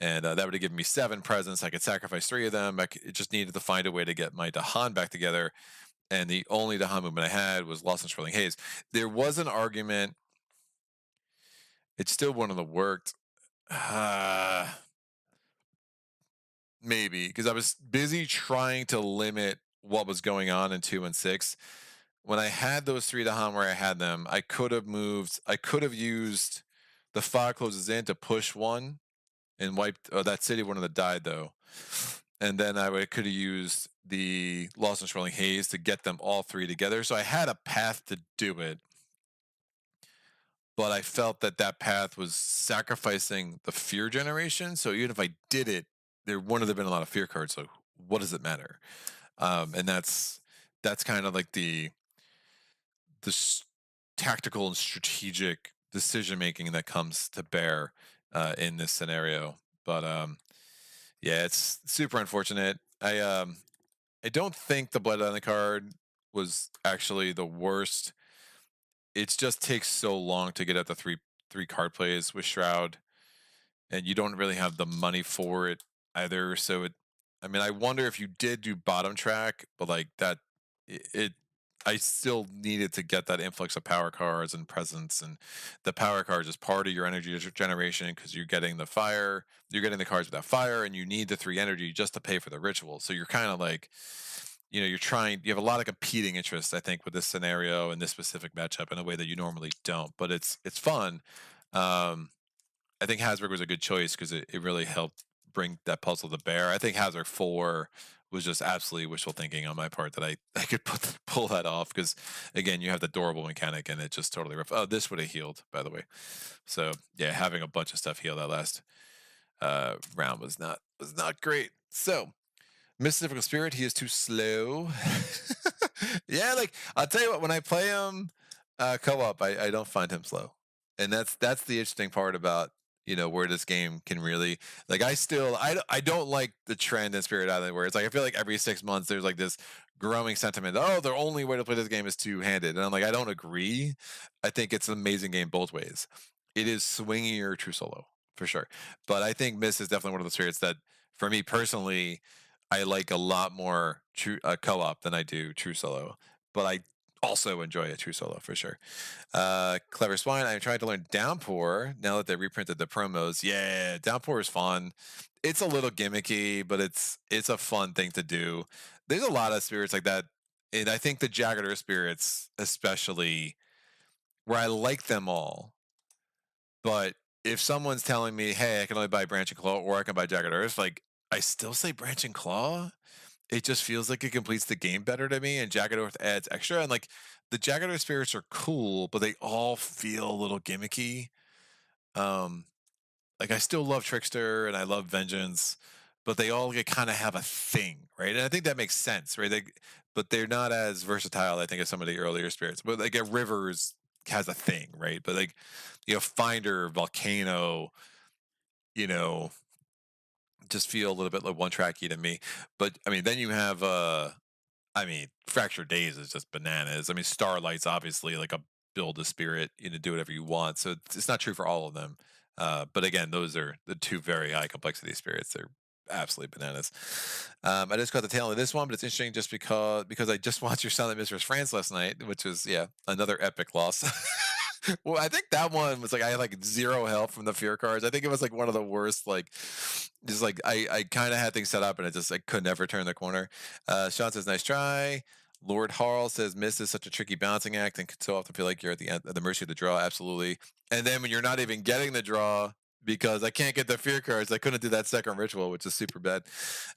and that would have given me 7 presents. I could sacrifice 3 of them. It just needed to find a way to get my dahan back together, and the only dahan movement I had was Lost and Swirling Haze. There was an argument. It still wouldn't have worked. Uh, Maybe because I was busy trying to limit what was going on in 2 and 6. When I had those 3 dahan where I had them, I could have moved. I could have used the fog closes in to push one and wiped. Oh, that city wouldn't have died though. And then could have used the Lost and Swirling Haze to get them all 3 together. So I had a path to do it, but I felt that that path was sacrificing the fear generation. So even if I did it, there wouldn't have been a lot of fear cards. So what does it matter? And that's kind of like the tactical and strategic decision making that comes to bear in this scenario. But yeah, it's super unfortunate. I don't think the Blood on the card was actually the worst. It just takes so long to get at the three card plays with Shroud, and you don't really have the money for it either. So I mean, I wonder if you did do bottom track, but like that, it I still needed to get that influx of power cards and presence, and the power cards is part of your energy generation because you're getting the fire, you're getting the cards without fire, and you need the 3 energy just to pay for the ritual. So you're kind of like, you have a lot of competing interests, I think, with this scenario and this specific matchup in a way that you normally don't. But it's fun. Um, I think Hasbrook was a good choice because it really helped bring that puzzle to bear. I think Hazard 4 was just absolutely wishful thinking on my part that I could pull that off because again you have the durable mechanic and it just totally rough. Oh, this would have healed, by the way. So yeah, having a bunch of stuff heal that last round was not great. So Mystical Spirit, he is too slow. Yeah, like I'll tell you what, when I play him co-op, I don't find him slow, and that's the interesting part about where this game can really like. I don't like the trend in Spirit Island where it's like I feel like every 6 months there's like this growing sentiment. Oh, the only way to play this game is two-handed, and I'm like I don't agree. I think it's an amazing game both ways. It is swingier true solo for sure, but I think Miss is definitely one of the spirits that, for me personally, I like a lot more true co-op than I do true solo, but I also enjoy a true solo for sure. Clever Swine, I'm trying to learn Downpour now that they reprinted the promos. Yeah, Downpour is fun. It's a little gimmicky, but it's a fun thing to do. There's a lot of spirits like that, and I think the Jagged Earth spirits, especially, where I like them all, but if someone's telling me, "Hey, I can only buy Branch and Claw, or I can buy Jagged Earth," like I still say Branch and Claw. It just feels like it completes the game better to me, and Jagged Earth adds extra. And like the Jagged Earth spirits are cool, but they all feel a little gimmicky. Um, like I still love Trickster and I love Vengeance, but they all kind of have a thing, right? And I think that makes sense, right? But they're not as versatile, I think, as some of the earlier spirits. But like Rivers has a thing, right? But like Finder, Volcano, you know, just feel a little bit like one tracky to me. But I mean, then you have Fractured Days is just bananas. I mean, Starlight's obviously like a build a spirit, do whatever you want. So it's not true for all of them. But again, those are the two very high complexity spirits. They're absolutely bananas. I just got the tail end of this one, but it's interesting just because I just watched your Silent Mistress France last night, which was another epic loss. Well, I think that one was like I had like 0 health from the fear cards. I think it was like one of the worst. Like, just like I kind of had things set up and I could never turn the corner. Sean says, "Nice try." Lord Harl says, "Miss is such a tricky balancing act and could so often feel like you're at the mercy of the draw." Absolutely. And then when you're not even getting the draw because I can't get the fear cards, I couldn't do that second ritual, which is super bad.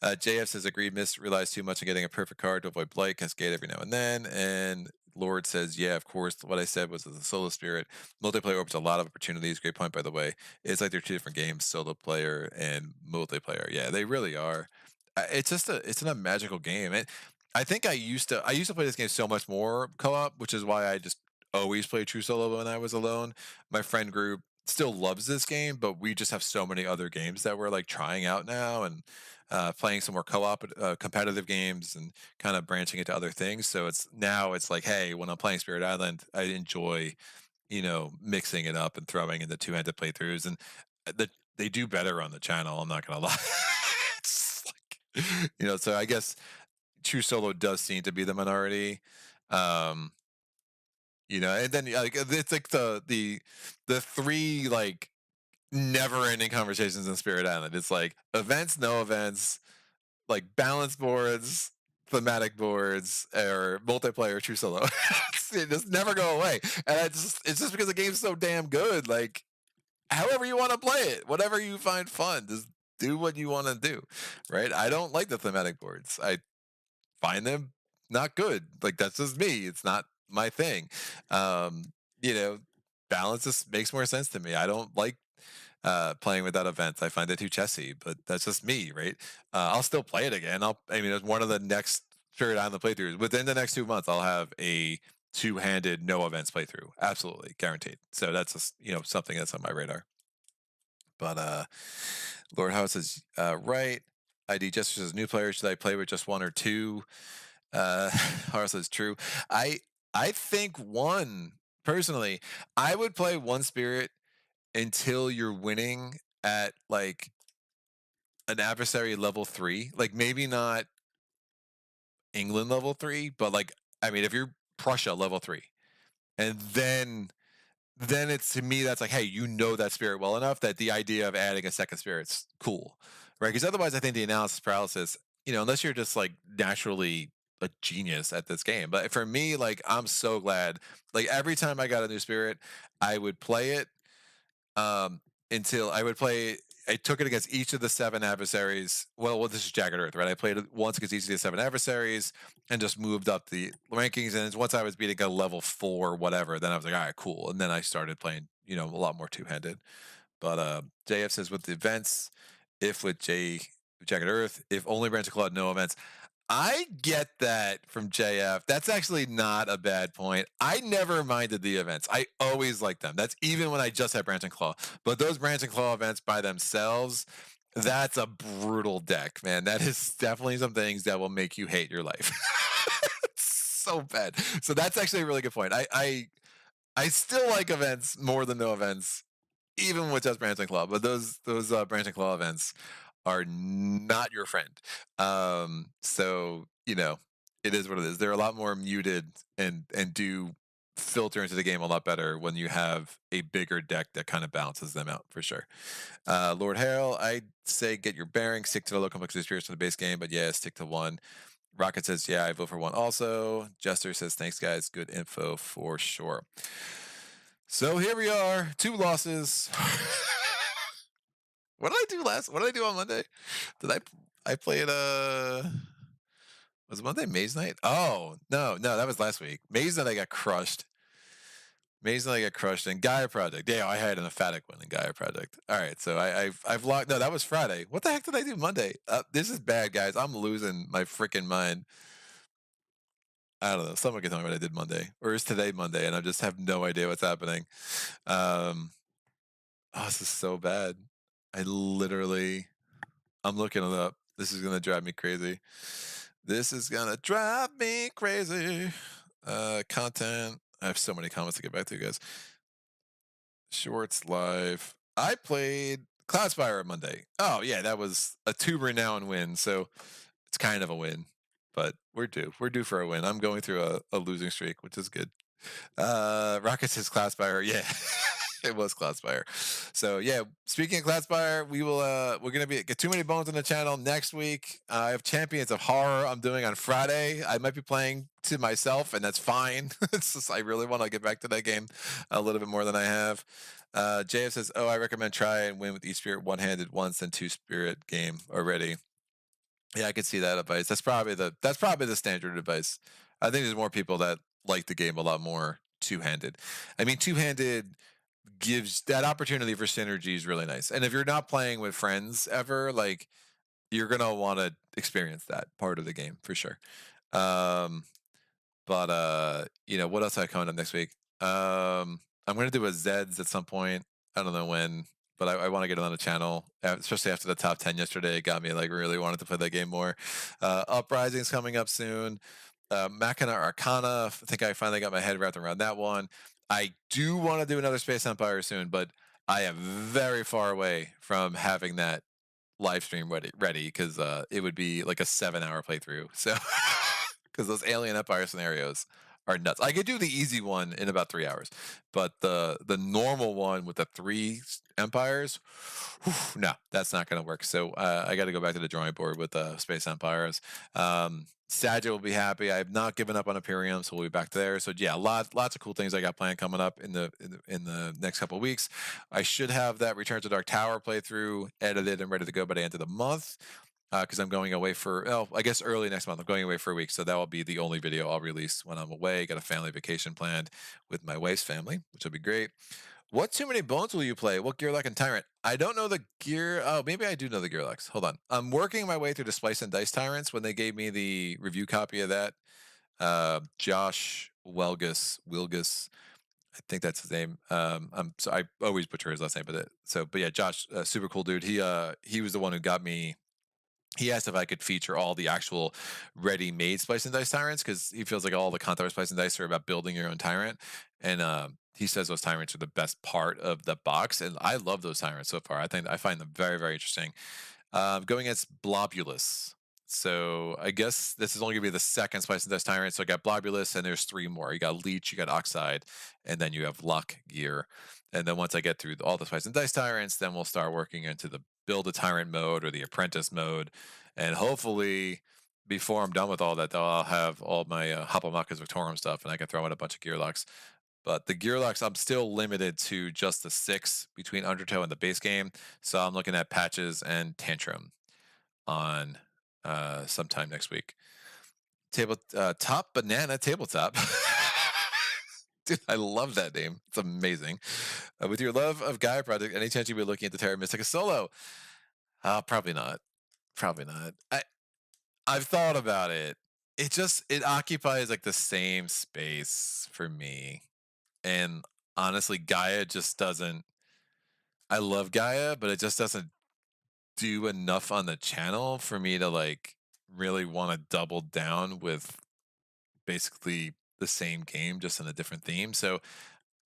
JF says, "Agreed. Miss relies too much on getting a perfect card to avoid blight, cascade every now and then." And Lord says, "Yeah, of course. What I said was the solo spirit. Multiplayer opens a lot of opportunities." Great point, by the way. It's like they're two different games, solo player and multiplayer. Yeah, they really are. It's a magical game. I think I used to play this game so much more co-op, which is why I just always play true solo when I was alone. My friend group still loves this game, but we just have so many other games that we're like trying out now and playing some more co-op competitive games and kind of branching into other things. So it's like, hey, when I'm playing Spirit Island, I enjoy mixing it up and throwing in the two-handed playthroughs. And the they do better on the channel. I'm not gonna lie. It's like, so I guess true solo does seem to be the minority. Um, and then like it's like the three like never-ending conversations in Spirit Island. It's like events, no events, like balance boards, thematic boards, or multiplayer true solo. It just never go away, and it's just because the game's so damn good. Like, however you want to play it, whatever you find fun, just do what you want to do, right? I don't like the thematic boards. I find them not good. Like, that's just me. It's not my thing. Um, you know, balance just makes more sense to me. I don't like playing without events. I find it too chessy, but that's just me, right? I'll still play it again. I mean, it's one of the next Spirit Island playthroughs. Within the next 2 months, I'll have a two-handed no events playthrough. Absolutely guaranteed. So that's just, something that's on my radar. But Lord House says, right. ID Jester says, new players, should I play with just one or two? Horace says, true. I think one, personally, I would play one spirit until you're winning at like an adversary level 3. Like, maybe not England level 3, but like, I mean, if you're Prussia level 3, and then it's, to me, that's like, hey, that spirit well enough that the idea of adding a second spirit's cool, right? Because otherwise, I think the analysis paralysis, unless you're just like naturally a genius at this game. But for me, like, I'm so glad. Like, every time I got a new spirit, I would play it um, until I would play. I took it against each of the 7 adversaries. Well, this is Jagged Earth, right? I played it once against each of the 7 adversaries and just moved up the rankings. And once I was beating a level 4, whatever, then I was like, all right, cool. And then I started playing, a lot more two-handed. But JF says, with the events, if with Jagged Earth, if only Branch of Claw, no events. I get that from JF. That's actually not a bad point. I never minded the events. I always liked them. That's even when I just had Branch and Claw. But those Branch and Claw events by themselves, that's a brutal deck, man. That is definitely some things that will make you hate your life. It's so bad. So that's actually a really good point. I still like events more than no events, even with just Branch and Claw. But those Branch and Claw events are not your friend. So it is what it is. They're a lot more muted and do filter into the game a lot better when you have a bigger deck that kind of balances them out, for sure. Lord Harrell, I'd say get your bearings, stick to the low complexity spirits in the base game, but yeah, stick to one. Rocket says, yeah, I vote for one also. Jester says, thanks guys, good info for sure. So here we are, 2 losses. What did I do on Monday? Did I played was it Monday Maze Night? Oh, no, that was last week. Maze Night I got crushed. And Gaia Project. Yeah, I had an emphatic win in Gaia Project. All right, so I've logged. No, that was Friday. What the heck did I do Monday? This is bad, guys. I'm losing my freaking mind. I don't know. Someone can tell me what I did Monday, or is today Monday, and I just have no idea what's happening. Oh, this is so bad. I'm looking it up. This is gonna drive me crazy. Content. I have so many comments to get back to, you guys. Shorts live. I played Cloudspire on Monday. Oh yeah, that was a 2 renown win, so it's kind of a win. But we're due. We're due for a win. I'm going through a losing streak, which is good. Rocket says Cloudspire. Yeah. It was Cloudspire. So yeah, speaking of Cloudspire, we're gonna get too many bones on the channel next week. I have Champions of Horror I'm doing on Friday. I might be playing to myself, and that's fine. It's just I really want to get back to that game a little bit more than I have. JF says, "Oh, I recommend try and win with each spirit one-handed once and 2 spirit game already." Yeah, I could see that advice. That's probably the standard advice. I think there's more people that like the game a lot more two-handed. I mean, two-handed gives that opportunity for synergy is really nice. And if you're not playing with friends ever, like, you're gonna want to experience that part of the game for sure. But what else I coming up next week? I'm gonna do a Zeds at some point. I don't know when, but I want to get it on the channel, especially after the top 10 yesterday. It got me like really wanted to play that game more. Uprising's coming up soon. Machina Arcana, I think I finally got my head wrapped around that one. I do want to do another Space Empire soon, but I am very far away from having that live stream ready because it would be like a 7 hour playthrough. So because those alien empire scenarios are nuts. I could do the easy one in about 3 hours, but the normal one with the empires, whew, no, that's not going to work. So I got to go back to the drawing board with the space empires. Sagia will be happy. I have not given up on Imperium, so we'll be back there. So yeah, lots of cool things I got planned coming up in the next couple of weeks. I should have that Return to Dark Tower playthrough edited and ready to go by the end of the month because I'm going away for, oh, I guess early next month. I'm going away for a week, so that will be the only video I'll release when I'm away. Got a family vacation planned with my wife's family, which will be great. What Too Many Bones will you play? What Gearlock and Tyrant? I don't know the gear. Oh, maybe I do know the Gearlocks. Hold on. I'm working my way through the Splice and Dice Tyrants. When they gave me the review copy of that, Josh Wilgus, I think that's his name. I always butcher his last name, but yeah, Josh, super cool dude. He was the one who got me. He asked if I could feature all the actual ready-made Splice and Dice Tyrants because he feels like all the content of Splice and Dice are about building your own tyrant, and he says those tyrants are the best part of the box, and I love those tyrants so far. I find them very, very interesting. Going against Blobulus. So I guess this is only gonna be the second Spice and Dust Tyrant. So I got Blobulus, and there's three more. You got Leech, you got Oxide, and then you have Luck gear. And then once I get through all the Spice and Dice Tyrants, then we'll start working into the Build a Tyrant mode or the Apprentice mode. And hopefully, before I'm done with all that, though, I'll have all my Hoplomachus Victorum stuff, and I can throw in a bunch of Gearlocks. But the Gearlocks, I'm still limited to just the 6 between Undertow and the base game. So I'm looking at Patches and Tantrum on sometime next week. Top Banana Tabletop. Dude, I love that name. It's amazing. With your love of Gaia Project, any chance you'd be looking into Terra Mystica solo? Probably not. Probably not. I've thought about it. It occupies like the same space for me. And honestly, Gaia just doesn't. I love Gaia, but it just doesn't do enough on the channel for me to like really want to double down with basically the same game just in a different theme. So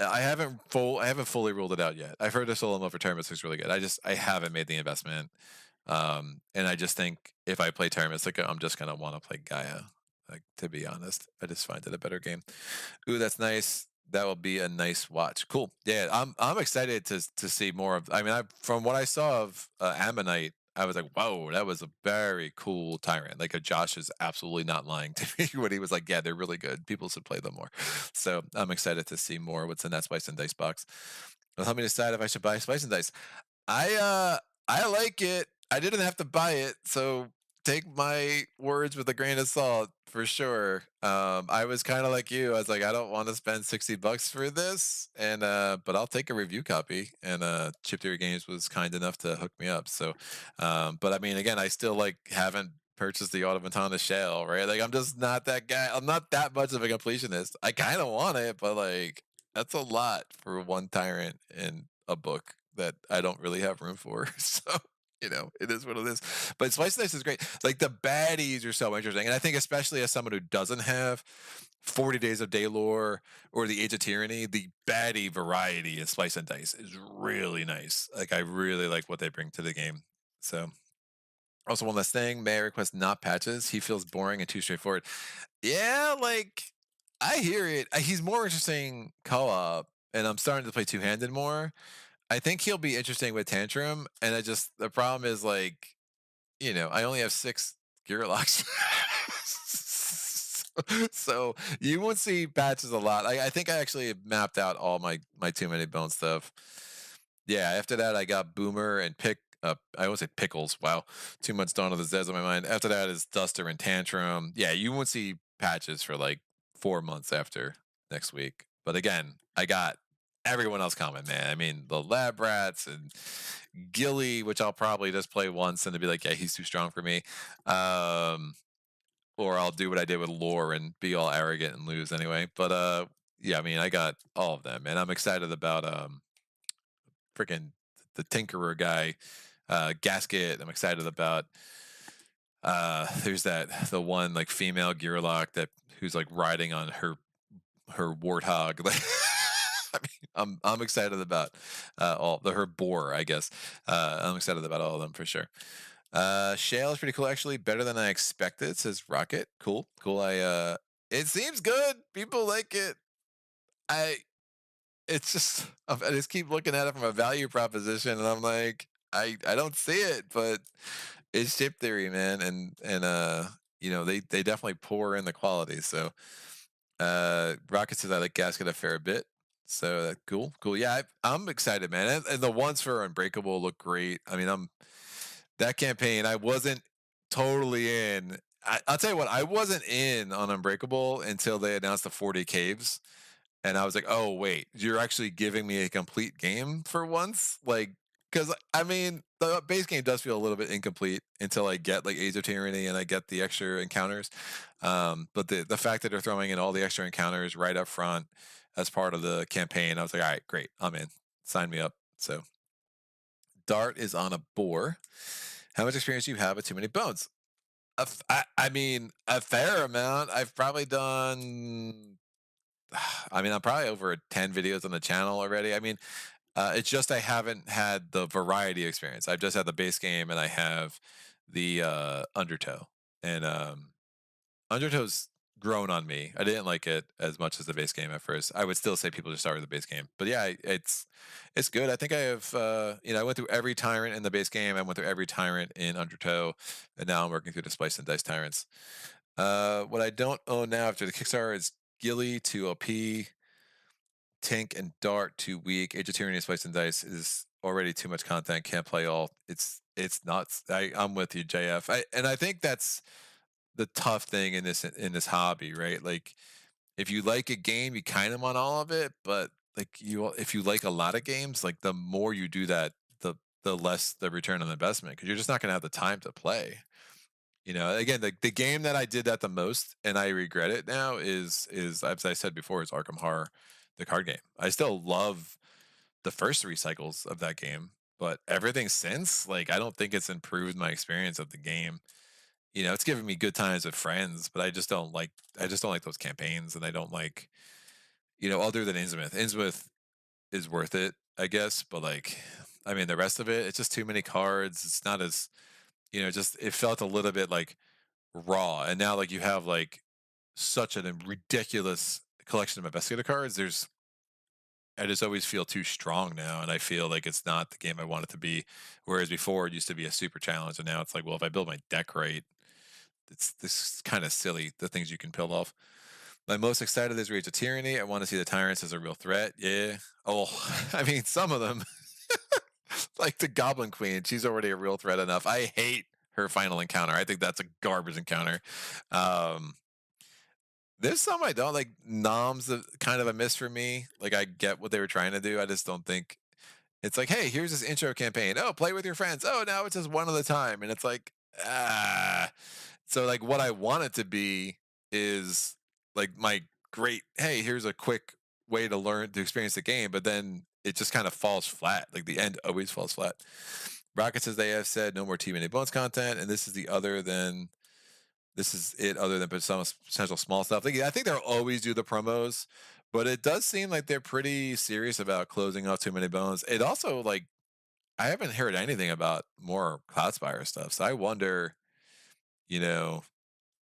I haven't fully ruled it out yet. I've heard the solo mode for Terra Mystica is really good. I haven't made the investment. And I just think if I play Terra Mystica, I'm just gonna want to play Gaia. Like, to be honest, I just find it a better game. Ooh, that's nice. That will be a nice watch. Cool. Yeah, I'm excited to see more of. I mean, from what I saw of Ammonite, I was like, whoa, that was a very cool tyrant. Like, Josh is absolutely not lying to me when he was like, yeah, they're really good. People should play them more. So I'm excited to see more what's in that Spice and Dice box. It'll help me decide if I should buy Spice and Dice. I like it. I didn't have to buy it, so take my words with a grain of salt for sure. I was kind of like you. I was like, I don't want to spend $60 for this, and but I'll take a review copy. And Chip Theory Games was kind enough to hook me up. So, but I mean, again, I still like haven't purchased the Autoventana Shell, right? Like, I'm just not that guy. I'm not that much of a completionist. I kind of want it, but like, that's a lot for one tyrant in a book that I don't really have room for. So, it is what it is. But Spice and Dice is great. Like, the baddies are so interesting. And I think especially as someone who doesn't have 40 Days of Daylore or the Age of Tyranny, the baddie variety in Spice and Dice is really nice. Like, I really like what they bring to the game. So, also one last thing, may I request not Patches? He feels boring and too straightforward. Yeah, like, I hear it. He's more interesting co-op, and I'm starting to play two-handed more. I think he'll be interesting with Tantrum, and the problem is, like, I only have 6 Gearlocks. So you won't see Patches a lot. I think I actually mapped out all my Too Many Bone stuff. Yeah, after that I got Boomer and I always say Pickles. Wow, too much Dawn of the Zeds on my mind. After that is Duster and Tantrum. Yeah, you won't see Patches for like 4 months after next week. But again, I got everyone else coming, man. I mean, the Lab Rats and Gilly, which I'll probably just play once and to be like, yeah, he's too strong for me. Or I'll do what I did with Lore and be all arrogant and lose anyway. But yeah, I mean, I got all of them, and I'm excited about freaking the Tinkerer guy, Gasket. I'm excited about. There's the one like female Gearlock who's like riding on her warthog. I mean, I'm excited about all the her boar, I guess. I'm excited about all of them for sure. Shale is pretty cool, actually. Better than I expected, says Rocket. Cool, cool. It seems good. People like it. I it's just I just keep looking at it from a value proposition, and I'm like, I don't see it, but it's chip theory, man, and they definitely pour in the quality. So Rocket says I like Gasket a fair bit. So cool, cool. Yeah, I'm excited, man. And the ones for Unbreakable look great. I mean, I'm that campaign. I wasn't totally in. I'll tell you what, I wasn't in on Unbreakable until they announced the 40 caves, and I was like, "Oh wait, you're actually giving me a complete game for once?" Like, because I mean, the base game does feel a little bit incomplete until I get like Age of Tyranny and I get the extra encounters. But the fact that they're throwing in all the extra encounters right up front as part of the campaign, I was like, "All right, great, I'm in. Sign me up." So, Dart is on a boar. How much experience do you have with Too Many Bones? I mean, a fair amount. I've probably done. I mean, I'm probably over 10 videos on the channel already. I mean, it's just I haven't had the variety experience. I've just had the base game and I have the Undertow. And Undertow's grown on me. I didn't like it as much as the base game at first. I would still say people just start with the base game. But yeah, it's good. I think I have I went through every tyrant in the base game. I went through every tyrant in Undertow, and now I'm working through the Splice and Dice tyrants. What I don't own now after the Kickstarter is Gilly to OP, Tink and Dart too weak. Age of Tyranny, Spice and Dice is already too much content. Can't play all. It's nuts. I'm with you, JF. And I think that's the tough thing in this hobby, right? Like, if you like a game, you kind of want all of it, but like if you like a lot of games, like the more you do that, the less the return on investment, because you're just not going to have the time to play. Again, the game that I did that the most, and I regret it now, is as I said before, is Arkham Horror, the card game. I still love the first 3 cycles of that game, but everything since, like, I don't think it's improved my experience of the game. It's given me good times with friends, but I just don't like those campaigns, and I don't like, other than Innsmouth. Innsmouth is worth it, I guess, but like, I mean, the rest of it, it's just too many cards. It's not as, just it felt a little bit like raw. And now, like, you have like such a ridiculous collection of investigator cards. I just always feel too strong now, and I feel like it's not the game I want it to be. Whereas before, it used to be a super challenge, and now it's like, well, if I build my deck right, it's this kind of silly, the things you can build off. My most excited is Rage of Tyranny. I want to see the tyrants as a real threat. Yeah. Oh, I mean, some of them, like the Goblin Queen, she's already a real threat enough. I hate her final encounter. I think that's a garbage encounter. Um, there's some I don't like. Nom's kind of a miss for me. Like, I get what they were trying to do. I just don't think it's like, hey, here's this intro campaign. Oh, play with your friends. Oh, now it's just one at a time, and it's like, ah. So like, what I want it to be is like my great. Hey, here's a quick way to learn to experience the game, but then it just kind of falls flat. Like, the end always falls flat. Rocket says they have said no more Team Any Bones content, and this is it other than some potential small stuff. I think they'll always do the promos, but it does seem like they're pretty serious about closing off Too Many Bones. It also, like, I haven't heard anything about more Cloudspire stuff, so I wonder, you know,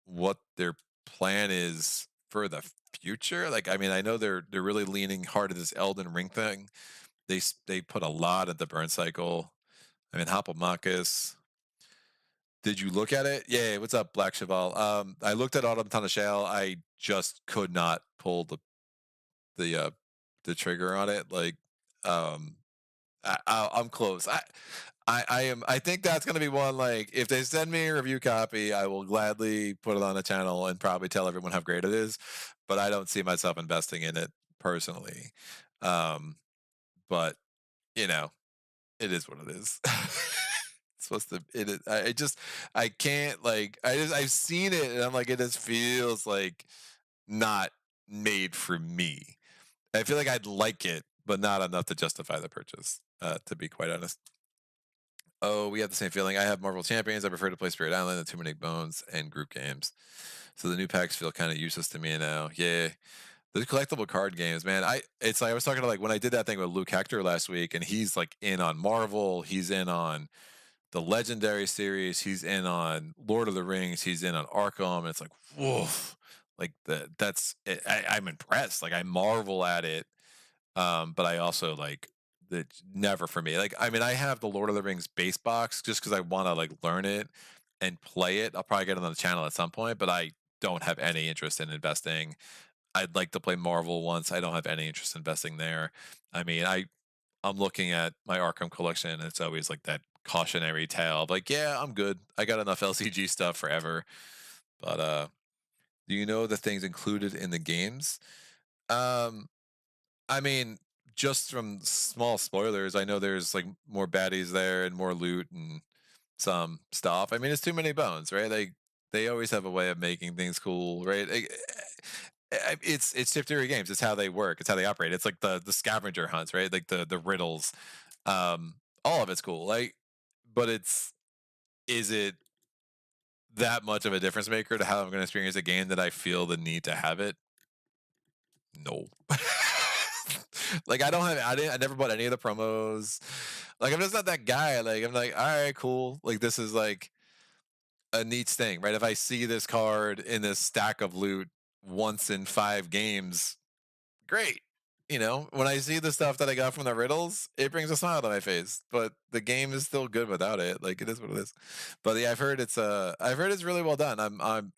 what their plan is for the future. Like, I mean, I know they're really leaning hard at this Elden Ring thing. They put a lot at the burn cycle. I mean, Hoplomachus. Did you look at it? Yeah, what's up, Black Cheval? I looked at Autumn Tunnel Shale. I just could not pull the the trigger on it. Like, um, I'm close. I am. I think that's gonna be one. Like, if they send me a review copy, I will gladly put it on the channel and probably tell everyone how great it is. But I don't see myself investing in it personally. Um, but you know, it is what it is. It's supposed to. It is. I just. I can't. Like. I've seen it, and I'm like, it just feels like not made for me. I feel like I'd like it, but not enough to justify the purchase. To be quite honest. Oh, we have the same feeling. I have Marvel Champions. I prefer to play Spirit Island and Too Many Bones and group games. So the new packs feel kind of useless to me now. Yeah. The collectible card games, man. It's like I was talking to like when I did that thing with Luke Hector last week, and he's like in on Marvel, he's in on the Legendary series, he's in on Lord of the Rings, he's in on Arkham. And it's like, whoa, like I'm impressed. Like I marvel at it. But I also like the never for me. Like I mean, I have the Lord of the Rings base box just because I want to like learn it and play it. I'll probably get it on the channel at some point, but I don't have any interest in investing. I'd like to play Marvel once. I don't have any interest in investing there. I mean, I'm looking at my Arkham collection, and it's always like that cautionary tale of like, yeah, I'm good. I got enough LCG stuff forever. But do you know the things included in the games? Um, I mean, just from small spoilers, I know there's like more baddies there and more loot and some stuff. I mean, it's too many bones, right? Like they always have a way of making things cool, right? It's Shift Theory games. It's how they work. It's how they operate. It's like the scavenger hunts, right? Like the riddles. All of it's cool. Like, but is it that much of a difference maker to how I'm going to experience a game that I feel the need to have it? No. Like I never bought any of the promos. Like I'm just not that guy. Like I'm like, all right, cool. Like this is like a neat thing, right? If I see this card in this stack of loot once in 5 games, great. You know, when I see the stuff that I got from the riddles, it brings a smile to my face. But the game is still good without it. Like it is what it is. But yeah, I've heard it's really well done.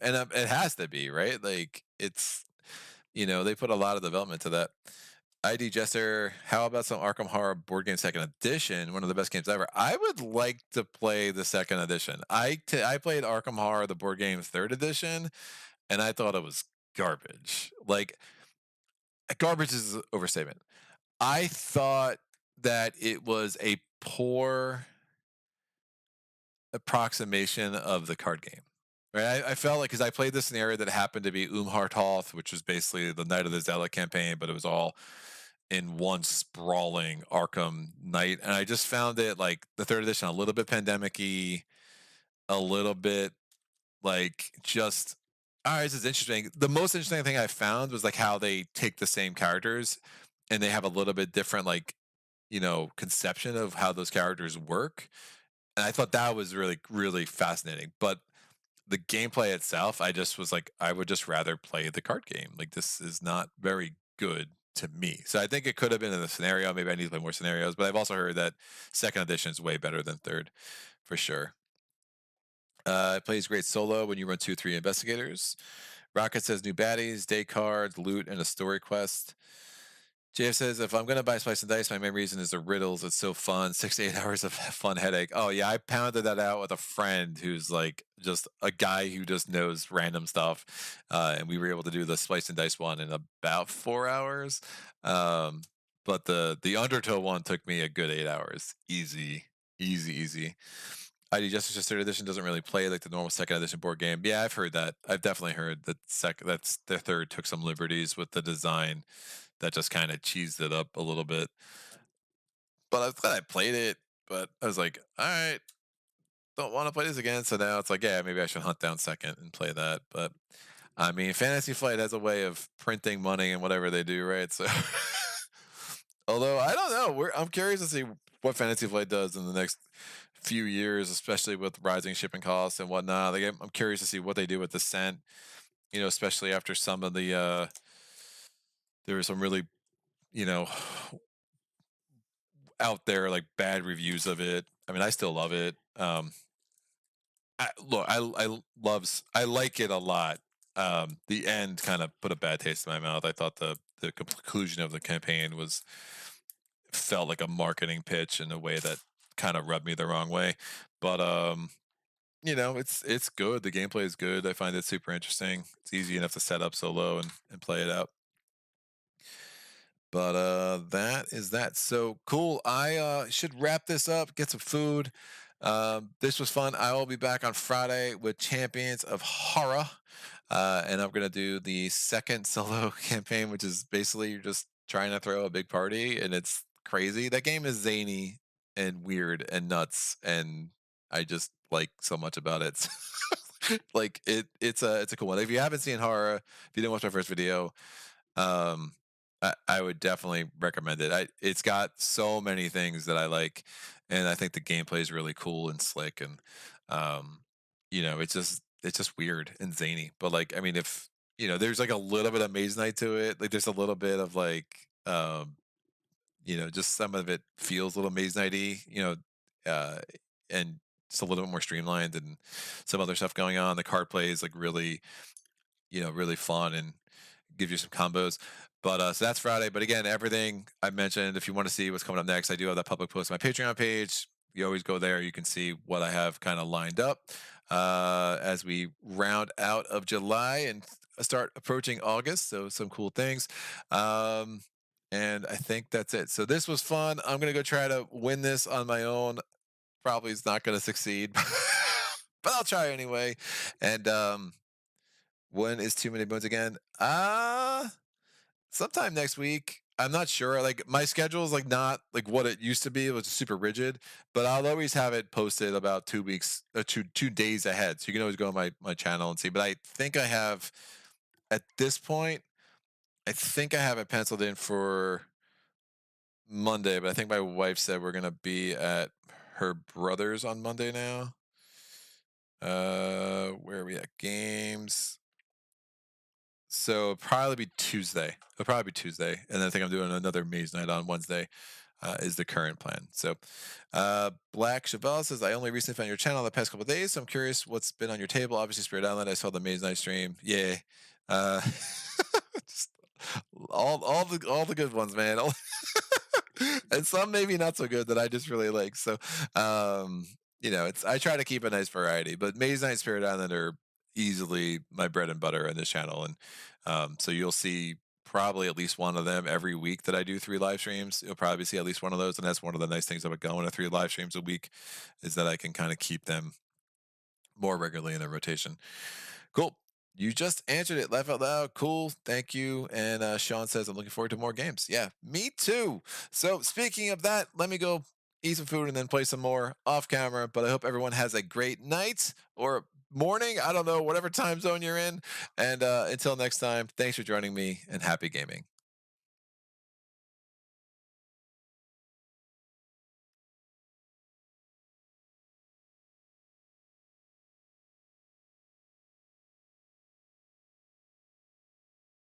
It has to be right. Like it's they put a lot of development to that. ID Jester, how about some Arkham Horror board game second edition? One of the best games ever. I would like to play the second edition. I played Arkham Horror the board game third edition, and I thought it was garbage. Like garbage is an overstatement. I thought that it was a poor approximation of the card game. Right, I felt like because I played this scenario that happened to be Umhartoth, which was basically the Night of the Zealot campaign, but it was all in one sprawling Arkham night, and I just found it like the third edition a little bit pandemic-y, a little bit like just all right, this is interesting. The most interesting thing I found was like how they take the same characters and they have a little bit different like conception of how those characters work, and I thought that was really really fascinating. But the gameplay itself, I just was like, I would just rather play the card game. Like this is not very good to me. So I think it could have been in the scenario. Maybe I need to play more scenarios, but I've also heard that second edition is way better than third, for sure. It plays great solo when you run 2-3 investigators. Rocket says new baddies, day cards, loot, and a story quest. JF says, if I'm going to buy Spice and Dice, my main reason is the riddles. It's so fun. 6 to 8 hours of fun headache. Oh, yeah. I pounded that out with a friend who's like just a guy who just knows random stuff. And we were able to do the Spice and Dice one in about 4 hours. But the Undertow one took me a good 8 hours. Easy, easy, easy. ID Justice third edition doesn't really play like the normal second edition board game. Yeah, I've heard that. I've definitely heard that that's the third took some liberties with the design that just kind of cheesed it up a little bit. But I was glad I played it. But I was like, all right, don't want to play this again. So now it's like, yeah, maybe I should hunt down second and play that. But I mean, Fantasy Flight has a way of printing money and whatever they do, right? So, although I don't know, I'm curious to see what Fantasy Flight does in the next few years, especially with rising shipping costs and whatnot. Like, I'm curious to see what they do with Descent. Especially after some of the there were some really you know out there like bad reviews of it. I mean, I still love it. I like it a lot. The end kind of put a bad taste in my mouth. I thought the conclusion of the campaign felt like a marketing pitch in a way that kind of rubbed me the wrong way. But it's good. The gameplay is good. I find it super interesting. It's easy enough to set up solo and play it out. But that is that. So cool. I should wrap this up, get some food. This was fun. I will be back on Friday with Champions of Horror. And I'm gonna do the second solo campaign, which is basically you're just trying to throw a big party and it's crazy. That game is zany and weird and nuts, and I just like so much about it. Like it's a cool one. If you haven't seen Horror, if you didn't watch my first video, Um, I would definitely recommend it. It's got so many things that I like, and I think the gameplay is really cool and slick, and um, it's just weird and zany. But like, I mean, if there's like a little bit of Maze Knight to it. Like, there's a little bit of like, just some of it feels a little Maze Knighty, uh, and it's a little bit more streamlined and some other stuff going on. The card play is like really, really fun and give you some combos. But so that's Friday. But again, everything I mentioned, if you want to see what's coming up next, I do have that public post on my Patreon page. You always go there. You can see what I have kind of lined up as we round out of July and start approaching August. So some cool things. Um, and I think that's it. So this was fun. I'm gonna go try to win this on my own. Probably is not gonna succeed, but I'll try anyway. And when is Too Many Bones again? Sometime next week. I'm not sure. Like, my schedule is like not like what it used to be. It was super rigid, but I'll always have it posted about 2 weeks, 2 days ahead. So you can always go on my channel and see. But I think I have at this point. I think I have it penciled in for Monday. But I think my wife said we're gonna be at her brother's on Monday now. Where are we at? Games. So it'll probably be Tuesday. It'll probably be Tuesday, and then I think I'm doing another Maze Night on Wednesday. Is the current plan. So, Black Chevelle says, I only recently found your channel the past couple of days, so I'm curious what's been on your table. Obviously, Spirit Island. I saw the Maze Night stream. Yeah, uh, just all the good ones, man. And some maybe not so good that I just really like. So, it's I try to keep a nice variety, but Maze Night, Spirit Island are easily my bread and butter on this channel, and so you'll see probably at least one of them every week that I do 3 live streams. You'll probably see at least one of those, and that's one of the nice things about going to 3 live streams a week is that I can kind of keep them more regularly in a rotation. Cool. You just answered it. Laugh out loud. Cool. Thank you. And Sean says, I'm looking forward to more games. Yeah, me too. So, speaking of that, let me go eat some food and then play some more off camera. But I hope everyone has a great night or morning. I don't know, whatever time zone you're in. And until next time, thanks for joining me and happy gaming.